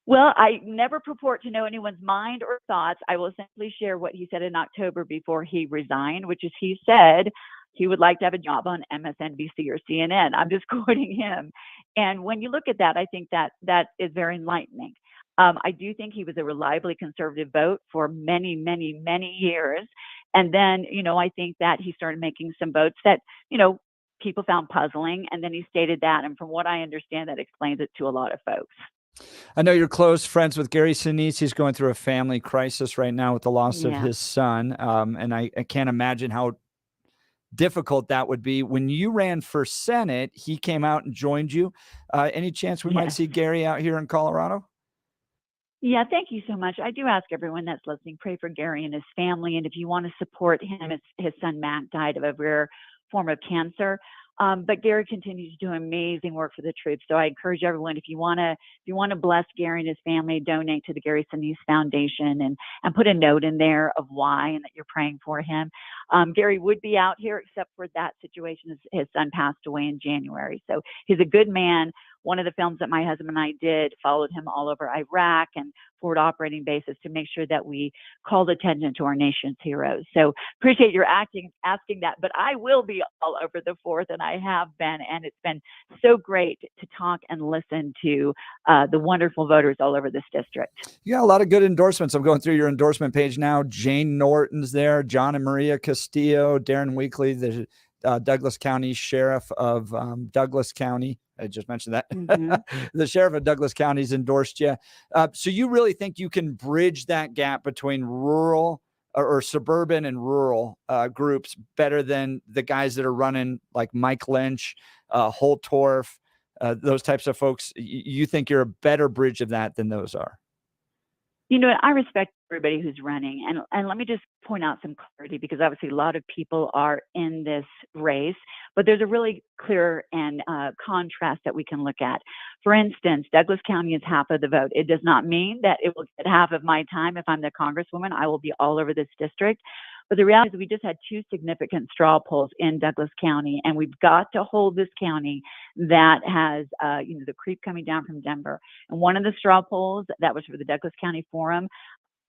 Well, I never purport to know anyone's mind or thoughts. I will simply share what he said in October before he resigned, which is he said he would like to have a job on MSNBC or CNN. I'm just quoting him. And when you look at that, I think that is very enlightening. I do think he was a reliably conservative vote for many, many, many years. And then, I think that he started making some votes that, people found puzzling. And then he stated that. And from what I understand, that explains it to a lot of folks. I know you're close friends with Gary Sinise. He's going through a family crisis right now with the loss of his son. And I can't imagine how difficult that would be. When you ran for Senate, he came out and joined you. Any chance we might see Gary out here in Colorado? Yeah, thank you so much. I do ask everyone that's listening, pray for Gary and his family. And if you want to support him, his son Matt died of a rare form of cancer. But Gary continues to do amazing work for the troops. So I encourage everyone, if you want to bless Gary and his family, donate to the Gary Sinise Foundation and put a note in there of why and that you're praying for him. Gary would be out here, except for that situation. His son passed away in January. So he's a good man. One of the films that my husband and I did followed him all over Iraq and forward operating bases to make sure that we called attention to our nation's heroes. So appreciate your asking that, but I will be all over the fourth, and I have been, and it's been so great to talk and listen to the wonderful voters all over this district. You got a lot of good endorsements. I'm going through your endorsement page now. Jane Norton's there, John and Maria Castillo, Darren Weekly, the Douglas County Sheriff of Douglas County. I just mentioned that. Mm-hmm. The Sheriff of Douglas County's endorsed you. So you really think you can bridge that gap between rural or suburban and rural groups better than the guys that are running like Mike Lynch, Holtorf, those types of folks? You think you're a better bridge of that than those are? I respect everybody who's running. And let me just point out some clarity, because obviously a lot of people are in this race, but there's a really clear and contrast that we can look at. For instance, Douglas County is half of the vote. It does not mean that it will get half of my time. If I'm the Congresswoman, I will be all over this district. But the reality is we just had two significant straw polls in Douglas County, and we've got to hold this county that has, the creep coming down from Denver. And one of the straw polls that was for the Douglas County Forum,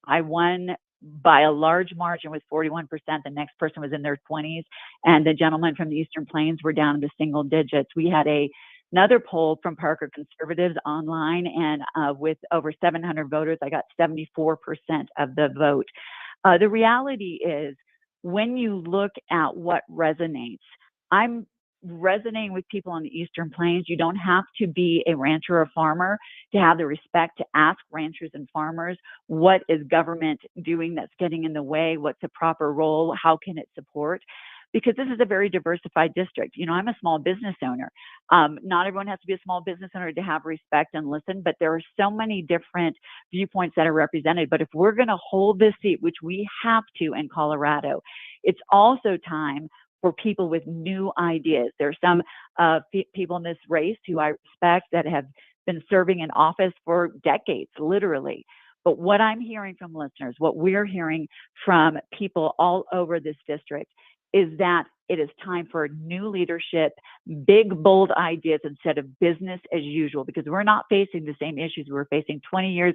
I won by a large margin with 41%. The next person was in their 20s, and the gentlemen from the Eastern Plains were down in the single digits. We had another poll from Parker Conservatives online, and with over 700 voters, I got 74% of the vote. The reality is, when you look at what resonates, I'm resonating with people on the Eastern Plains. You don't have to be a rancher or farmer to have the respect to ask ranchers and farmers, what is government doing that's getting in the way? What's the proper role? How can it support? Because this is a very diversified district. I'm a small business owner. Not everyone has to be a small business owner to have respect and listen, but there are so many different viewpoints that are represented. But if we're going to hold this seat, which we have to in Colorado, it's also time for people with new ideas. There's some people in this race who I respect that have been serving in office for decades, literally. But what I'm hearing from listeners, what we're hearing from people all over this district, is that it is time for new leadership, big, bold ideas instead of business as usual, because we're not facing the same issues we were facing 20 years,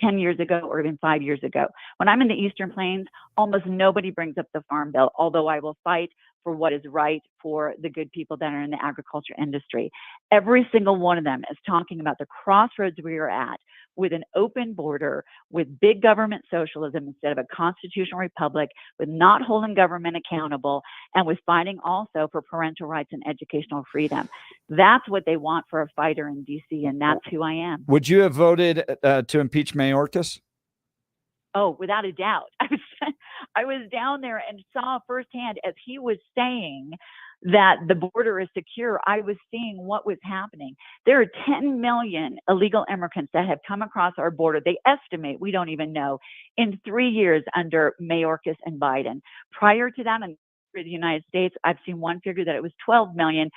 10 years ago, or even 5 years ago. When I'm in the Eastern Plains, almost nobody brings up the Farm Bill, although I will fight for what is right for the good people that are in the agriculture industry. Every single one of them is talking about the crossroads we are at, with an open border, with big government socialism instead of a constitutional republic, with not holding government accountable, and with fighting also for parental rights and educational freedom. That's what they want for a fighter in DC, and that's who I am. Would you have voted to impeach Mayorkas? Oh, without a doubt. I was down there and saw firsthand, as he was saying that the border is secure, I was seeing what was happening. There are 10 million illegal immigrants that have come across our border. They estimate, we don't even know, in 3 years under Mayorkas and Biden. Prior to that, in the United States, I've seen one figure that it was 12 million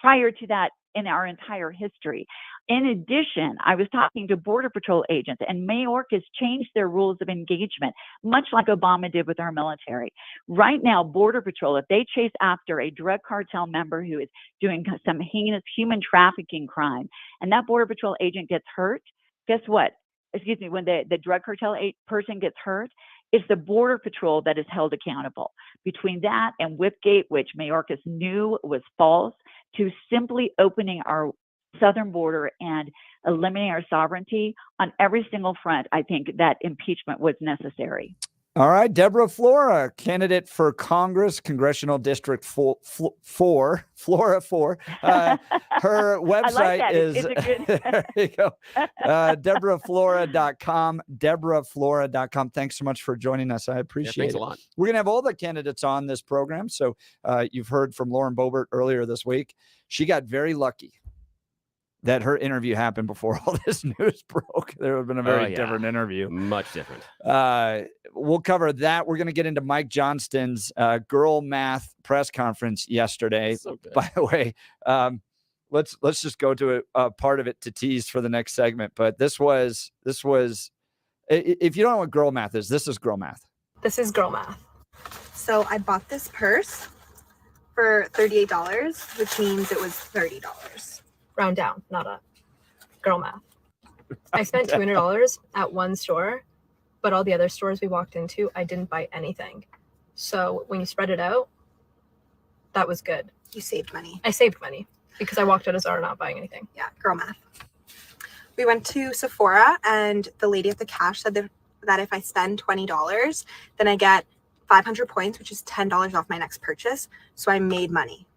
prior to that in our entire history. In addition, I was talking to Border Patrol agents, and Mayorkas changed their rules of engagement, much like Obama did with our military. Right now, Border Patrol, if they chase after a drug cartel member who is doing some heinous human trafficking crime, and that Border Patrol agent gets hurt, guess what? Excuse me, when the drug cartel person gets hurt, it's the Border Patrol that is held accountable. Between that and Whipgate, which Mayorkas knew was false, to simply opening our southern border and eliminating our sovereignty on every single front, I think that impeachment was necessary. All right, Deborah Flora, candidate for Congress, Congressional District 4, Flora 4. Her website is, there you go, DeborahFlora.com, DeborahFlora.com. Thanks so much for joining us. I appreciate it. Thanks a lot. We're going to have all the candidates on this program. So you've heard from Lauren Boebert earlier this week. She got very lucky that her interview happened before all this news broke. There would have been a very different interview. Much different. We'll cover that. We're going to get into Mike Johnston's girl math press conference yesterday. So good. By the way, let's just go to a part of it to tease for the next segment. But this was, if you don't know what girl math is, this is girl math. This is girl math. So I bought this purse for $38, which means it was $30. Round down, not up. Girl math. I spent $200 at one store, but all the other stores we walked into, I didn't buy anything. So when you spread it out, that was good. You saved money. I saved money because I walked out of Zara not buying anything. Yeah, girl math. We went to Sephora, and the lady at the cash said that if I spend $20, then I get 500 points, which is $10 off my next purchase. So I made money.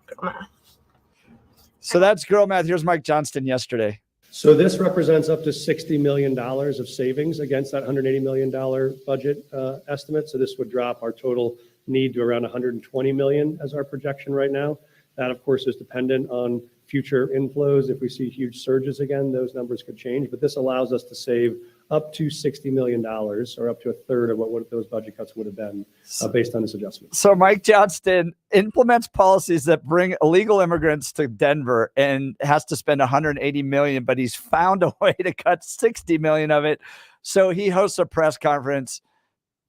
Girl math. So that's girl math. Here's Mike Johnston yesterday. So this represents up to $60 million of savings against that $180 million budget estimate. So this would drop our total need to around $120 million as our projection right now. That, of course, is dependent on future inflows. If we see huge surges again, those numbers could change. But this allows us to save up to $60 million, or up to a third of what those budget cuts would have been based on this adjustment. So Mike Johnston implements policies that bring illegal immigrants to Denver and has to spend $180 million, but he's found a way to cut $60 million of it. So he hosts a press conference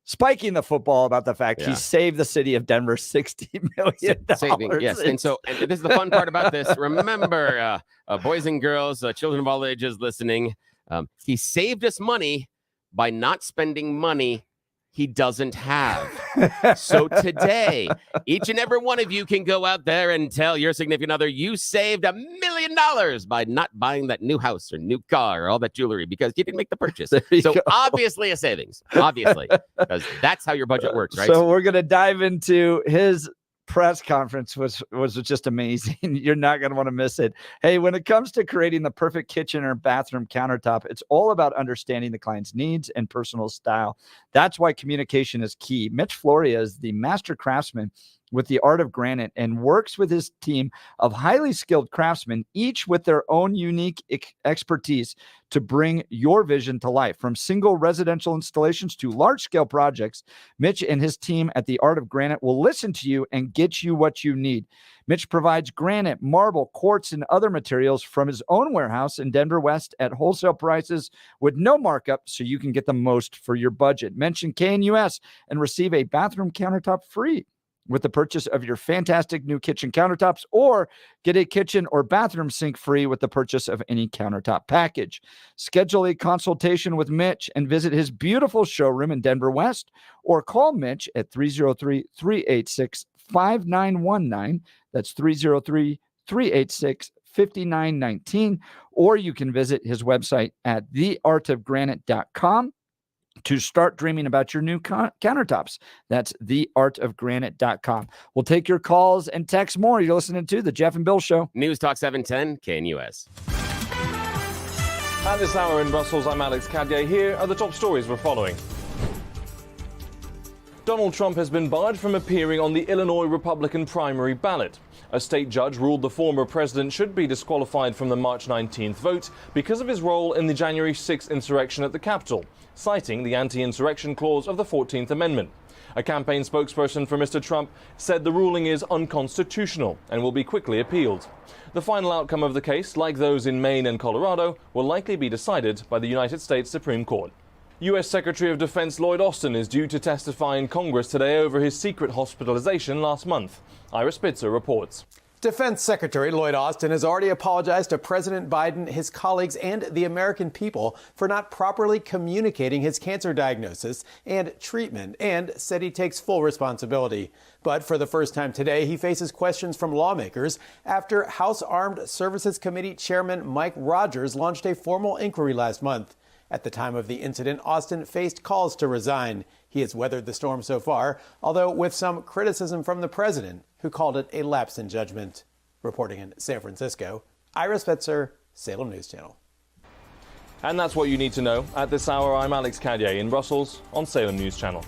spiking the football about the fact he saved the city of Denver $60 million. Saving, yes. And this is the fun part about this. Remember, boys and girls, children of all ages listening, he saved us money by not spending money he doesn't have. So today, each and every one of you can go out there and tell your significant other you saved $1 million by not buying that new house or new car or all that jewelry because you didn't make the purchase. So obviously a savings, obviously, because that's how your budget works, right? So we're going to dive into his press conference was just amazing. You're not going to want to miss it. Hey, when it comes to creating the perfect kitchen or bathroom countertop, it's all about understanding the client's needs and personal style. That's why communication is key. Mitch Floria is the master craftsman with the art of granite and works with his team of highly skilled craftsmen, each with their own unique expertise to bring your vision to life. From single residential installations to large-scale projects, Mitch and his team at the Art of Granite will listen to you and get you what you need. Mitch provides granite, marble, quartz, and other materials from his own warehouse in Denver West at wholesale prices with no markup, so you can get the most for your budget. Mention KNUS and receive a bathroom countertop free with the purchase of your fantastic new kitchen countertops, or get a kitchen or bathroom sink free with the purchase of any countertop package. Schedule a consultation with Mitch and visit his beautiful showroom in Denver West, or call Mitch at 303-386-5919. That's 303-386-5919. Or you can visit his website at theartofgranite.com. to start dreaming about your new countertops. That's theartofgranite.com. We'll take your calls and text more. You're listening to The Jeff and Bill Show. News Talk 710 KNUS. At this hour in Brussels, I'm Alex Cadier. Here are the top stories we're following. Donald Trump has been barred from appearing on the Illinois Republican primary ballot. A state judge ruled the former president should be disqualified from the March 19th vote because of his role in the January 6th insurrection at the Capitol, citing the anti-insurrection clause of the 14th Amendment. A campaign spokesperson for Mr. Trump said the ruling is unconstitutional and will be quickly appealed. The final outcome of the case, like those in Maine and Colorado, will likely be decided by the United States Supreme Court. U.S. Secretary of Defense Lloyd Austin is due to testify in Congress today over his secret hospitalization last month. Ira Spitzer reports. Defense Secretary Lloyd Austin has already apologized to President Biden, his colleagues, and the American people for not properly communicating his cancer diagnosis and treatment, and said he takes full responsibility. But for the first time today, he faces questions from lawmakers after House Armed Services Committee Chairman Mike Rogers launched a formal inquiry last month. At the time of the incident, Austin faced calls to resign. He has weathered the storm so far, although with some criticism from the president, who called it a lapse in judgment. Reporting in San Francisco, Ira Spitzer, Salem News Channel. And that's what you need to know. At this hour, I'm Alex Cadier in Brussels on Salem News Channel.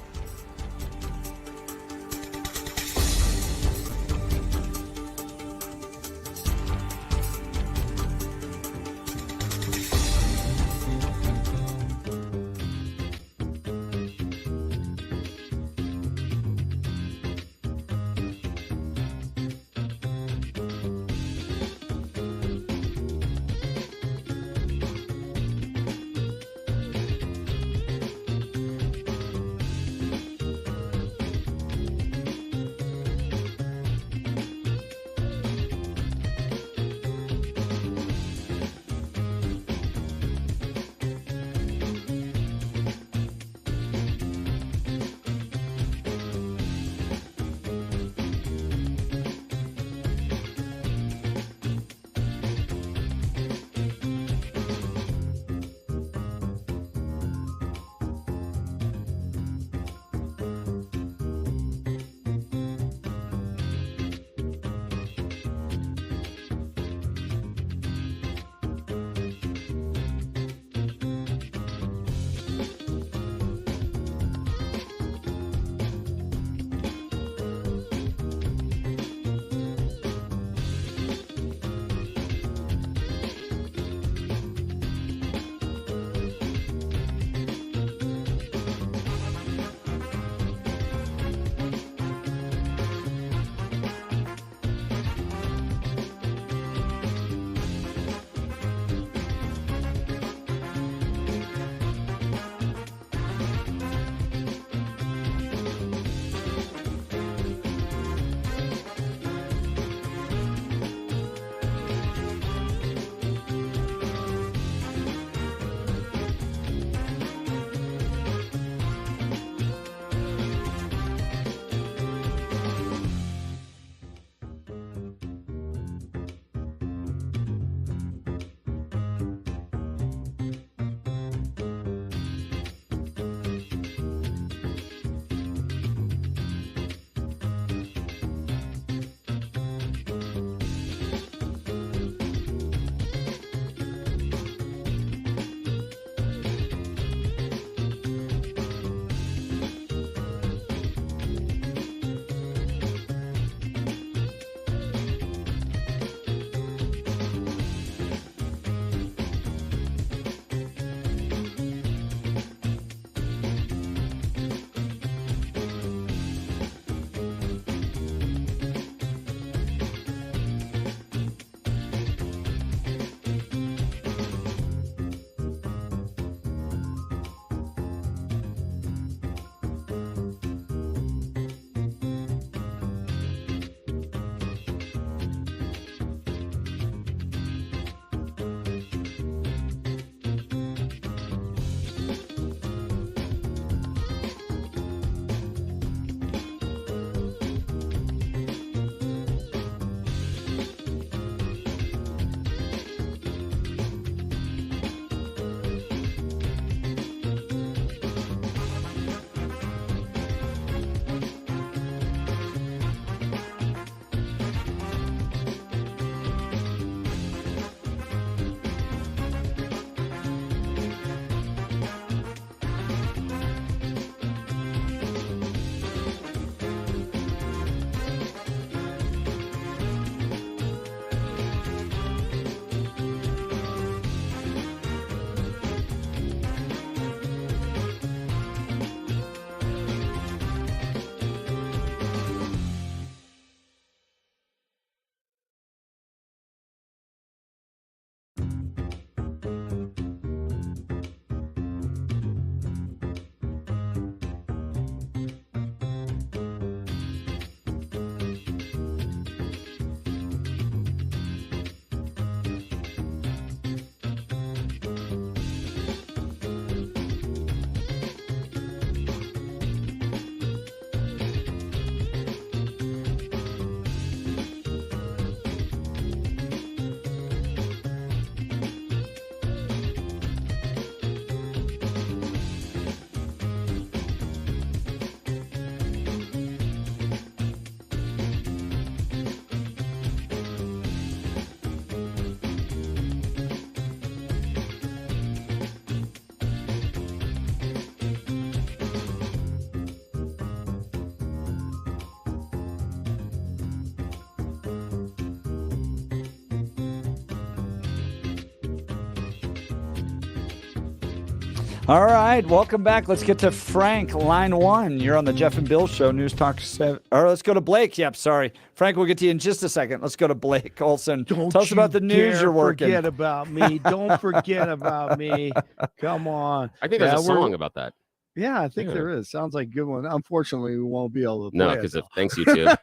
All right, welcome back. Let's get to Frank, line 1. You're on the Jeff and Bill Show, News Talk 7. Or let's go to Blake. Yep, sorry. Frank, we'll get to you in just a second. Let's go to Blake Olson. Tell us about the news you're working. Forget about me. Don't forget about me. Come on. I think there's a song about that. Yeah, I think there is. Sounds like a good one. Unfortunately, we won't be able to play No, because of thanks YouTube.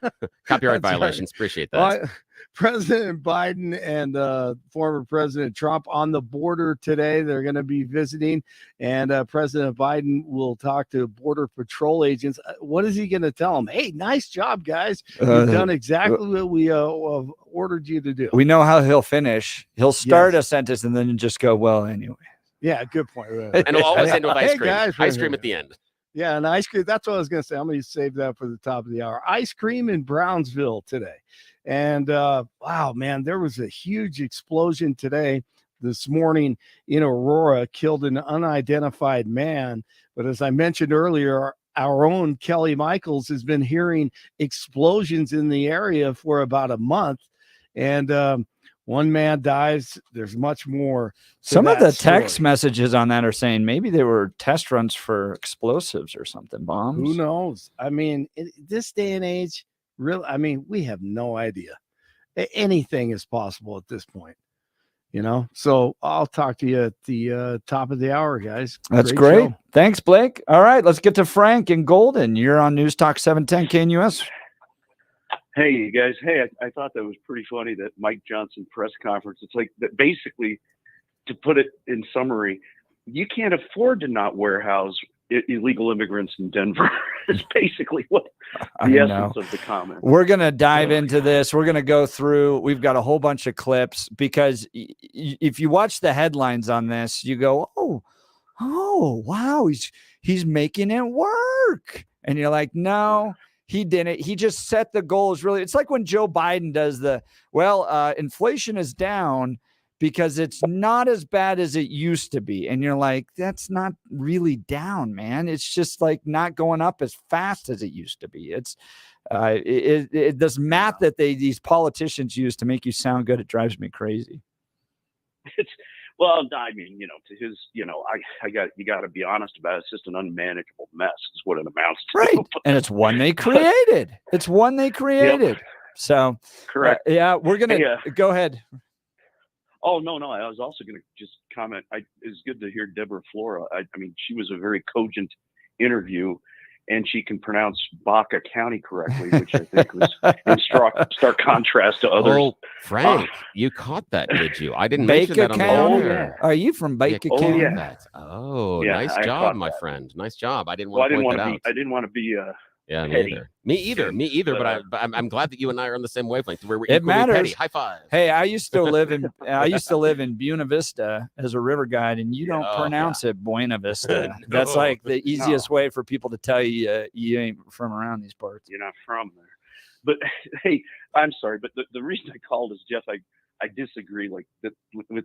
Copyright violations. Right. Appreciate that. Well, President Biden and former President Trump on the border today. They're going to be visiting, and President Biden will talk to Border Patrol agents. What is he going to tell them? Hey, nice job, guys. You've done exactly what we ordered you to do. We know how he'll finish. He'll start a sentence and then just go, well, anyway. Yeah, good point. And we'll always end with ice cream. Guys, ice cream at the end. Yeah, and ice cream. That's what I was going to say. I'm going to save that for the top of the hour. Ice cream in Brownsville today. And wow, man, there was a huge explosion today, this morning in Aurora, killed an unidentified man. But as I mentioned earlier, our own Kelly Michaels has been hearing explosions in the area for about a month. And one man dies. There's much more. Some of the text messages on that are saying maybe they were test runs for explosives or something, bombs. Who knows? I mean, in this day and age, really, I mean, we have no idea. Anything is possible at this point, you know? So I'll talk to you at the top of the hour, guys. That's great. Thanks, Blake. All right, let's get to Frank in Golden. You're on News Talk 710 KNUS. Hey, you guys. Hey, I thought that was pretty funny, that Mike Johnston press conference. It's like that, basically, to put it in summary, you can't afford to not warehouse illegal immigrants in Denver. Is basically what the essence of the comment. We're going to dive into this. We're going to go through. We've got a whole bunch of clips because if you watch the headlines on this, you go, oh, wow, he's making it work. And you're like, no. He didn't. He just set the goals. Really, it's like when Joe Biden does inflation is down because it's not as bad as it used to be. And you're like, that's not really down, man. It's just like not going up as fast as it used to be. It's this math that these politicians use to make you sound good. It drives me crazy. Well, I mean, to his, you got to be honest about it. It's just an unmanageable mess is what it amounts to. Right. And it's one they created. Yep. So, correct. We're going to go ahead. Oh, no. I was also going to just comment. It's good to hear Deborah Flora. I mean, she was a very cogent interview, and she can pronounce Baca County correctly, which I think was in stark contrast to others. Oh, Frank, you caught that, did you? I didn't mention that on the air. Are you from Baca County? Oh, yeah, nice job, my friend. Nice job. I didn't want to point that out. I didn't want to be yeah, petty. Me either. But I'm glad that you and I are on the same wavelength. We're it matters. Petty. High five. Hey, I used to live in Buena Vista as a river guide, and you don't pronounce it Buena Vista. No, that's like the easiest way for people to tell you you ain't from around these parts. You're not from there. But hey, I'm sorry, but the reason I called is, Jeff, I disagree with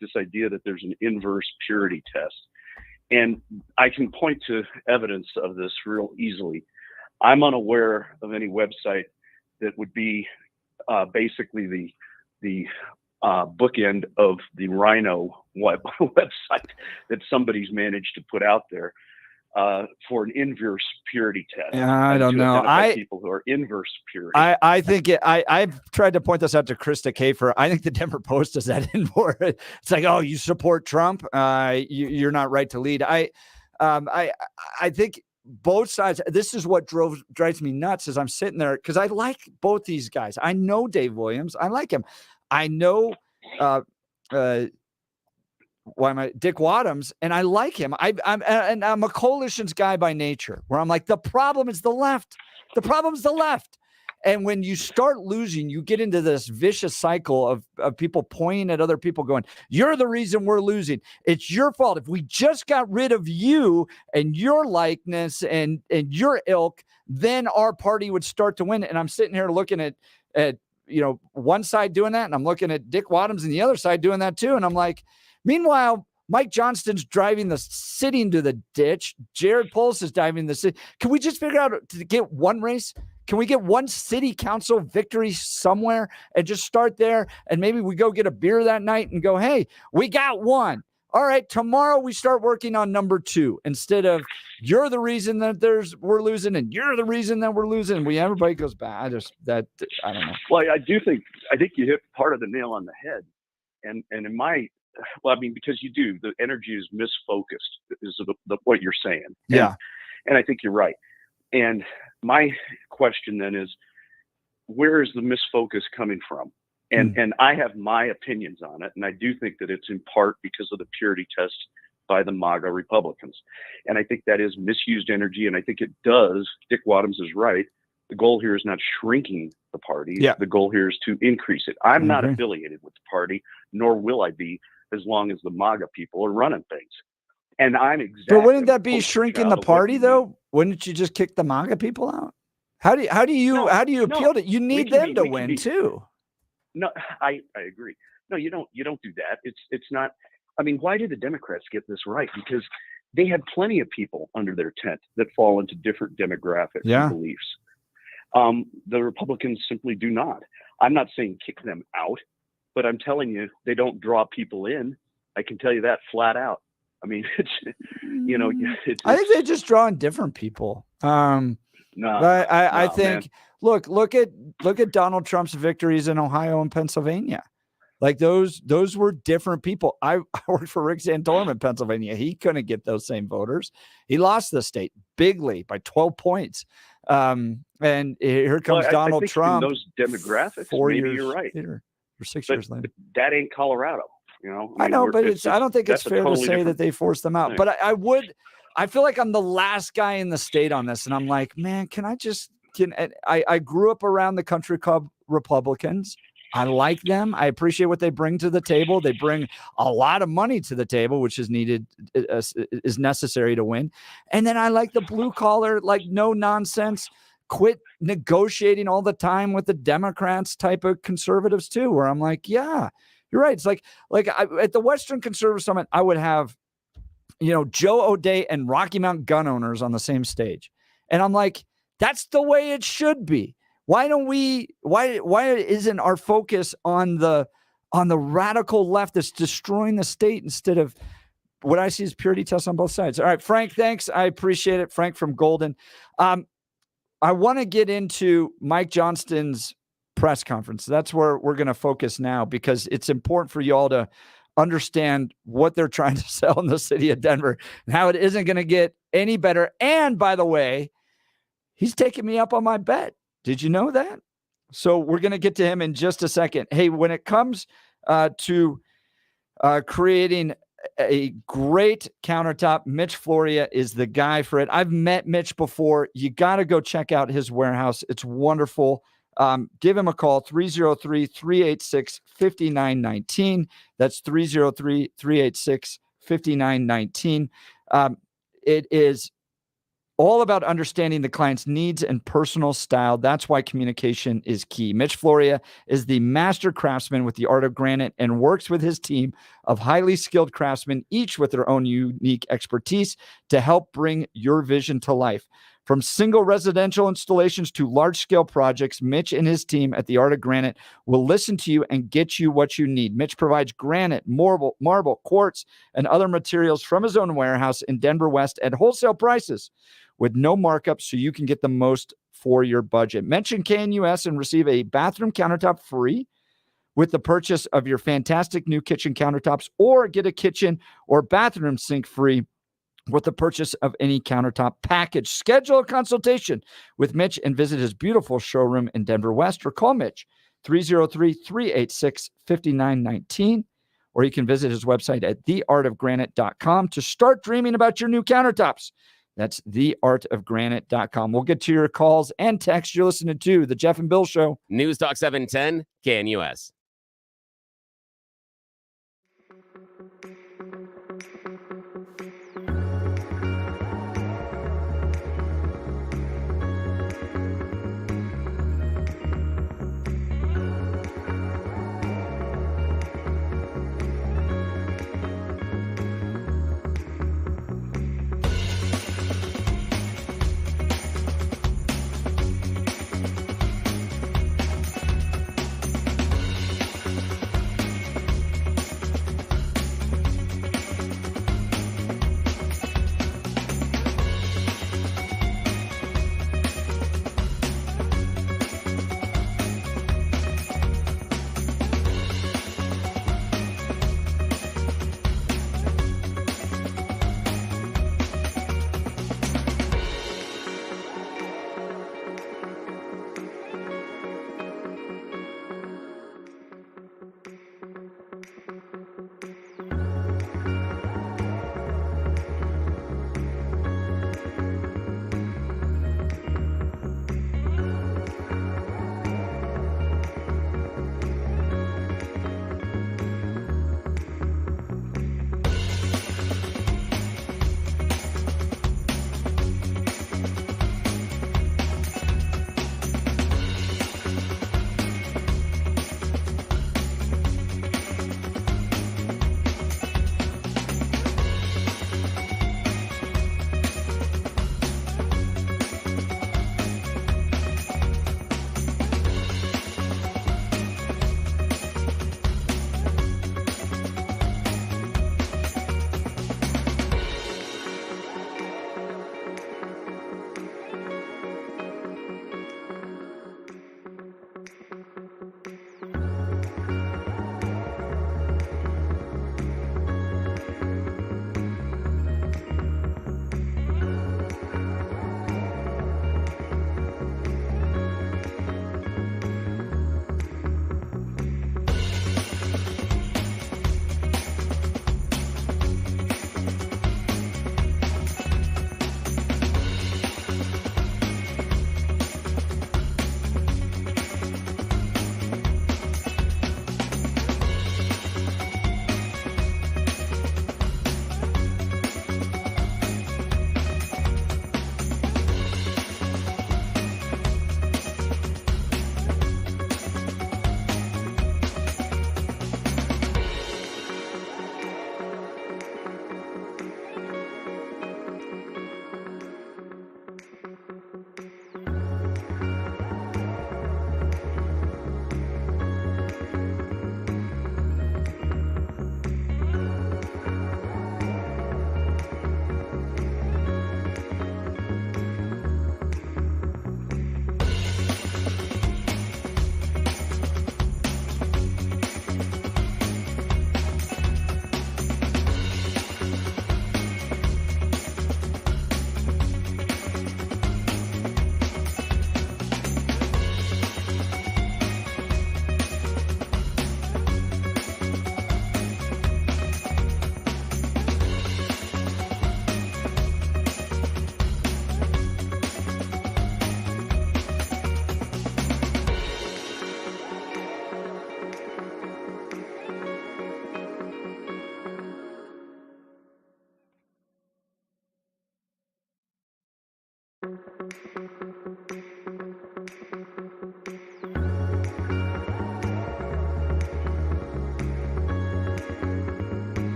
this idea that there's an inverse purity test, and I can point to evidence of this real easily. I'm unaware of any website that would be basically the bookend of the Rhino website that somebody's managed to put out there for an inverse purity test. I don't know. People who are inverse purity. I think I've tried to point this out to Krista Kafer. I think the Denver Post does that in more. It's like, oh, you support Trump. You're not right to lead. I think both sides. This is what drives me nuts as I'm sitting there, because I like both these guys. I know Dave Williams. I like him. I know Dick Wadhams, and I like him. I'm a coalitions guy by nature, where I'm like, the problem is the left. The problem is the left. And when you start losing, you get into this vicious cycle of people pointing at other people going, you're the reason we're losing. It's your fault. If we just got rid of you and your likeness and your ilk, then our party would start to win. And I'm sitting here looking at one side doing that, and I'm looking at Dick Wadhams and the other side doing that too. And I'm like, meanwhile, Mike Johnston's driving the city into the ditch. Jared Polis is driving the city. Can we just figure out to get one race? Can we get one city council victory somewhere and just start there? And maybe we go get a beer that night and go, hey, we got one. all right, tomorrow we start working on number 2 instead of you're the reason that we're losing and you're the reason that we're losing. Everybody goes back. I don't know. Well, I think you hit part of the nail on the head. And because you do, the energy is misfocused is what you're saying. And I think you're right. And my question then is, where is the misfocus coming from? And I have my opinions on it. And I do think that it's in part because of the purity test by the MAGA Republicans. And I think that is misused energy. And I think it does. Dick Wadhams is right. The goal here is not shrinking the party. Yeah. The goal here is to increase it. I'm not affiliated with the party, nor will I be as long as the MAGA people are running things. And I'm exactly. But wouldn't that be shrinking the party though? Wouldn't you just kick the MAGA people out? How do you appeal to? You need them to win too. No, I agree. No, you don't do that. It's not. I mean, why did the Democrats get this right? Because they had plenty of people under their tent that fall into different demographics and beliefs. The Republicans simply do not. I'm not saying kick them out, but I'm telling you, they don't draw people in. I can tell you that flat out. I mean, I think they just draw in different people. I think, man. Look at Donald Trump's victories in Ohio and Pennsylvania. Like those were different people. I worked for Rick Santorum in Pennsylvania. He couldn't get those same voters. He lost the state bigly by 12 points. And here comes Donald Trump. In those demographics, maybe you're right. Later, or 6 years later. But that ain't Colorado. I know, but I don't think it's fair to say that they forced them out. But I feel like I'm the last guy in the state on this. And I'm like, man, I grew up around the country club Republicans. I like them. I appreciate what they bring to the table. They bring a lot of money to the table, which is needed, is necessary to win. And then I like the blue collar, like no nonsense, quit negotiating all the time with the Democrats type of conservatives too, where I'm like, yeah, you're right. It's like at the Western Conservative Summit, I would have, Joe O'Dea and Rocky Mount gun owners on the same stage. And I'm like, that's the way it should be. Why isn't our focus on the radical left that's destroying the state instead of what I see as purity tests on both sides? All right, Frank, thanks. I appreciate it. Frank from Golden. I want to get into Mike Johnston's press conference. That's where we're going to focus now because it's important for you all to understand what they're trying to sell in the city of Denver and how it isn't going to get any better. And by the way, he's taking me up on my bet. Did you know that? So we're going to get to him in just a second. Hey, when it comes to creating a great countertop, Mitch Floria is the guy for it. I've met Mitch before. You got to go check out his warehouse. It's wonderful. Give him a call, 303-386-5919. That's 303-386-5919. It is all about understanding the client's needs and personal style. That's why communication is key. Mitch Floria is the master craftsman with the art of granite and works with his team of highly skilled craftsmen, each with their own unique expertise to help bring your vision to life. From single residential installations to large-scale projects, Mitch and his team at the Art of Granite will listen to you and get you what you need. Mitch provides granite, marble, quartz, and other materials from his own warehouse in Denver West at wholesale prices with no markup so you can get the most for your budget. Mention KNUS and receive a bathroom countertop free with the purchase of your fantastic new kitchen countertops, or get a kitchen or bathroom sink free with the purchase of any countertop package. Schedule a consultation with Mitch and visit his beautiful showroom in Denver West, or call Mitch 303-386-5919, or you can visit his website at theartofgranite.com to start dreaming about your new countertops. That's theartofgranite.com. We'll get to your calls and texts. You're listening to The Jeff and Bill Show. News Talk 710, KNUS.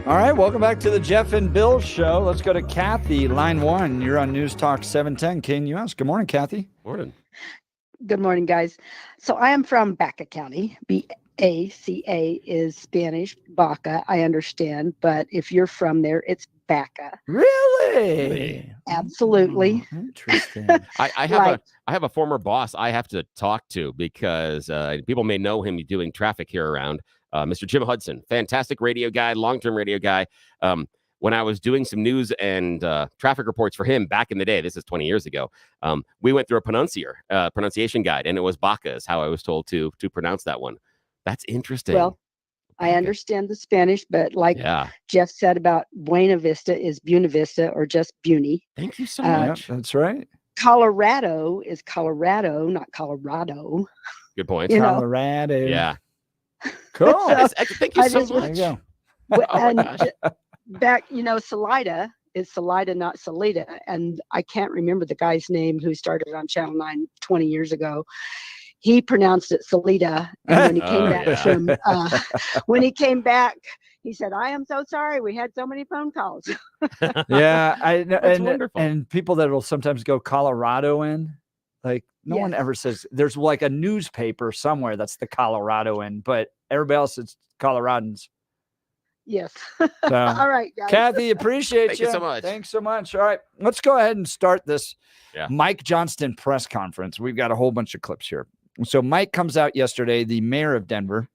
All right, welcome back to the Jeff and Bill Show. Let's go to Kathy, line 1. You're on News Talk 710 KNUS. Good morning, Kathy. Morning. Good morning, guys. So I am from Baca County. B-A-C-A is Spanish. Baca, I understand. But if you're from there, it's Baca. Really? Absolutely. Interesting. I have a former boss I have to talk to because people may know him doing traffic here around. Mr. Jim Hudson, fantastic radio guy, long-term radio guy. When I was doing some news and traffic reports for him back in the day, this is 20 years ago, we went through a pronunciation guide, and it was Baca is how I was told to pronounce that one. That's interesting. Well, I understand the Spanish, but like Jeff said about Buena Vista is Buena Vista or just Buny. Thank you so much. That's right. Colorado is Colorado, not Colorado. Good point. Colorado. Yeah. Cool. Thank you so much. There you go. Back, Salida is Salida, not Salida. And I can't remember the guy's name who started on Channel 9 20 years ago. He pronounced it Salida. And when he came back he said, I am so sorry. We had so many phone calls. Yeah. Wonderful. And people that will sometimes go Colorado in, like no one ever says there's like a newspaper somewhere that's the Colorado in, but everybody else it's Coloradans. Yes. So, all right, guys. Kathy, appreciate Thank you so much. Thanks so much. All right, let's go ahead and start this Mike Johnston press conference. We've got a whole bunch of clips here. So Mike comes out yesterday, the mayor of Denver,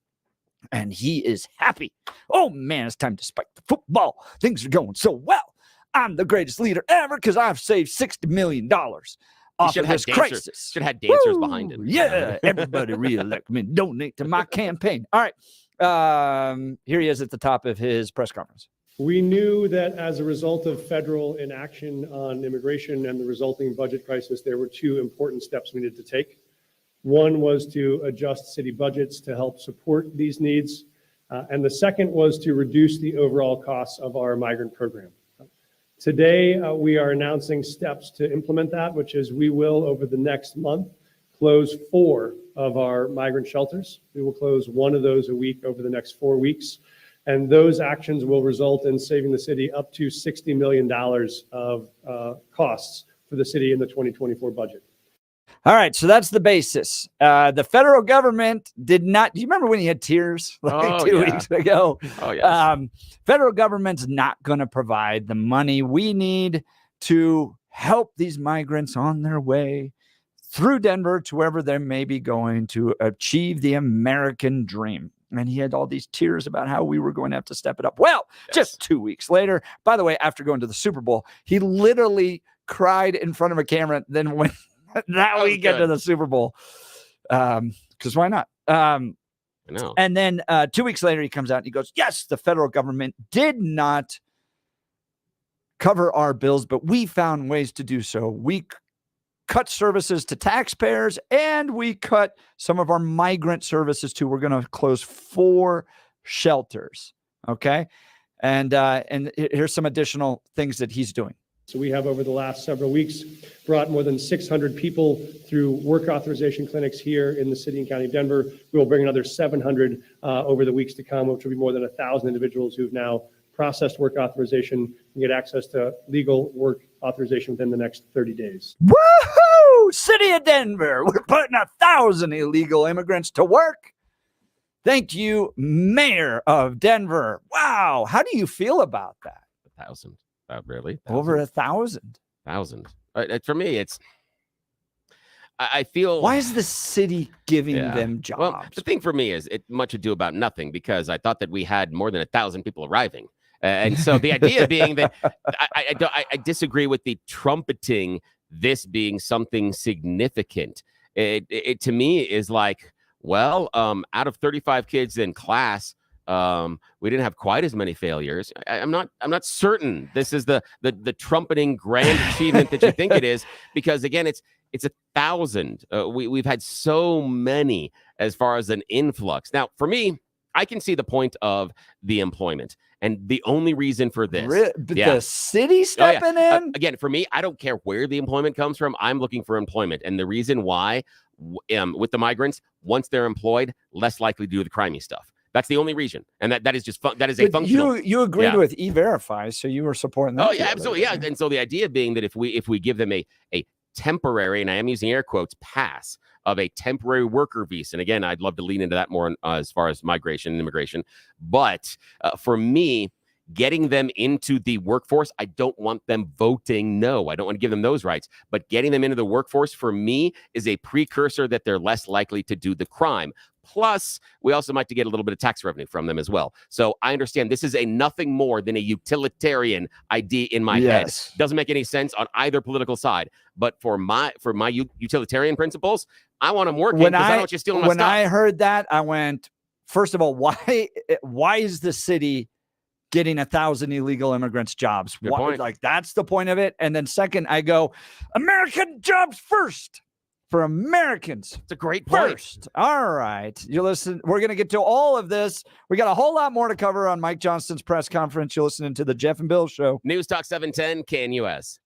and he is happy. Oh, man, it's time to spike the football. Things are going so well. I'm the greatest leader ever because I've saved $60 million off of this crisis. Should have had dancers behind him. Yeah, everybody reelect me. Donate to my campaign. All right. Here he is at the top of his press conference. We knew that as a result of federal inaction on immigration and the resulting budget crisis, there were two important steps we needed to take. One was to adjust city budgets to help support these needs. And the second was to reduce the overall costs of our migrant program. Today, we are announcing steps to implement that, which is we will, over the next month, close 4 of our migrant shelters. We will close 1 of those a week over the next 4 weeks. And those actions will result in saving the city up to $60 million of costs for the city in the 2024 budget. All right, so that's the basis. The federal government did not. Do you remember when he had tears like 2 weeks ago? Oh, yeah. Federal government's not going to provide the money we need to help these migrants on their way through Denver to wherever they may be going to achieve the American dream. And he had all these tears about how we were going to have to step it up. Well, just 2 weeks later, by the way, after going to the Super Bowl, he literally cried in front of a camera. Then when that we get to the Super Bowl, because why not? I know. And then 2 weeks later, he comes out and he goes, yes, the federal government did not cover our bills, but we found ways to do so. We cut services to taxpayers and we cut some of our migrant services too. We're going to close 4 shelters. Okay. And here's some additional things that he's doing. So we have, over the last several weeks, brought more than 600 people through work authorization clinics here in the city and county of Denver. We will bring another 700 over the weeks to come, which will be more than 1,000 individuals who've now processed work authorization and get access to legal work authorization within the next 30 days. Woohoo! City of Denver, we're putting 1,000 illegal immigrants to work. Thank you, Mayor of Denver. Wow. How do you feel about that? 1,000. Really? 1,000? Over 1,000. 1,000. For me, it's. I feel. Why is the city giving them jobs? Well, the thing for me is much ado about nothing, because I thought that we had more than 1,000 people arriving, and so the idea being that I disagree with the trumpeting this being something significant. It to me is like, well, out of 35 kids in class. We didn't have quite as many failures. I'm not certain this is the trumpeting grand achievement that you think it is, because again, it's 1,000. We've had so many as far as an influx. Now, for me, I can see the point of the employment, and the only reason for this, the city stepping in. Again, for me, I don't care where the employment comes from. I'm looking for employment, and the reason why, with the migrants, once they're employed, less likely to do the crimey stuff. That's the only reason, and that is just that is a functional. You agreed with E-Verify, so you were supporting that. Oh yeah, absolutely, yeah. And so the idea being that if we give them a temporary, and I am using air quotes, pass of a temporary worker visa, and again, I'd love to lean into that more as far as migration and immigration, but for me, getting them into the workforce, I don't want them voting no. I don't want to give them those rights, but getting them into the workforce for me is a precursor that they're less likely to do the crime. Plus, we also might get a little bit of tax revenue from them as well. So I understand this is a nothing more than a utilitarian idea in my head. Doesn't make any sense on either political side. But for my utilitarian principles, I want them working because I don't want you stealing my stuff. When I heard that, I went, first of all, why is the city getting 1,000 illegal immigrants jobs? Like, that's the point of it. And then second, I go, American jobs first. For Americans. It's a great point. First. All right. You listen. We're going to get to all of this. We got a whole lot more to cover on Mike Johnston's press conference. You're listening to the Jeff and Bill Show. News Talk 710 KNUS.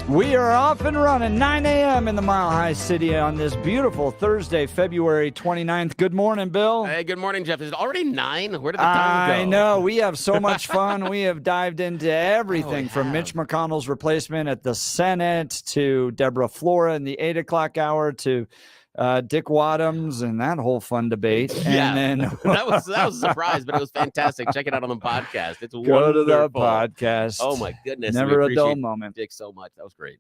We are off and running, 9 a.m. in the Mile High City on this beautiful Thursday, February 29th. Good morning, Bill. Hey, good morning, Jeff. Is it already 9? Where did the time go? I know. We have so much fun. We have dived into everything from Mitch McConnell's replacement at the Senate to Deborah Flora in the 8 o'clock hour to Dick Wadhams and that whole fun debate. Yeah, and then that was a surprise, but it was fantastic. Check it out on the podcast. It's go wonderful. to the podcast. Oh my goodness, never we a dull appreciate moment. Dick so much. That was great.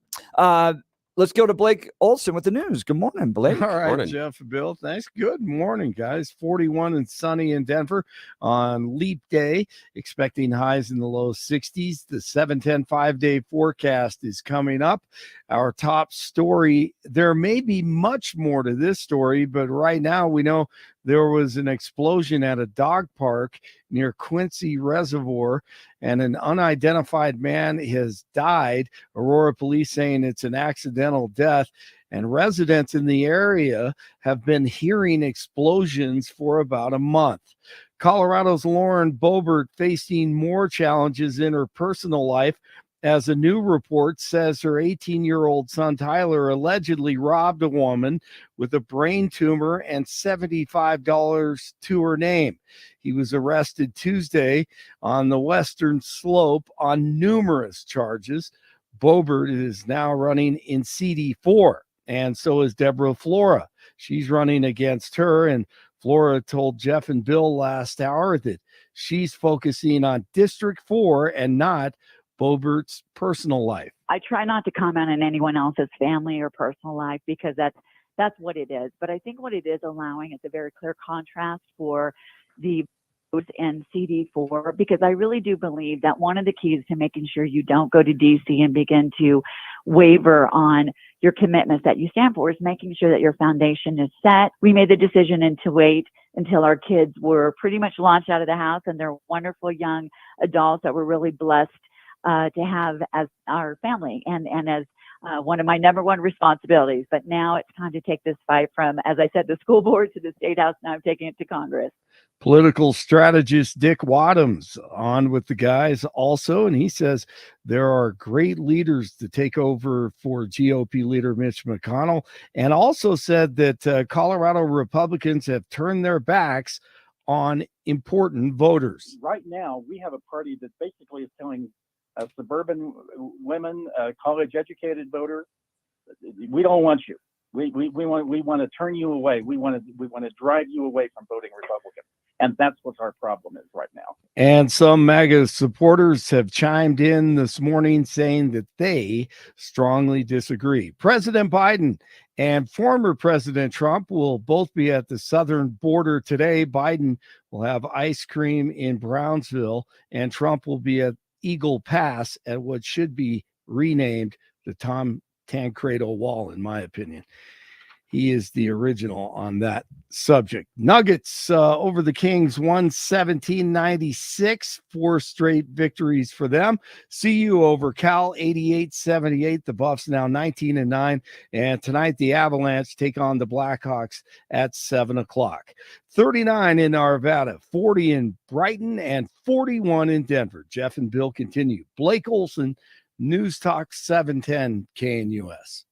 Let's go to Blake Olson with the news. Good morning, Blake. All right, Morning. Jeff and Bill. Thanks. Good morning, guys. 41 and sunny in Denver on Leap Day, expecting highs in the low 60s. The 7-10 5-day forecast is coming up. Our top story, there may be much more to this story, but right now we know there was an explosion at a dog park near Quincy Reservoir, and an unidentified man has died. Aurora police saying it's an accidental death, and residents in the area have been hearing explosions for about a month. Colorado's Lauren Boebert facing more challenges in her personal life as a new report says her 18-year-old son Tyler allegedly robbed a woman with a brain tumor and $75 to her name. He was arrested Tuesday on the Western Slope on numerous charges. Boebert is now running in CD4, and so is Deborah Flora. She's running against her, and Flora told Jeff and Bill last hour that she's focusing on District 4 and not Boebert's personal life. I try not to comment on anyone else's family or personal life because that's what it is. But I think what it is allowing is a very clear contrast for the votes in CD4, because I really do believe that one of the keys to making sure you don't go to DC and begin to waver on your commitments that you stand for is making sure that your foundation is set. We made the decision to wait until our kids were pretty much launched out of the house, and they're wonderful young adults that we're really blessed to have as our family and as one of my number one responsibilities. But now it's time to take this fight from, as I said, the school board to the state house. Now I'm taking it to Congress. Political strategist Dick Wadhams on with the guys also, and he says there are great leaders to take over for GOP leader Mitch McConnell, and also said that Colorado Republicans have turned their backs on important voters. Right now, we have a party that basically is telling suburban women, college-educated voters, we don't want you. We want to turn you away. We want to drive you away from voting Republican, and that's what our problem is right now. And some MAGA supporters have chimed in this morning saying that they strongly disagree. President Biden and former President Trump will both be at the southern border today. Biden will have ice cream in Brownsville, and Trump will be at Eagle Pass at what should be renamed the Tom Tancredo Wall, in my opinion. He is the original on that subject. Nuggets over the Kings, 117-96, 4 straight victories for them. CU over Cal, 88-78. The Buffs now 19-9. And tonight, the Avalanche take on the Blackhawks at 7 o'clock. 39 in Arvada, 40 in Brighton, and 41 in Denver. Jeff and Bill continue. Blake Olson, News Talk 710 KNUS.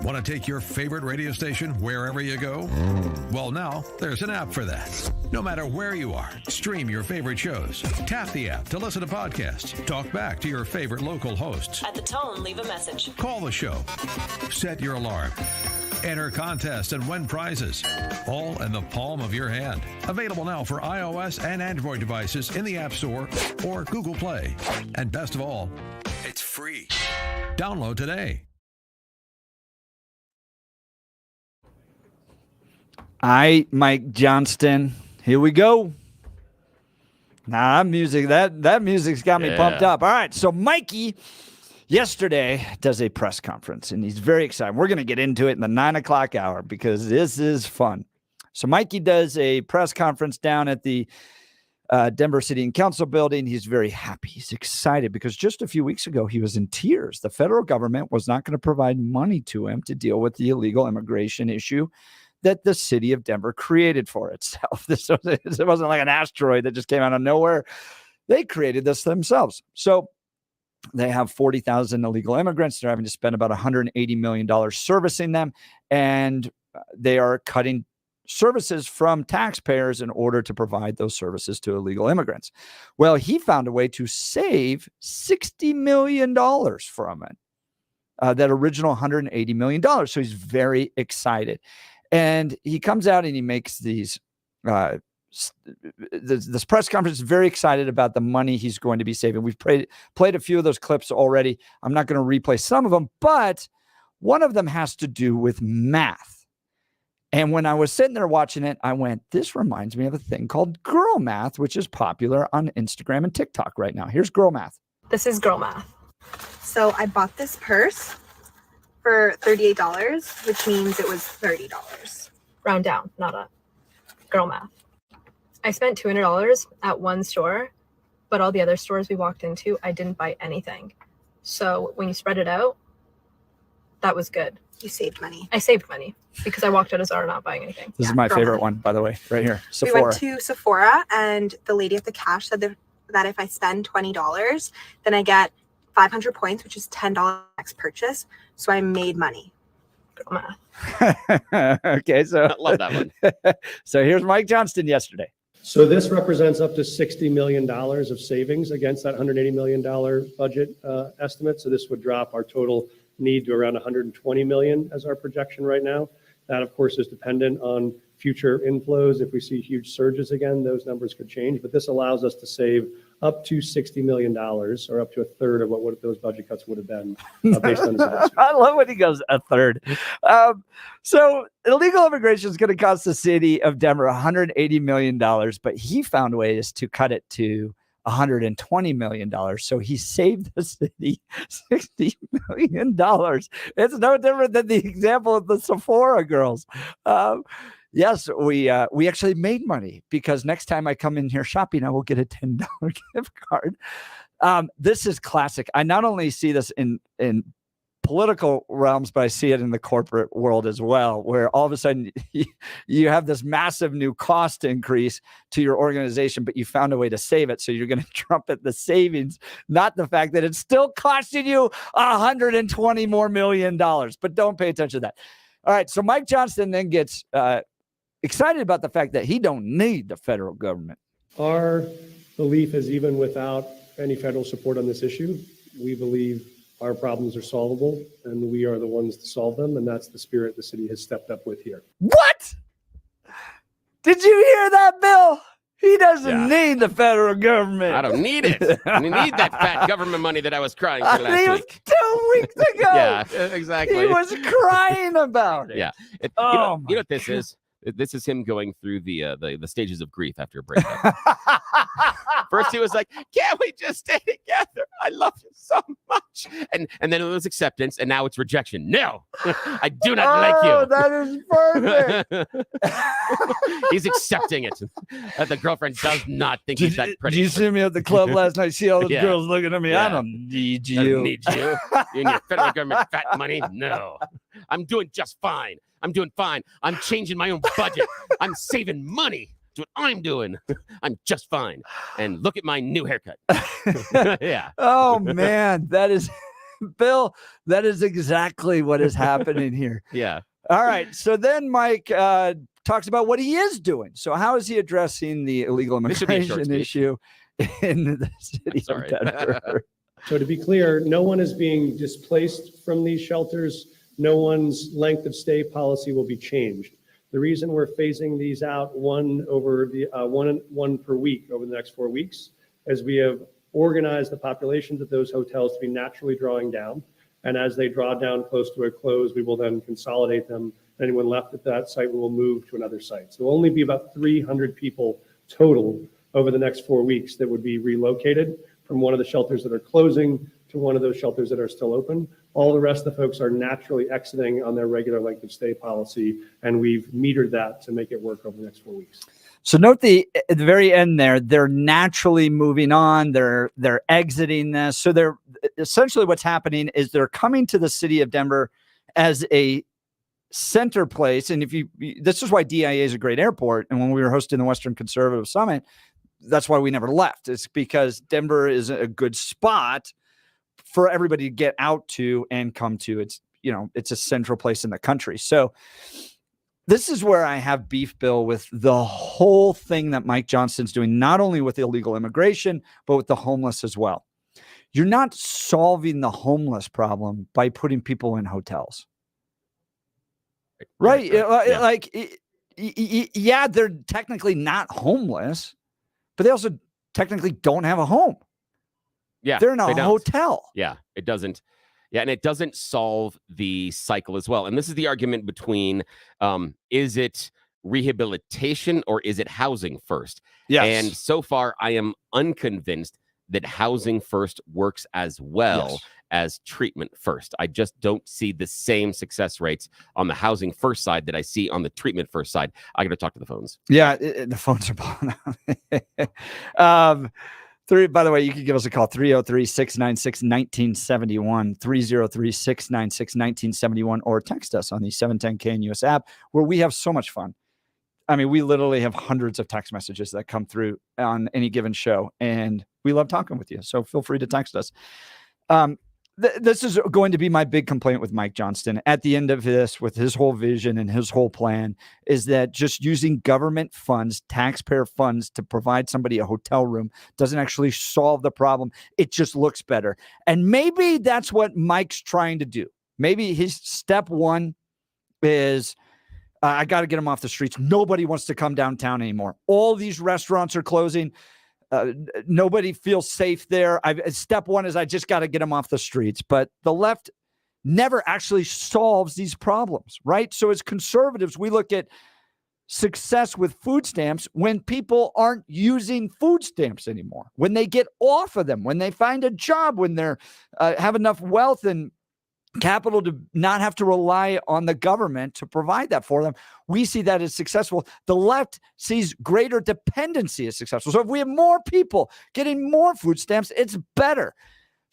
Want to take your favorite radio station wherever you go? Well, now there's an app for that. No matter where you are, stream your favorite shows. Tap the app to listen to podcasts. Talk back to your favorite local hosts. At the tone, leave a message. Call the show. Set your alarm. Enter contests and win prizes. All in the palm of your hand. Available now for iOS and Android devices in the App Store or Google Play. And best of all, it's free. Download today. Mike Johnston. Here we go. Nah, that music's got me pumped up. All right, so Mikey yesterday does a press conference, and he's very excited. We're going to get into it in the 9 o'clock hour because this is fun. So Mikey does a press conference down at the Denver City and Council building. He's very happy. He's excited because just a few weeks ago, he was in tears. The federal government was not going to provide money to him to deal with the illegal immigration issue that the city of Denver created for itself. It wasn't like an asteroid that just came out of nowhere. They created this themselves. So they have 40,000 illegal immigrants. They're having to spend about $180 million servicing them. And they are cutting services from taxpayers in order to provide those services to illegal immigrants. Well, he found a way to save $60 million from it. That original $180 million. So he's very excited. And he comes out and he makes these this press conference, very excited about the money he's going to be saving. We've played a few of those clips already. I'm not going to replay some of them, but one of them has to do with math. And when I was sitting there watching it, I went, this reminds me of a thing called girl math, which is popular on Instagram and TikTok right now. Here's girl math. This is girl math. So I bought this purse for $38, which means it was $30. Round down, not up. Girl math. I spent $200 at one store, but all the other stores we walked into, I didn't buy anything. So when you spread it out, that was good. You saved money. I saved money because I walked out of Zara not buying anything. This is my favorite one, by the way, right here. Sephora. We went to Sephora, and the lady at the cash said that if I spend $20, then I get 500 points, which is $10 next purchase. So I made money. Girl math. Okay, so I love that one. So here's Mike Johnston yesterday. So this represents up to $60 million of savings against that $180 million budget estimate. So this would drop our total need to around $120 million as our projection right now. That, of course, is dependent on future inflows. If we see huge surges again, those numbers could change. But this allows us to save up to $60 million, or up to a third of what those budget cuts would have been based on this. I love when he goes a third. So illegal immigration is going to cost the city of Denver $180 million, but he found ways to cut it to $120 million. So he saved the city $60 million. It's no different than the example of the Sephora girls. Yes, we actually made money because next time I come in here shopping, I will get a $10 gift card. This is classic. I not only see this in political realms, but I see it in the corporate world as well, where all of a sudden you have this massive new cost increase to your organization, but you found a way to save it. So you're going to trumpet the savings, not the fact that it's still costing you $120 more million. But don't pay attention to that. All right. So Mike Johnston then gets excited about the fact that he don't need the federal government. Our belief is even without any federal support on this issue, we believe our problems are solvable, and we are the ones to solve them, and that's the spirit the city has stepped up with here. What? Did you hear that, Bill? He doesn't need the federal government. I don't need it. I need that fat government money that I was crying for last week. 2 weeks ago. Yeah, exactly. He was crying about it. Yeah. You know what this is? This is him going through the stages of grief after a breakup. First, he was like, "Can't we just stay together? I love you so much." And then it was acceptance, and now it's rejection. No, I do not like you. That is perfect. He's accepting it. The girlfriend does not think he's that pretty. Did you see me at the club last night? See all those Yeah. girls looking at me? Yeah. I don't need you. I don't need you. You and your federal government fat money. No, I'm doing just fine. I'm doing fine. I'm changing my own budget. I'm saving money. That's what I'm doing. I'm just fine. And look at my new haircut. Yeah. Oh, man. That is, Bill, that is exactly what is happening here. Yeah. All right. So then Mike talks about what he is doing. So how is he addressing the illegal immigration issue in the city of Denver? So to be clear, no one is being displaced from these shelters. No one's length of stay policy will be changed. The reason we're phasing these out one per week over the next 4 weeks is we have organized the populations of those hotels to be naturally drawing down. And as they draw down close to a close, we will then consolidate them. Anyone left at that site, we will move to another site. So it will only be about 300 people total over the next 4 weeks that would be relocated from one of the shelters that are closing to one of those shelters that are still open. All the rest of the folks are naturally exiting on their regular length of stay policy, and we've metered that to make it work over the next 4 weeks. So note at the very end there, they're naturally moving on. They're exiting this. So they're essentially what's happening is they're coming to the city of Denver as a center place. And this is why DIA is a great airport. And when we were hosting the Western Conservative Summit, that's why we never left. It's because Denver is a good spot for everybody to get out to and come to. It's a central place in the country. So this is where I have beef, Bill, with the whole thing that Mike Johnston's doing, not only with illegal immigration, but with the homeless as well. You're not solving the homeless problem by putting people in hotels. Right? Yeah, they're technically not homeless, but they also technically don't have a home. Yeah, they're in a hotel. Yeah, it doesn't. Yeah, and it doesn't solve the cycle as well. And this is the argument between, is it rehabilitation or is it housing first? Yes. And so far, I am unconvinced that housing first works as well as treatment first. I just don't see the same success rates on the housing first side that I see on the treatment first side. I got to talk to the phones. Yeah, the phones are blowing out. By the way, you can give us a call, 303-696-1971, 303-696-1971, or text us on the 710 KNUS app, where we have so much fun. I mean, we literally have hundreds of text messages that come through on any given show, and we love talking with you. So feel free to text us. This is going to be my big complaint with Mike Johnston at the end of this, with his whole vision and his whole plan, is that just using government funds, taxpayer funds, to provide somebody a hotel room doesn't actually solve the problem. It just looks better. And maybe that's what Mike's trying to do. Maybe his step one is, I got to get them off the streets. Nobody wants to come downtown anymore. All these restaurants are closing. Nobody feels safe there. Step one is I just got to get them off the streets. But the left never actually solves these problems, right? So as conservatives, we look at success with food stamps when people aren't using food stamps anymore, when they get off of them, when they find a job, when they're have enough wealth and capital to not have to rely on the government to provide that for them. We see that as successful. The left sees greater dependency as successful. So if we have more people getting more food stamps, it's better.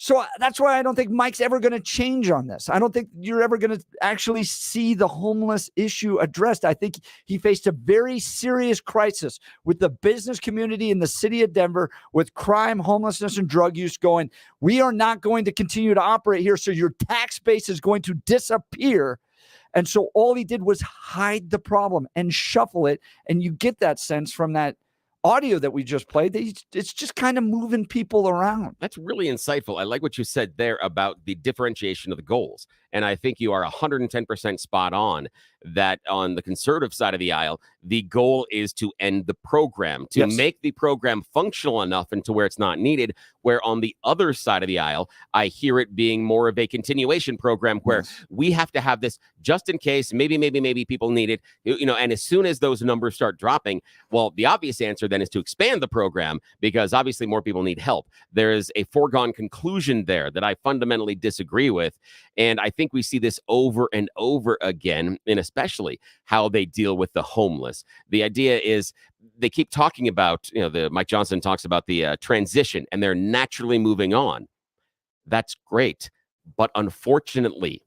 So that's why I don't think Mike's ever going to change on this. I don't think you're ever going to actually see the homeless issue addressed. I think he faced a very serious crisis with the business community in the city of Denver, with crime, homelessness, and drug use going, we are not going to continue to operate here, so your tax base is going to disappear. And so all he did was hide the problem and shuffle it. And you get that sense from that audio that we just played, it's just kind of moving people around. That's really insightful. I like what you said there about the differentiation of the goals. And I think you are 110% spot on that on the conservative side of the aisle, the goal is to end the program, to make the program functional enough and to where it's not needed. Where on the other side of the aisle, I hear it being more of a continuation program where we have to have this just in case, maybe people need it, and as soon as those numbers start dropping, well, the obvious answer then is to expand the program because obviously more people need help. There is a foregone conclusion there that I fundamentally disagree with. And I think we see this over and over again, and especially how they deal with the homeless. The idea is they keep talking about, Mike Johnston talks about the transition and they're naturally moving on. That's great. But unfortunately,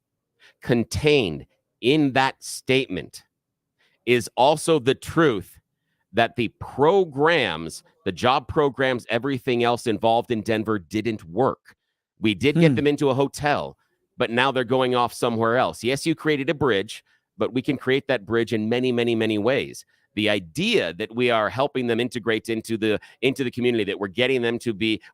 contained in that statement is also the truth that the programs, the job programs, everything else involved in Denver didn't work. We did get them into a hotel, but now they're going off somewhere else. Yes, you created a bridge, but we can create that bridge in many, many, many ways. The idea that we are helping them integrate into the community, that we're getting them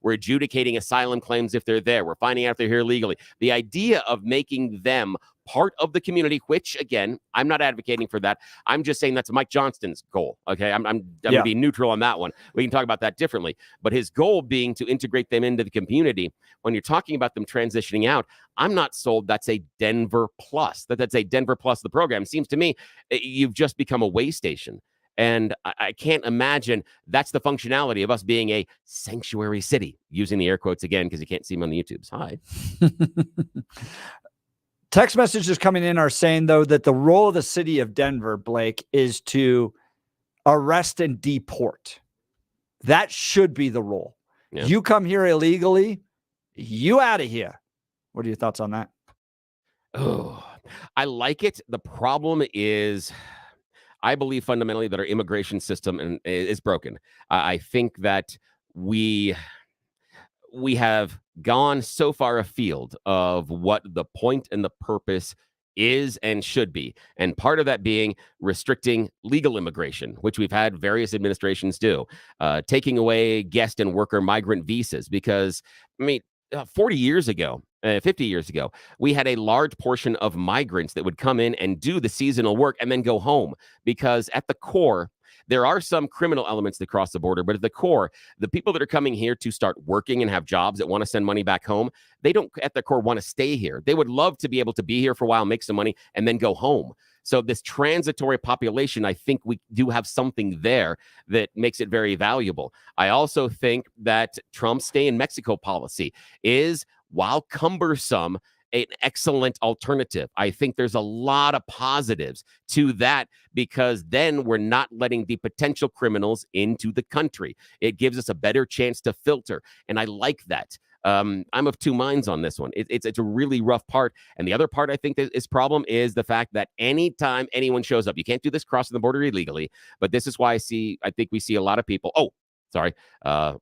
we're adjudicating asylum claims if they're there, we're finding out if they're here legally. The idea of making them part of the community, which again, I'm not advocating for that. I'm just saying that's Mike Johnston's goal. Okay, I'm going to be neutral on that one. We can talk about that differently. But his goal being to integrate them into the community. When you're talking about them transitioning out, I'm not sold that's a Denver plus. That's a Denver plus the program. Seems to me you've just become a way station. And I can't imagine that's the functionality of us being a sanctuary city, using the air quotes again because you can't see them on the YouTubes. Hi. Text messages coming in are saying, though, that the role of the city of Denver, Blake, is to arrest and deport. That should be the role. Yeah. You come here illegally, you out of here. What are your thoughts on that? Oh, I like it. The problem is, I believe fundamentally that our immigration system is broken. I think that we have gone so far afield of what the point and the purpose is and should be. And part of that being restricting legal immigration, which we've had various administrations do, taking away guest and worker migrant visas, because, 40 years ago, 50 years ago, we had a large portion of migrants that would come in and do the seasonal work and then go home, because at the core, there are some criminal elements that cross the border, but at the core, the people that are coming here to start working and have jobs that want to send money back home, they don't at the core want to stay here. They would love to be able to be here for a while, make some money, and then go home. So this transitory population, I think we do have something there that makes it very valuable. I also think that Trump's stay in Mexico policy is, while cumbersome, an excellent alternative. I think there's a lot of positives to that, because then we're not letting the potential criminals into the country. It gives us a better chance to filter, and I like that. I'm of two minds on this one. It's a really rough part. And the other part I think that is problem is the fact that anytime anyone shows up, you can't do this crossing the border illegally. But this is why I think we see a lot of people.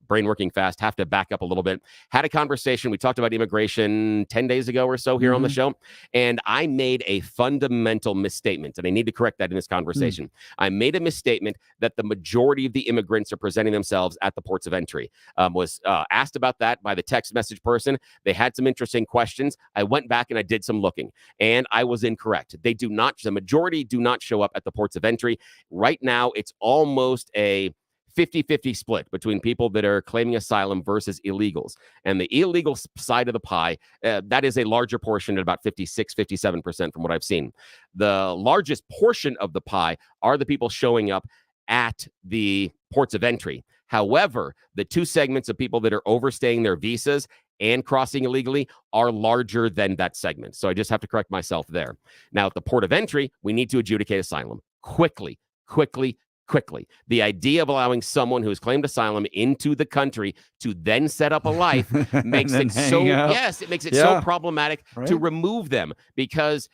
Brain working fast, have to back up a little bit. Had a conversation. We talked about immigration 10 days ago or so here on the show. And I made a fundamental misstatement. And I need to correct that in this conversation. I made a misstatement that the majority of the immigrants are presenting themselves at the ports of entry. Was asked about that by the text message person. They had some interesting questions. I went back and I did some looking, and I was incorrect. The majority do not show up at the ports of entry. Right now, it's almost a 50-50 split between people that are claiming asylum versus illegals. And the illegal side of the pie, that is a larger portion at about 56-57% from what I've seen. The largest portion of the pie are the people showing up at the ports of entry. However, the two segments of people that are overstaying their visas and crossing illegally are larger than that segment. So I just have to correct myself there. Now, at the port of entry, we need to adjudicate asylum quickly. The idea of allowing someone who has claimed asylum into the country to then set up a life makes it so problematic to remove them, because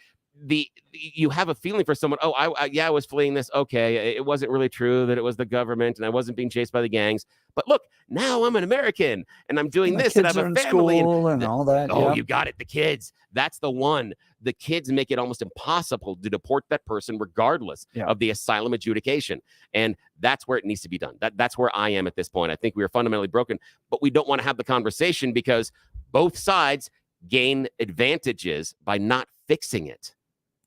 you have a feeling for someone. I was fleeing this. Okay, it wasn't really true that it was the government and I wasn't being chased by the gangs. But look, now I'm an American and I'm doing this and I have a family and all that. Oh, you got it. The kids. That's the one. The kids make it almost impossible to deport that person regardless of the asylum adjudication. And that's where it needs to be done. That's where I am at this point. I think we are fundamentally broken, but we don't want to have the conversation because both sides gain advantages by not fixing it.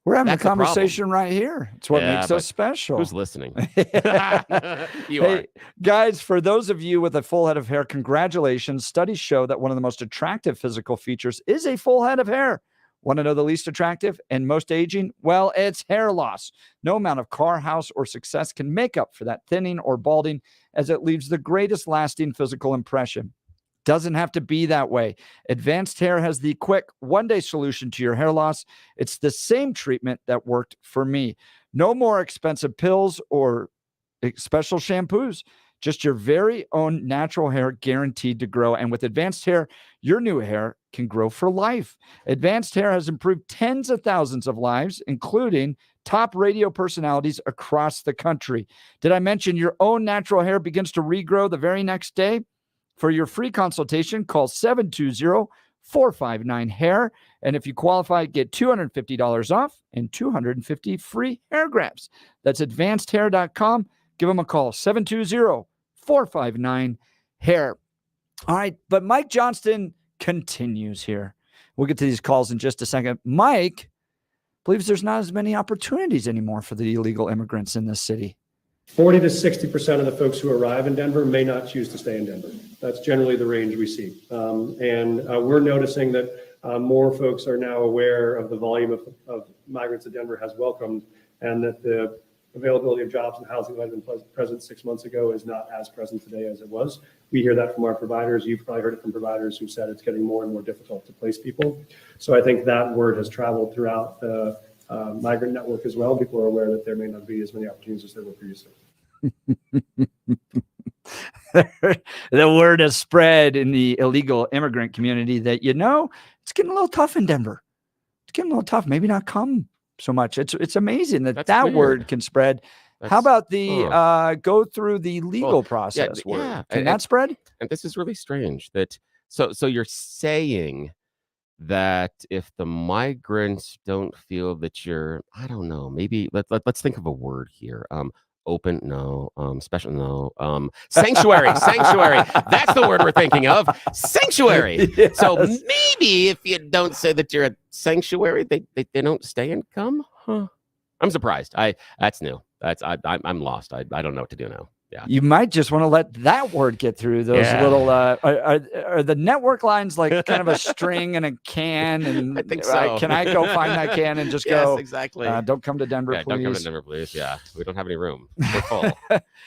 We're having a conversation right here. It's what makes us special. Who's listening? You are. Hey, guys, for those of you with a full head of hair, congratulations. Studies show that one of the most attractive physical features is a full head of hair. Want to know the least attractive and most aging? Well, it's hair loss. No amount of car, house, or success can make up for that thinning or balding, as it leaves the greatest lasting physical impression. Doesn't have to be that way. Advanced Hair has the quick one-day solution to your hair loss. It's the same treatment that worked for me. No more expensive pills or special shampoos. Just your very own natural hair guaranteed to grow. And with Advanced Hair, your new hair can grow for life. Advanced Hair has improved tens of thousands of lives, including top radio personalities across the country. Did I mention your own natural hair begins to regrow the very next day? For your free consultation, call 720-459-HAIR. And if you qualify, get $250 off and 250 free hair grabs. That's advancedhair.com. Give them a call, 720-459-HAIR. All right, but Mike Johnston continues here. We'll get to these calls in just a second. Mike believes there's not as many opportunities anymore for the illegal immigrants in this city. 40 to 60% of the folks who arrive in Denver may not choose to stay in Denver. That's generally the range we see. We're noticing that more folks are now aware of the volume of migrants that Denver has welcomed, and that the availability of jobs and housing that had been present 6 months ago is not as present today as it was. We hear that from our providers. You've probably heard it from providers who said it's getting more and more difficult to place people. So I think that word has traveled throughout the migrant network as well. People are aware that there may not be as many opportunities as there were previously. The word has spread in the illegal immigrant community that, it's getting a little tough in Denver. It's getting a little tough. Maybe not come so much. It's amazing that That's weird. word can spread. How about the go through the legal process word? Yeah. Can that spread? And this is really strange that so you're saying that if the migrants don't feel that you're, I don't know, maybe let's think of a word here. Open, no. Special, no. Sanctuary. That's the word we're thinking of. Sanctuary. Yes. So maybe if you don't say that you're a sanctuary, they don't stay and come. Huh. I'm surprised. That's new. I'm lost. I don't know what to do now. Yeah. You might just want to let that word get through those little. Are the network lines like kind of a string and a can? And I think so. Can I go find that can and just Yes, go? exactly. Don't come to Denver, please. Don't come to Denver, please. Yeah, we don't have any room. We're full.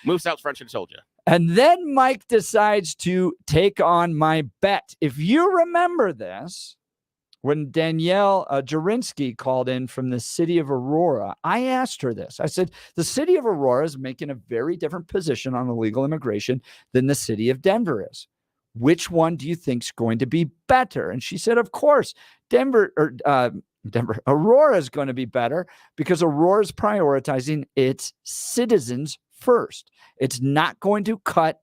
Move south, French, and told you. And then Mike decides to take on my bet. If you remember this, when Danielle Jurinsky called in from the city of Aurora, I asked her this. I said, the city of Aurora is making a very different position on illegal immigration than the city of Denver is. Which one do you think is going to be better? And she said, of course, Aurora is going to be better because Aurora is prioritizing its citizens first. It's not going to cut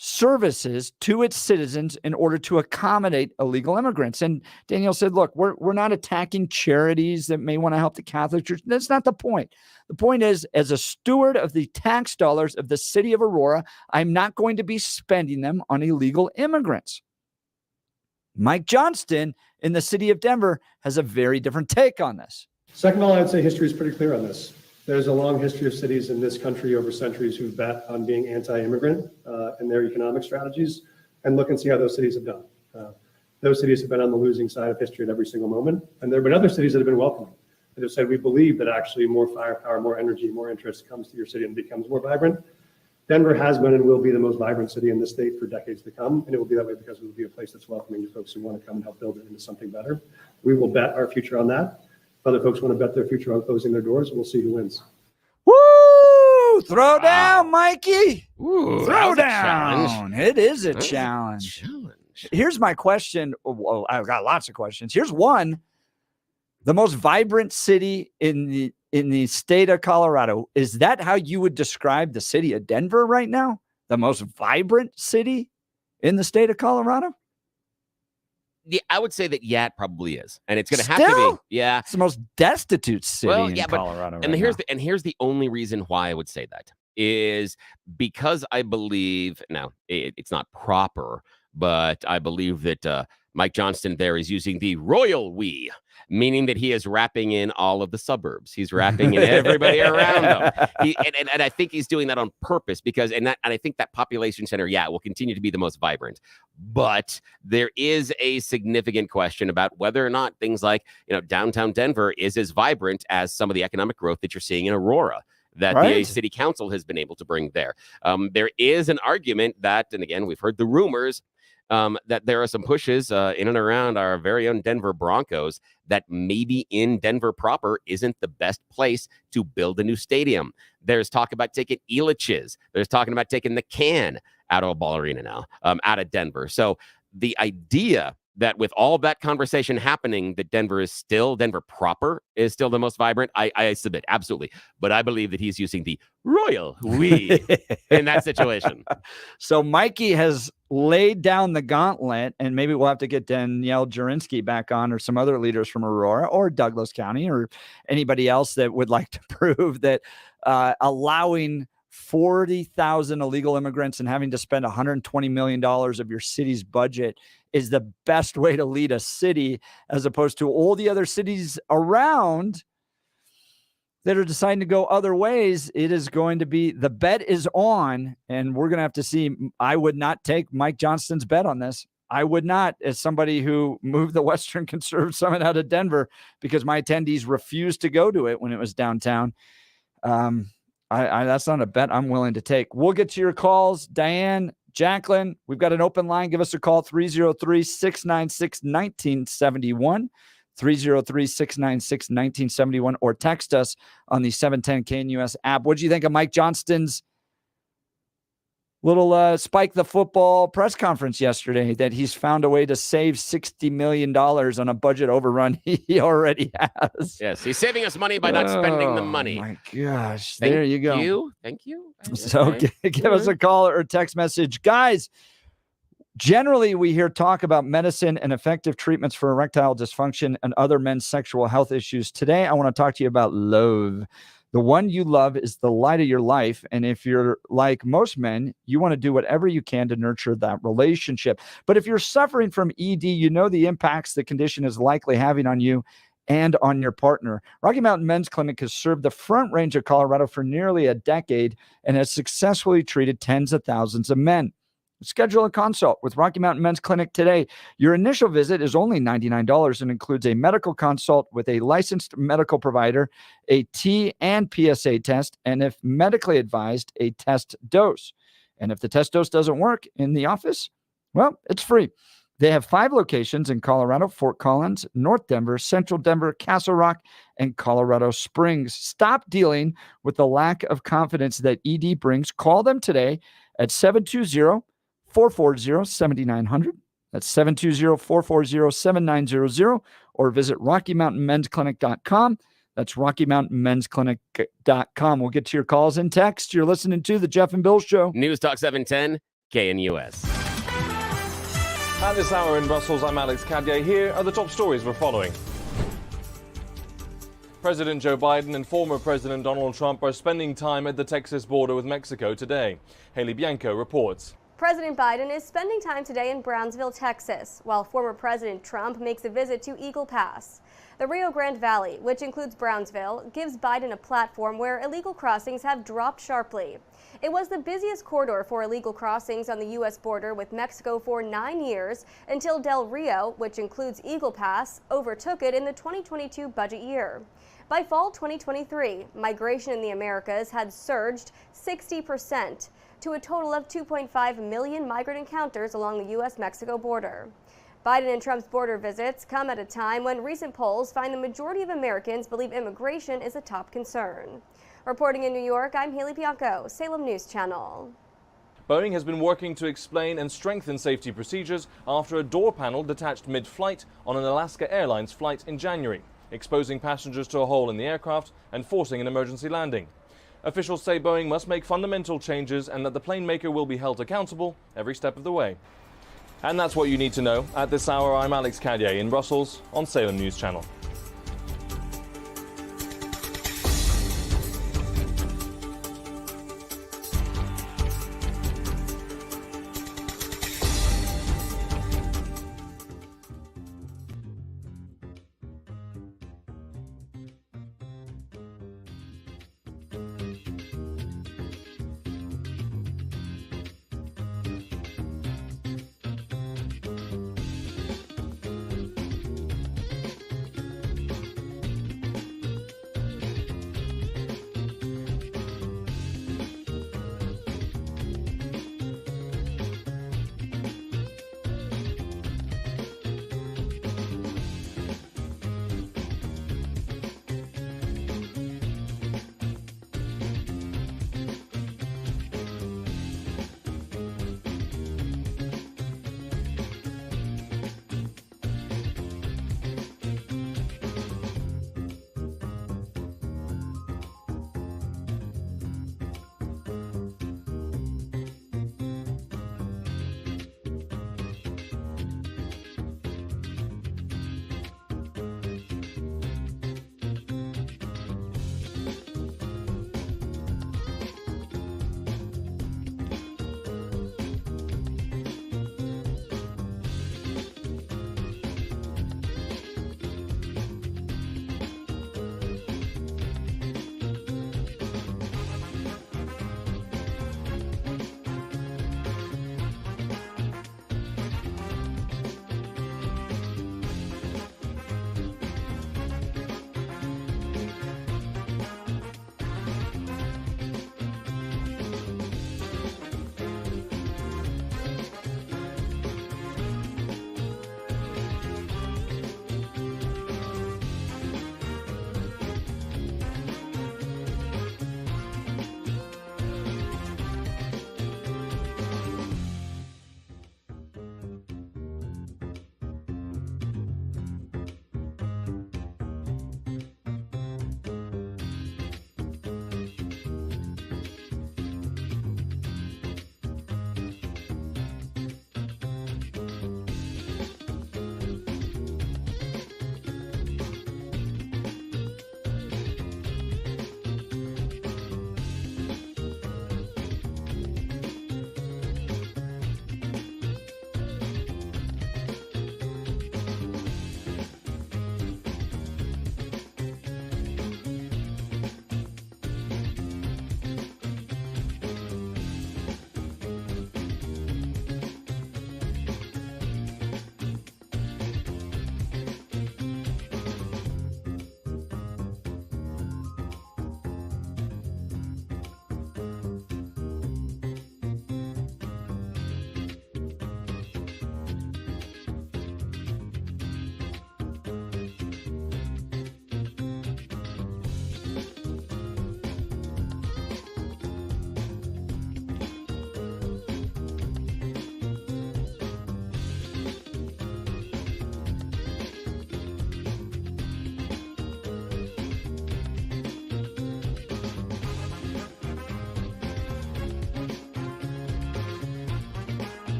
services to its citizens in order to accommodate illegal immigrants. And Danielle said, look, we're not attacking charities that may want to help the Catholic Church. That's not the point. The point is, as a steward of the tax dollars of the city of Aurora, I'm not going to be spending them on illegal immigrants. Mike Johnston in the city of Denver has a very different take on this. Second of all, I'd say history is pretty clear on this. There's a long history of cities in this country over centuries who've bet on being anti-immigrant in their economic strategies, and look and see how those cities have done. Those cities have been on the losing side of history at every single moment, and there have been other cities that have been welcoming. That have said, we believe that actually more firepower, more energy, more interest comes to your city and becomes more vibrant. Denver has been and will be the most vibrant city in the state for decades to come, and it will be that way because it will be a place that's welcoming to folks who want to come and help build it into something better. We will bet our future on that. If other folks want to bet their future on closing their doors, we'll see who wins. Woo! Throw down, Mikey. Ooh, Throw that was a down. challenge. It is a challenge. Here's my question. Well, I've got lots of questions. Here's one. The most vibrant city in the state of Colorado. Is that how you would describe the city of Denver right now? The most vibrant city in the state of Colorado? Yeah, I would say that, it probably is. And it's going to have to be. Yeah. It's the most destitute city in Colorado. And here's the only reason why I would say that is because I believe, now it's not proper, but I believe that Mike Johnston there is using the royal we, meaning that he is wrapping in all of the suburbs. He's wrapping in everybody around him. And I think he's doing that on purpose because, and I think that population center, will continue to be the most vibrant. But there is a significant question about whether or not things like, downtown Denver is as vibrant as some of the economic growth that you're seeing in Aurora that the city council has been able to bring there. There is an argument that, and again, we've heard the rumors, that there are some pushes in and around our very own Denver Broncos that maybe in Denver proper isn't the best place to build a new stadium. There's talk about taking Elitch's. There's talking about taking the Can out of a ball arena now, out of Denver. So the idea that with all that conversation happening, that Denver proper is still the most vibrant, I submit, absolutely. But I believe that he's using the royal we in that situation. So Mikey has laid down the gauntlet, and maybe we'll have to get Danielle Jurinsky back on or some other leaders from Aurora or Douglas County or anybody else that would like to prove that allowing 40,000 illegal immigrants and having to spend $120 million of your city's budget is the best way to lead a city, as opposed to all the other cities around that are deciding to go other ways. It is going to be, the bet is on, and we're going to have to see. I would not take Mike Johnston's bet on this. I would not, as somebody who moved the Western Conservative Summit out of Denver because my attendees refused to go to it when it was downtown. That's not a bet I'm willing to take. We'll get to your calls. Diane, Jacqueline, we've got an open line. Give us a call, 303-696-1971, 303-696-1971, or text us on the 710 KNUS app. What do you think of Mike Johnston's Little Spike the Football press conference yesterday that he's found a way to save $60 million on a budget overrun he already has. Yes, he's saving us money by not spending the money. Oh, my gosh. There you go. Thank you. So give us a call or text message. Guys, generally we hear talk about medicine and effective treatments for erectile dysfunction and other men's sexual health issues. Today, I want to talk to you about love. The one you love is the light of your life. And if you're like most men, you want to do whatever you can to nurture that relationship. But if you're suffering from ED, you know the impacts the condition is likely having on you and on your partner. Rocky Mountain Men's Clinic has served the Front Range of Colorado for nearly a decade and has successfully treated tens of thousands of men. Schedule a consult with Rocky Mountain Men's Clinic today. Your initial visit is only $99 and includes a medical consult with a licensed medical provider, a T and PSA test, and if medically advised, a test dose. And if the test dose doesn't work in the office, well, it's free. They have 5 locations in Colorado: Fort Collins, North Denver, Central Denver, Castle Rock, and Colorado Springs. Stop dealing with the lack of confidence that ED brings. Call them today at 720-440-7900. That's 720-440-7900, or visit RockyMountainMen'sClinic.com. That's RockyMountainMen'sClinic.com. We'll get to your calls and text. You're listening to the Jeff and Bill Show. News Talk 710, KNUS. At this hour in Brussels, I'm Alex Cadier. Here are the top stories we're following. President Joe Biden and former President Donald Trump are spending time at the Texas border with Mexico today. Haley Bianco reports. President Biden is spending time today in Brownsville, Texas, while former President Trump makes a visit to Eagle Pass. The Rio Grande Valley, which includes Brownsville, gives Biden a platform where illegal crossings have dropped sharply. It was the busiest corridor for illegal crossings on the U.S. border with Mexico for 9 years until Del Rio, which includes Eagle Pass, overtook it in the 2022 budget year. By fall 2023, migration in the Americas had surged 60% to a total of 2.5 million migrant encounters along the U.S.-Mexico border. Biden and Trump's border visits come at a time when recent polls find the majority of Americans believe immigration is a top concern. Reporting in New York, I'm Haley Bianco, Salem News Channel. Boeing has been working to explain and strengthen safety procedures after a door panel detached mid-flight on an Alaska Airlines flight in January, exposing passengers to a hole in the aircraft and forcing an emergency landing. Officials say Boeing must make fundamental changes and that the plane maker will be held accountable every step of the way. And that's what you need to know. At this hour, I'm Alex Cadier in Brussels on Salem News Channel.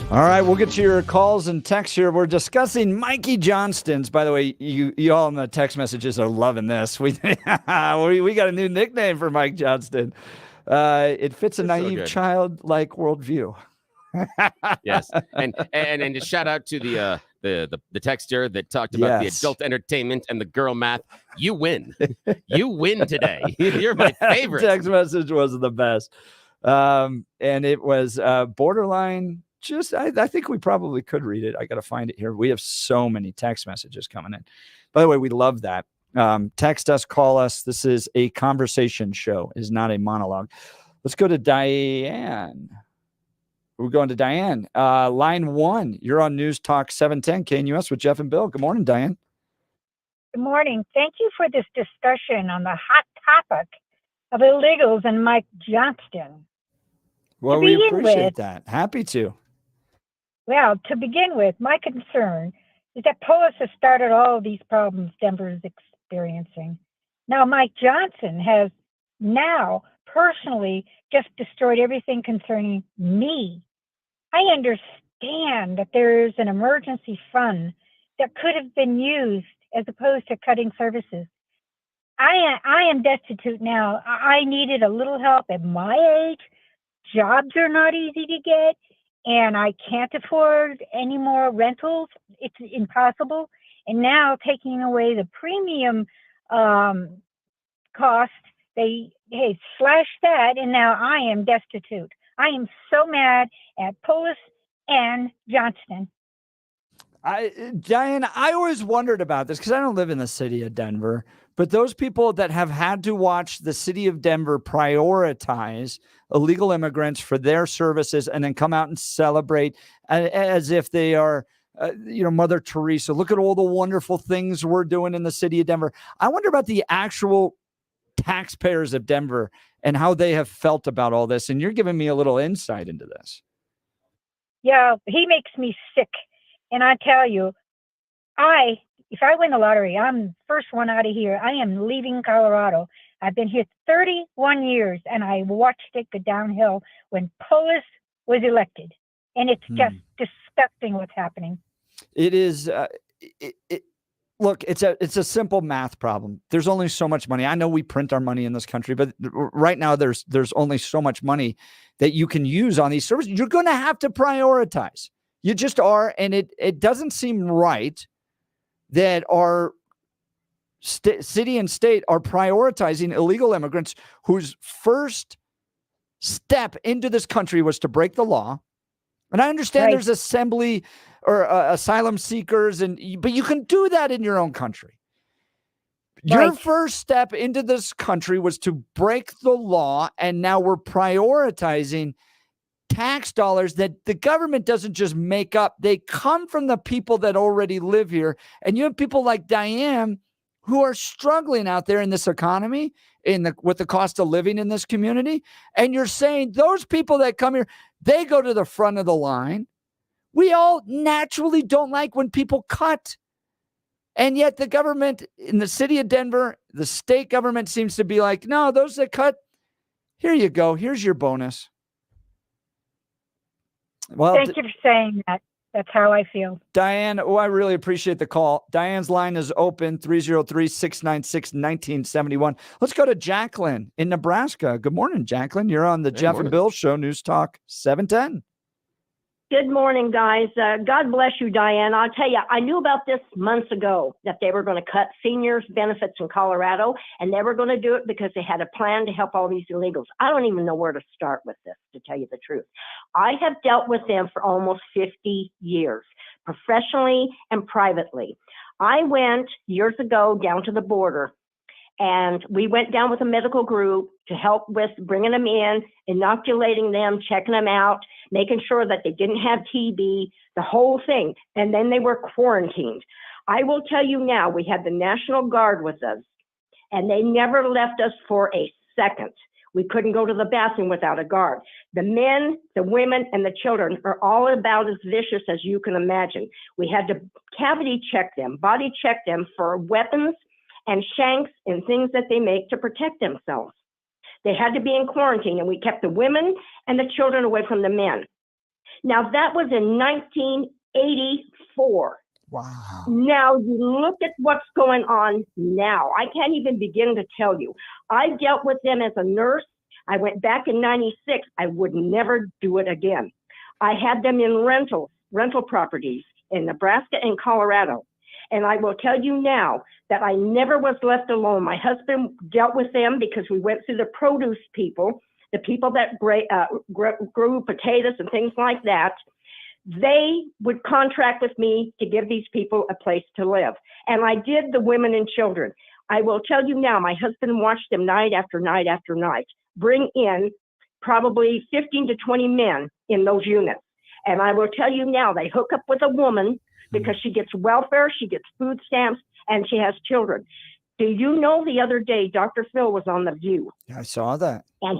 All right, we'll get to your calls and texts here. We're discussing Mikey Johnston's. By the way, you all in the text messages are loving this. We got a new nickname for Mike Johnston. It fits a naive childlike worldview. Yes, and just shout out to the texter that talked about the adult entertainment and the girl math. You win. You win today. You're my favorite. Text message was the best, and it was borderline. I think we probably could read it. I got to find it here. We have so many text messages coming in. By the way, we love that. Text us, call us. This is a conversation show. It is not a monologue. Let's go to Diane. We're going to Diane. Line 1. You're on News Talk 710 KNUS with Jeff and Bill. Good morning, Diane. Good morning. Thank you for this discussion on the hot topic of illegals and Mike Johnston. Well, we appreciate that. Happy to. Well, to begin with, my concern is that Polis has started all of these problems Denver is experiencing. Now, Mike Johnston has now personally just destroyed everything concerning me. I understand that there is an emergency fund that could have been used as opposed to cutting services. I am destitute now. I needed a little help at my age. Jobs are not easy to get, and I can't afford any more rentals. It's impossible. And now taking away the premium cost, they slash that, and now I am destitute. I am so mad at Polis and Johnston. Diane, I always wondered about this because I don't live in the city of Denver, but those people that have had to watch the city of Denver prioritize illegal immigrants for their services and then come out and celebrate as if they are, Mother Teresa. Look at all the wonderful things we're doing in the city of Denver. I wonder about the actual taxpayers of Denver and how they have felt about all this. And you're giving me a little insight into this. Yeah, he makes me sick. And I tell you, if I win the lottery, I'm the first one out of here. I am leaving Colorado. I've been here 31 years, and I watched it go downhill when Polis was elected. And it's just disgusting what's happening. It is. Look, it's a simple math problem. There's only so much money. I know we print our money in this country, but right now there's only so much money that you can use on these services. You're going to have to prioritize. You just are, and it doesn't seem right that our city and state are prioritizing illegal immigrants whose first step into this country was to break the law. And I understand there's assembly or asylum seekers, but you can do that in your own country. Your first step into this country was to break the law, and now we're prioritizing tax dollars that the government doesn't just make up. They come from the people that already live here. And you have people like Diane who are struggling out there in this economy, with the cost of living in this community. And you're saying those people that come here, they go to the front of the line. We all naturally don't like when people cut. And yet the government in the city of Denver, the state government seems to be like, no, those that cut, here you go. Here's your bonus. Well, thank you for saying that. That's how I feel. Diane, I really appreciate the call. Diane's line is open, 303-696-1971. Let's go to Jacqueline in Nebraska. Good morning, Jacqueline. You're on the Jeff and Bill Show, News Talk 710. Good morning, guys. God bless you, Diane. I'll tell you, I knew about this months ago, that they were going to cut seniors' benefits in Colorado, and they were going to do it because they had a plan to help all these illegals. I don't even know where to start with this, to tell you the truth. I have dealt with them for almost 50 years, professionally and privately. I went years ago down to the border, and we went down with a medical group to help with bringing them in, inoculating them, checking them out, making sure that they didn't have TB, the whole thing. And then they were quarantined. I will tell you now, we had the National Guard with us, and they never left us for a second. We couldn't go to the bathroom without a guard. The men, the women, and the children are all about as vicious as you can imagine. We had to cavity check them, body check them for weapons and shanks and things that they make to protect themselves. They had to be in quarantine, and we kept the women and the children away from the men. Now, that was in 1984. Wow. Now, you look at what's going on now. I can't even begin to tell you. I dealt with them as a nurse. I went back in 96. I would never do it again. I had them in rental properties in Nebraska and Colorado. And I will tell you now that I never was left alone. My husband dealt with them because we went through the produce people, the people that grew potatoes and things like that. They would contract with me to give these people a place to live. And I did the women and children. I will tell you now, my husband watched them night after night after night, bring in probably 15 to 20 men in those units. And I will tell you now, they hook up with a woman because she gets welfare, she gets food stamps, and she has children. Do you know the other day, Dr. Phil was on The View. Yeah, I saw that. And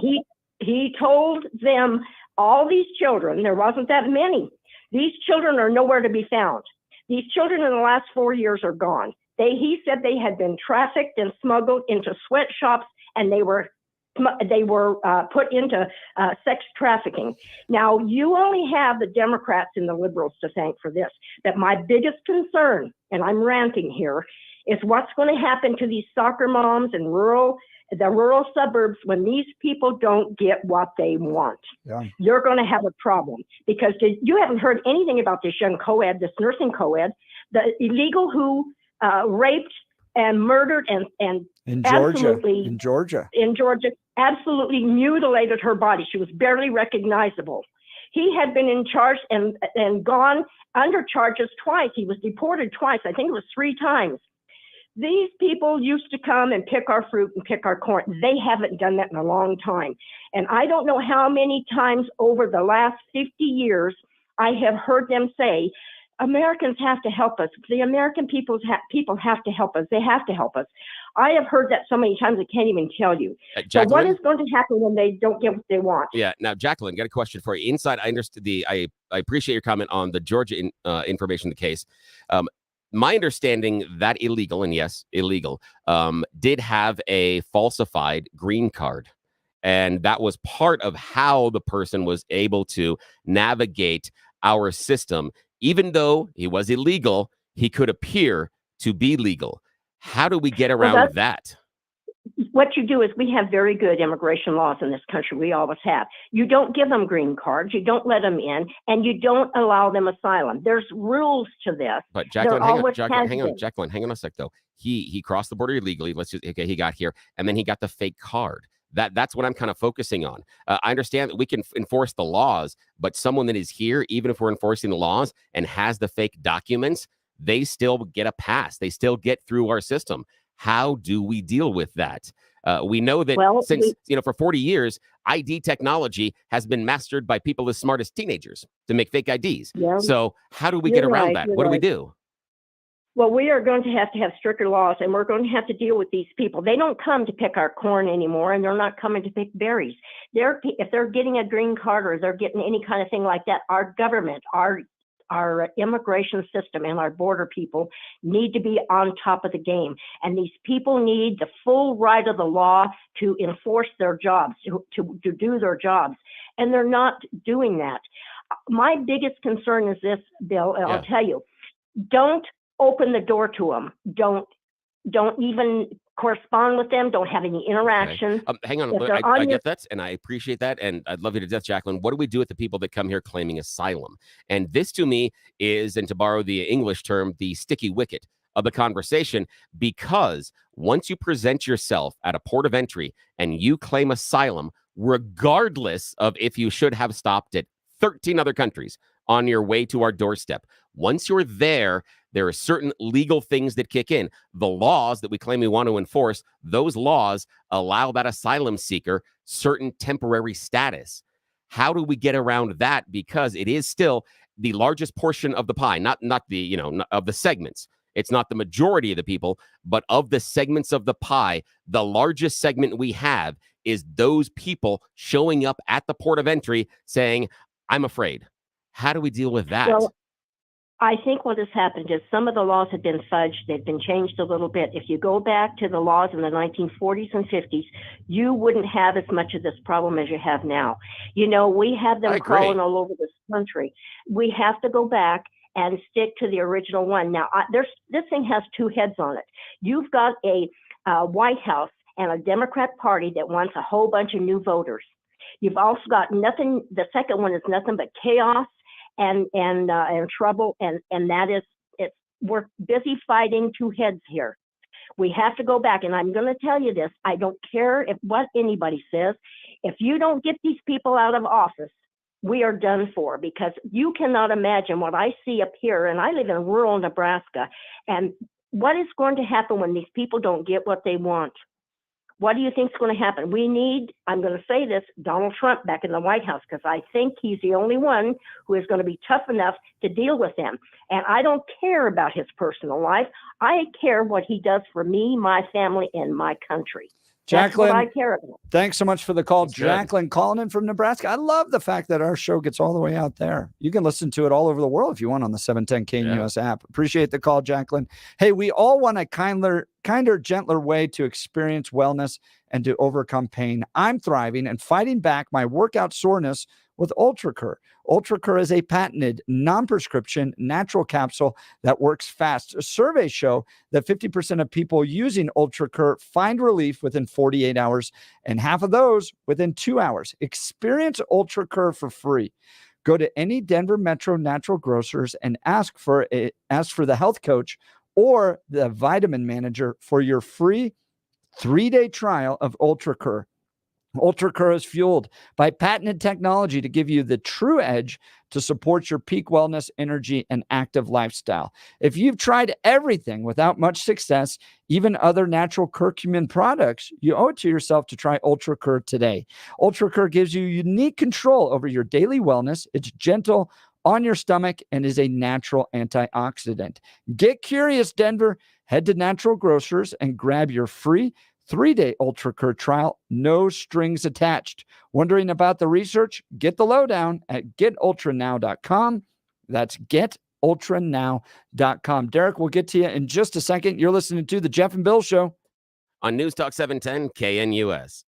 he told them, all these children, there wasn't that many, these children are nowhere to be found. These children in the last 4 years are gone. He said they had been trafficked and smuggled into sweatshops, and they were put into sex trafficking. Now, you only have the Democrats and the liberals to thank for this. But my biggest concern, and I'm ranting here, is what's going to happen to these soccer moms in the rural suburbs when these people don't get what they want. Yeah. You're going to have a problem because you haven't heard anything about this young co-ed, this nursing co-ed, the illegal who raped and murdered and In Georgia, absolutely mutilated her body. She was barely recognizable. He had been in charge and gone under charges twice. He was deported twice. I think it was 3 times. These people used to come and pick our fruit and pick our corn. They haven't done that in a long time. And I don't know how many times over the last 50 years I have heard them say, Americans have to help us. The American people have to help us. They have to help us. I have heard that so many times I can't even tell you. So what is going to happen when they don't get what they want? Yeah. Now, Jacqueline, got a question for you. Inside, I understood I appreciate your comment on the Georgia information in the case. My understanding that illegal, and yes, illegal, did have a falsified green card. And that was part of how the person was able to navigate our system. Even though he was illegal, he could appear to be legal. How do we get around that? What you do is we have very good immigration laws in this country. We always have. You don't give them green cards. You don't let them in, and you don't allow them asylum. There's rules to this. But Jacqueline, Jacqueline, hang on a sec though. He crossed the border illegally. He got here, and then he got the fake card. That's what I'm kind of focusing on. I understand that we can enforce the laws, but someone that is here, even if we're enforcing the laws and has the fake documents, they still get a pass. They still get through our system. How do we deal with that? We know that for 40 years, ID technology has been mastered by people as smart as teenagers to make fake IDs. Yeah. So how do we get around that? What do we do? Well, we are going to have stricter laws, and we're going to have to deal with these people. They don't come to pick our corn anymore, and they're not coming to pick berries. If they're getting a green card or they're getting any kind of thing like that, our government, our immigration system and our border people need to be on top of the game. And these people need the full right of the law to enforce their jobs, to do their jobs. And they're not doing that. My biggest concern is this, Bill, and I'll tell you, don't open the door to them. Don't even correspond with them. Don't have any interaction. Okay. Hang on. I get that, and I appreciate that, and I'd love you to death, Jacqueline. What do we do with the people that come here claiming asylum? And this, to me, is, and to borrow the English term, the sticky wicket of the conversation, because once you present yourself at a port of entry and you claim asylum, regardless of if you should have stopped at 13 other countries on your way to our doorstep, once you're there, there are certain legal things that kick in. The laws that we claim we want to enforce, those laws allow that asylum seeker certain temporary status. How do we get around that? Because it is still the largest portion of the pie, not the, of the segments. It's not the majority of the people, but of the segments of the pie, the largest segment we have is those people showing up at the port of entry saying, I'm afraid. How do we deal with that? Well, I think what has happened is some of the laws have been fudged. They've been changed a little bit. If you go back to the laws in the 1940s and 50s, you wouldn't have as much of this problem as you have now. You know, we have them crawling all over this country. We have to go back and stick to the original one. Now, this thing has two heads on it. You've got a White House and a Democrat Party that wants a whole bunch of new voters. You've also got nothing. The second one is nothing but chaos and trouble, and that is we're busy fighting two heads here. We have to go back, and I'm going to tell you this. I don't care what anybody says. If you don't get these people out of office, we are done for, because you cannot imagine what I see up here, and I live in rural Nebraska, and what is going to happen when these people don't get what they want. What do you think is going to happen? We need, I'm going to say this, Donald Trump back in the White House, because I think he's the only one who is going to be tough enough to deal with them. And I don't care about his personal life. I care what he does for me, my family, and my country. Jacqueline, that's what I care about. Thanks so much for the call. That's Jacqueline good. calling in from Nebraska. I love the fact that our show gets all the way out there. You can listen to it all over the world if you want on the 710 KNUS app. Appreciate the call, Jacqueline. Hey, we all want a kinder, gentler way to experience wellness and to overcome pain. I'm thriving and fighting back my workout soreness with UltraCur. UltraCur is a patented, non-prescription natural capsule that works fast. Surveys show that 50% of people using UltraCur find relief within 48 hours, and half of those within 2 hours. Experience UltraCur for free. Go to any Denver Metro natural grocers and ask for the health coach or the vitamin manager for your free 3-day trial of UltraCur. UltraCur is fueled by patented technology to give you the true edge to support your peak wellness, energy, and active lifestyle. If you've tried everything without much success, even other natural curcumin products, you owe it to yourself to try UltraCur today. UltraCur gives you unique control over your daily wellness. It's gentle on your stomach and is a natural antioxidant. Get curious, Denver. Head to Natural Grocers and grab your free 3-day UltraCur trial, no strings attached. Wondering about the research? Get the lowdown at getultranow.com. That's getultranow.com. Derek, we'll get to you in just a second. You're listening to The Jeff and Bill Show on News Talk 710 KNUS.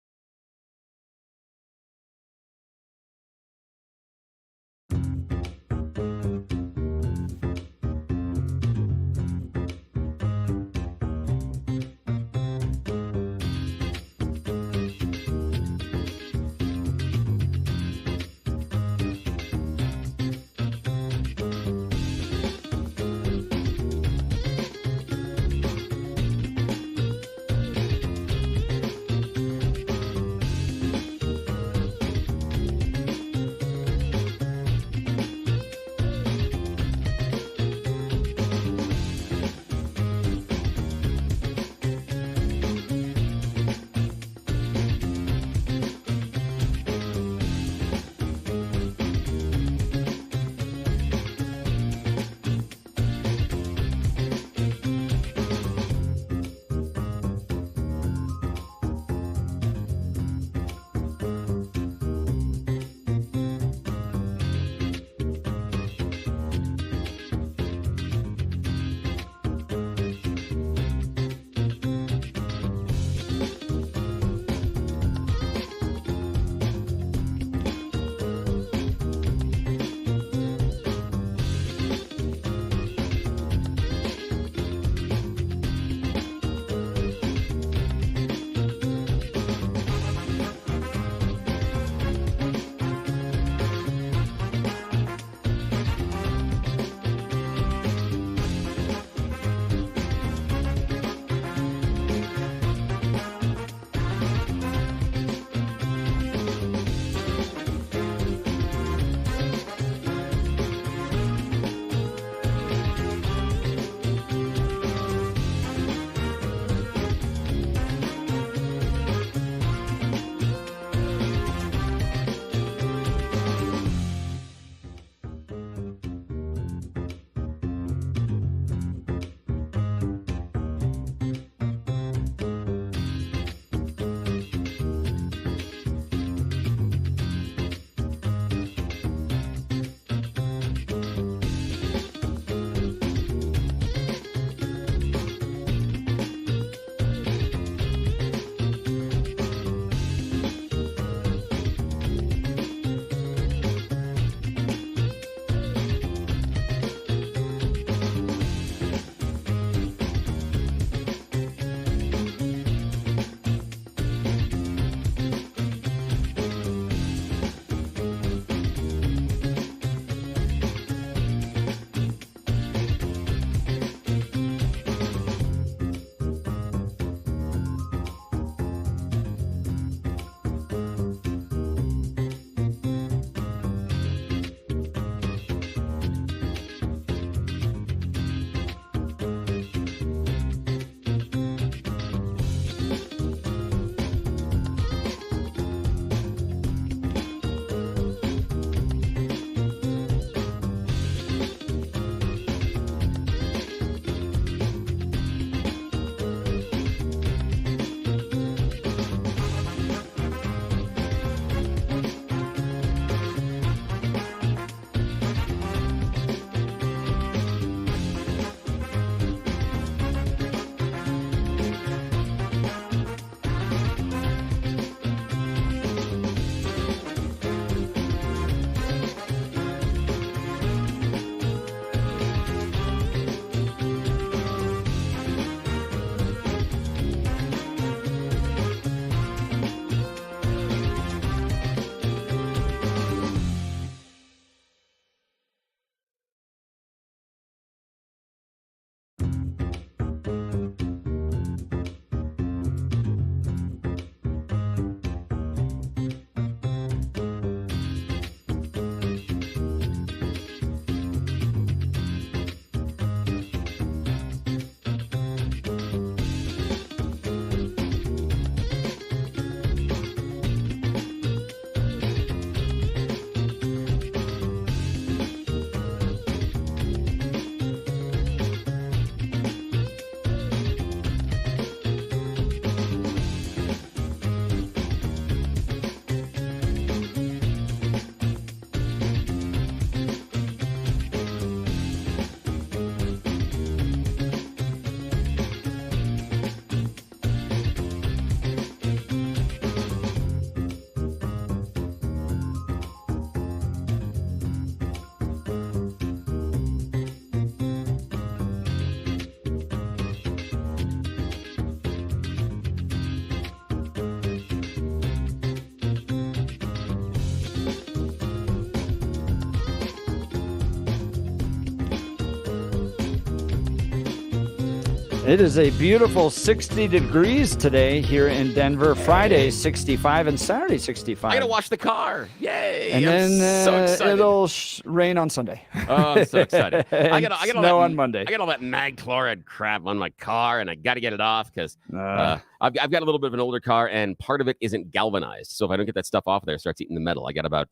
It is a beautiful 60 degrees today here in Denver. Friday, 65, and Saturday, 65. I got to wash the car. Yay. And then so excited. it'll rain on Sunday. Oh, I'm so excited. I got snow on Monday. I got all that mag chloride crap on my car, and I got to get it off because I've got a little bit of an older car, and part of it isn't galvanized. So if I don't get that stuff off there, it starts eating the metal. I got about,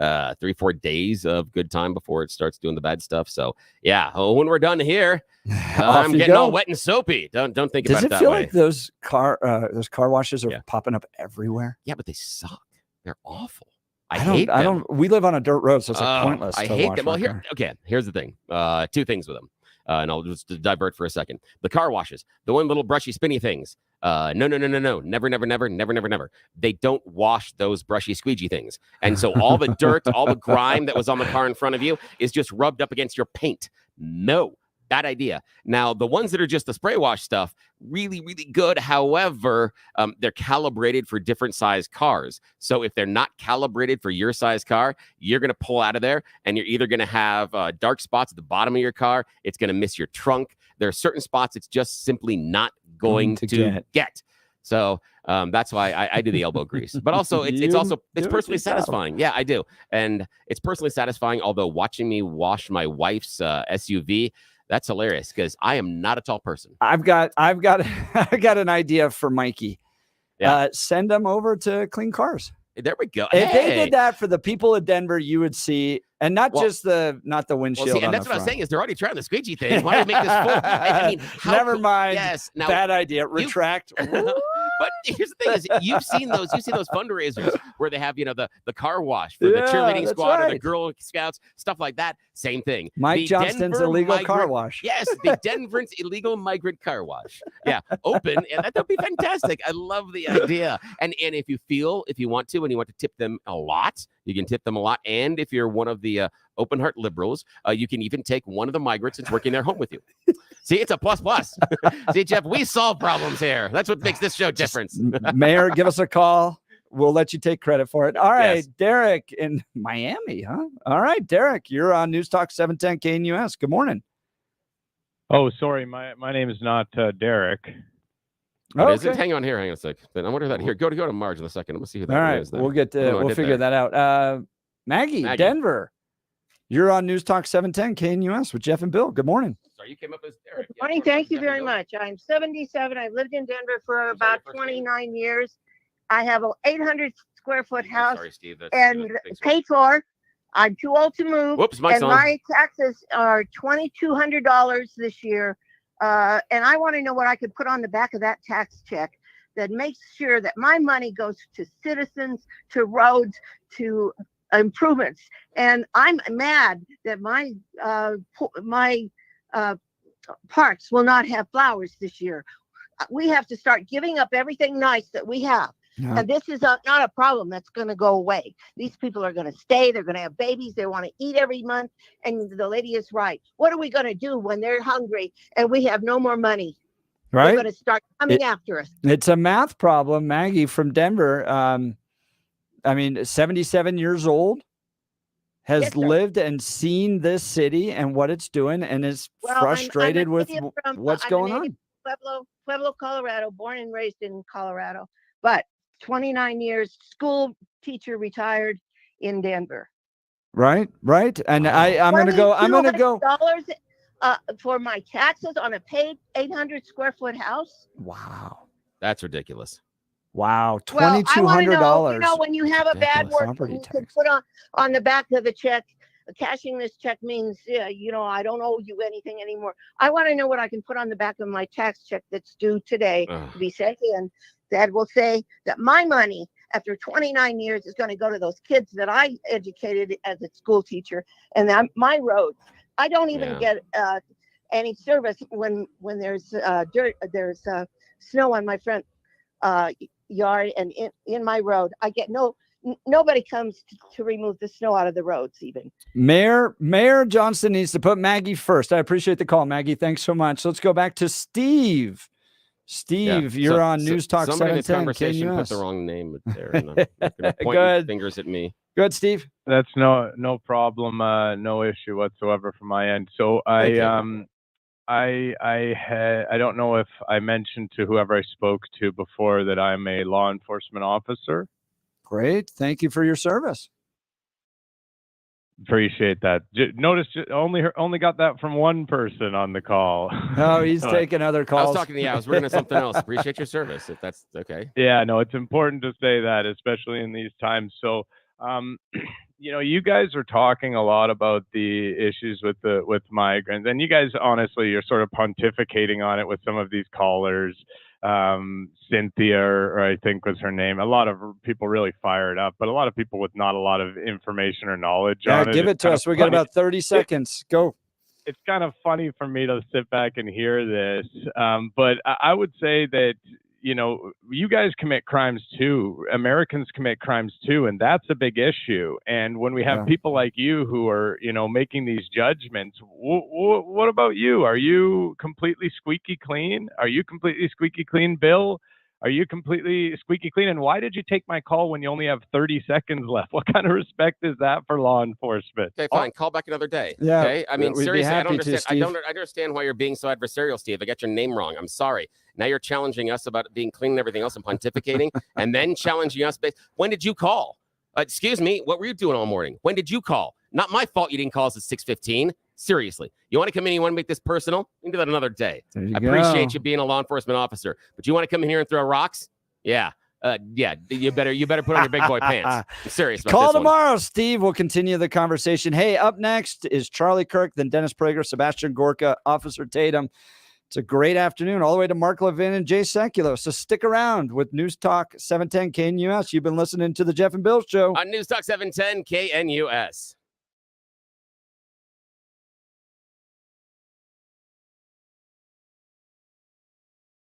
3-4 days of good time before it starts doing the bad stuff. So yeah, when we're done here, I'm getting all wet and soapy. Don't think about it that way. Does it feel like those car washes are popping up everywhere? Yeah, but they suck. They're awful. I hate them. We live on a dirt road, so it's like pointless. I hate them. Well, here's the thing. 2 things with them. And I'll just divert for a second. The car washes, the one little brushy, spinny things. No. Never. They don't wash those brushy, squeegee things. And so all the dirt, all the grime that was on the car in front of you is just rubbed up against your paint. No, bad idea. Now, the ones that are just the spray wash stuff, really, really good. However, they're calibrated for different size cars. So if they're not calibrated for your size car, you're going to pull out of there and you're either going to have dark spots at the bottom of your car. It's going to miss your trunk. There are certain spots it's just simply not going to get. So that's why I do the elbow grease. But also, it's personally satisfying. Yeah, I do. And it's personally satisfying, although watching me wash my wife's SUV, that's hilarious because I am not a tall person. I've got an idea for Mikey. Yeah. Send them over to Clean Cars. There we go. If they did that for the people of Denver, you would see, and not the windshield. Well, see, and that's what I was saying is they're already trying the squeegee thing. Why do you make this full? I mean, never mind. Yes, now, bad idea. Retract. But here's the thing: is you've seen those fundraisers where they have the car wash for the cheerleading squad or the Girl Scouts, stuff like that. Same thing. Mike Johnston's illegal car wash. Yes, the Denver's illegal migrant car wash. Yeah, open, and that'd be fantastic. I love the idea. And if you want to, and you want to tip them a lot, you can tip them a lot. And if you're one of the open heart liberals, you can even take one of the migrants that's working their home with you. See, it's a plus. See, Jeff, we solve problems here. That's what makes this show different. Mayor, give us a call. We'll let you take credit for it. All right, yes. Derek in Miami, huh? All right, Derek, you're on News Talk 710 KNUS. Good morning. Oh, sorry, my name is not Derek. Okay. Is it? Hang on a sec. I wonder that here. Go to Marge in a second. Let's see who that is. All right, we'll figure that out. Maggie, Denver. You're on News Talk 710 KNUS with Jeff and Bill. Good morning. Sorry, you came up as Derek. Good morning. Thank you very much. I'm 77. I've lived in Denver for about 29 years. I have an 800 square foot house and paid for. I'm too old to move. Whoops, my taxes are $2,200 this year. And I want to know what I could put on the back of that tax check that makes sure that my money goes to citizens, to roads, to improvements. And I'm mad that my parks will not have flowers this year. We have to start giving up everything nice that we have. Yeah. And this is not a problem that's going to go away. These people are going to stay. They're going to have babies. They want to eat every month. And the lady is right. What are we going to do when they're hungry and we have no more money? Right. They're going to start coming after us. It's a math problem. Maggie from Denver, 77 years old, has lived and seen this city and what it's doing and is frustrated with what's going on. Pueblo, Colorado, born and raised in Colorado, but 29 years, school teacher, retired in Denver. Right. And I'm going to go. $200 for my taxes on a paid 800 square foot house. Wow. That's ridiculous. Wow. $2,200. You know, when you have a bad work, you can put on the back of the check, cashing this check means, I don't owe you anything anymore. I want to know what I can put on the back of my tax check that's due today to be sent in that will say that my money after 29 years is going to go to those kids that I educated as a school teacher and my roads. I don't even get any service when there's dirt, there's snow on my front yard and in my road. I get nobody comes to remove the snow out of the roads even. Mayor Johnston needs to put Maggie first. I appreciate the call, Maggie. Thanks so much. Let's go back to Steve. Steve, you're on News Talk 710. Somebody in this conversation put the wrong name there. And I'm not gonna point fingers at me. Go ahead, Steve. That's no problem. No issue whatsoever from my end. So I I don't know if I mentioned to whoever I spoke to before that I'm a law enforcement officer. Great. Thank you for your service. Appreciate that. Notice only got that from one person on the call. Oh, he's taking other calls. I was talking to you. I was working on something else. Appreciate your service, if that's okay. Yeah, no, it's important to say that, especially in these times. So, you guys are talking a lot about the issues with migrants, and you guys, honestly, you're sort of pontificating on it with some of these callers. Cynthia, or I think was her name. A lot of people really fired up, but a lot of people with not a lot of information or knowledge on it. Give it to us. We got about 30 seconds. Go. It's kind of funny for me to sit back and hear this, but I would say that, you guys commit crimes too. Americans commit crimes too, and that's a big issue. And when we have people like you who are, making these judgments, what about you? Are you completely squeaky clean? Are you completely squeaky clean, Bill? Are you completely squeaky clean? And why did you take my call when you only have 30 seconds left? What kind of respect is that for law enforcement? Okay, fine. Call back another day. Yeah. Okay. I mean, seriously, I don't understand. I don't understand why you're being so adversarial, Steve. I got your name wrong. I'm sorry. Now you're challenging us about being clean and everything else and pontificating, and then challenging us. When did you call? Excuse me. What were you doing all morning? When did you call? Not my fault. You didn't call us at 6:15. Seriously, you want to come in? You want to make this personal? You can do that another day. I appreciate you being a law enforcement officer, but you want to come in here and throw rocks? Yeah. You better put on your big boy pants. I'm serious about Call this tomorrow, one. Steve. We'll continue the conversation. Hey, up next is Charlie Kirk, then Dennis Prager, Sebastian Gorka, Officer Tatum. It's a great afternoon all the way to Mark Levin and Jay Sekulow. So stick around with News Talk 710 KNUS. You've been listening to the Jeff and Bill Show On News Talk 710 KNUS.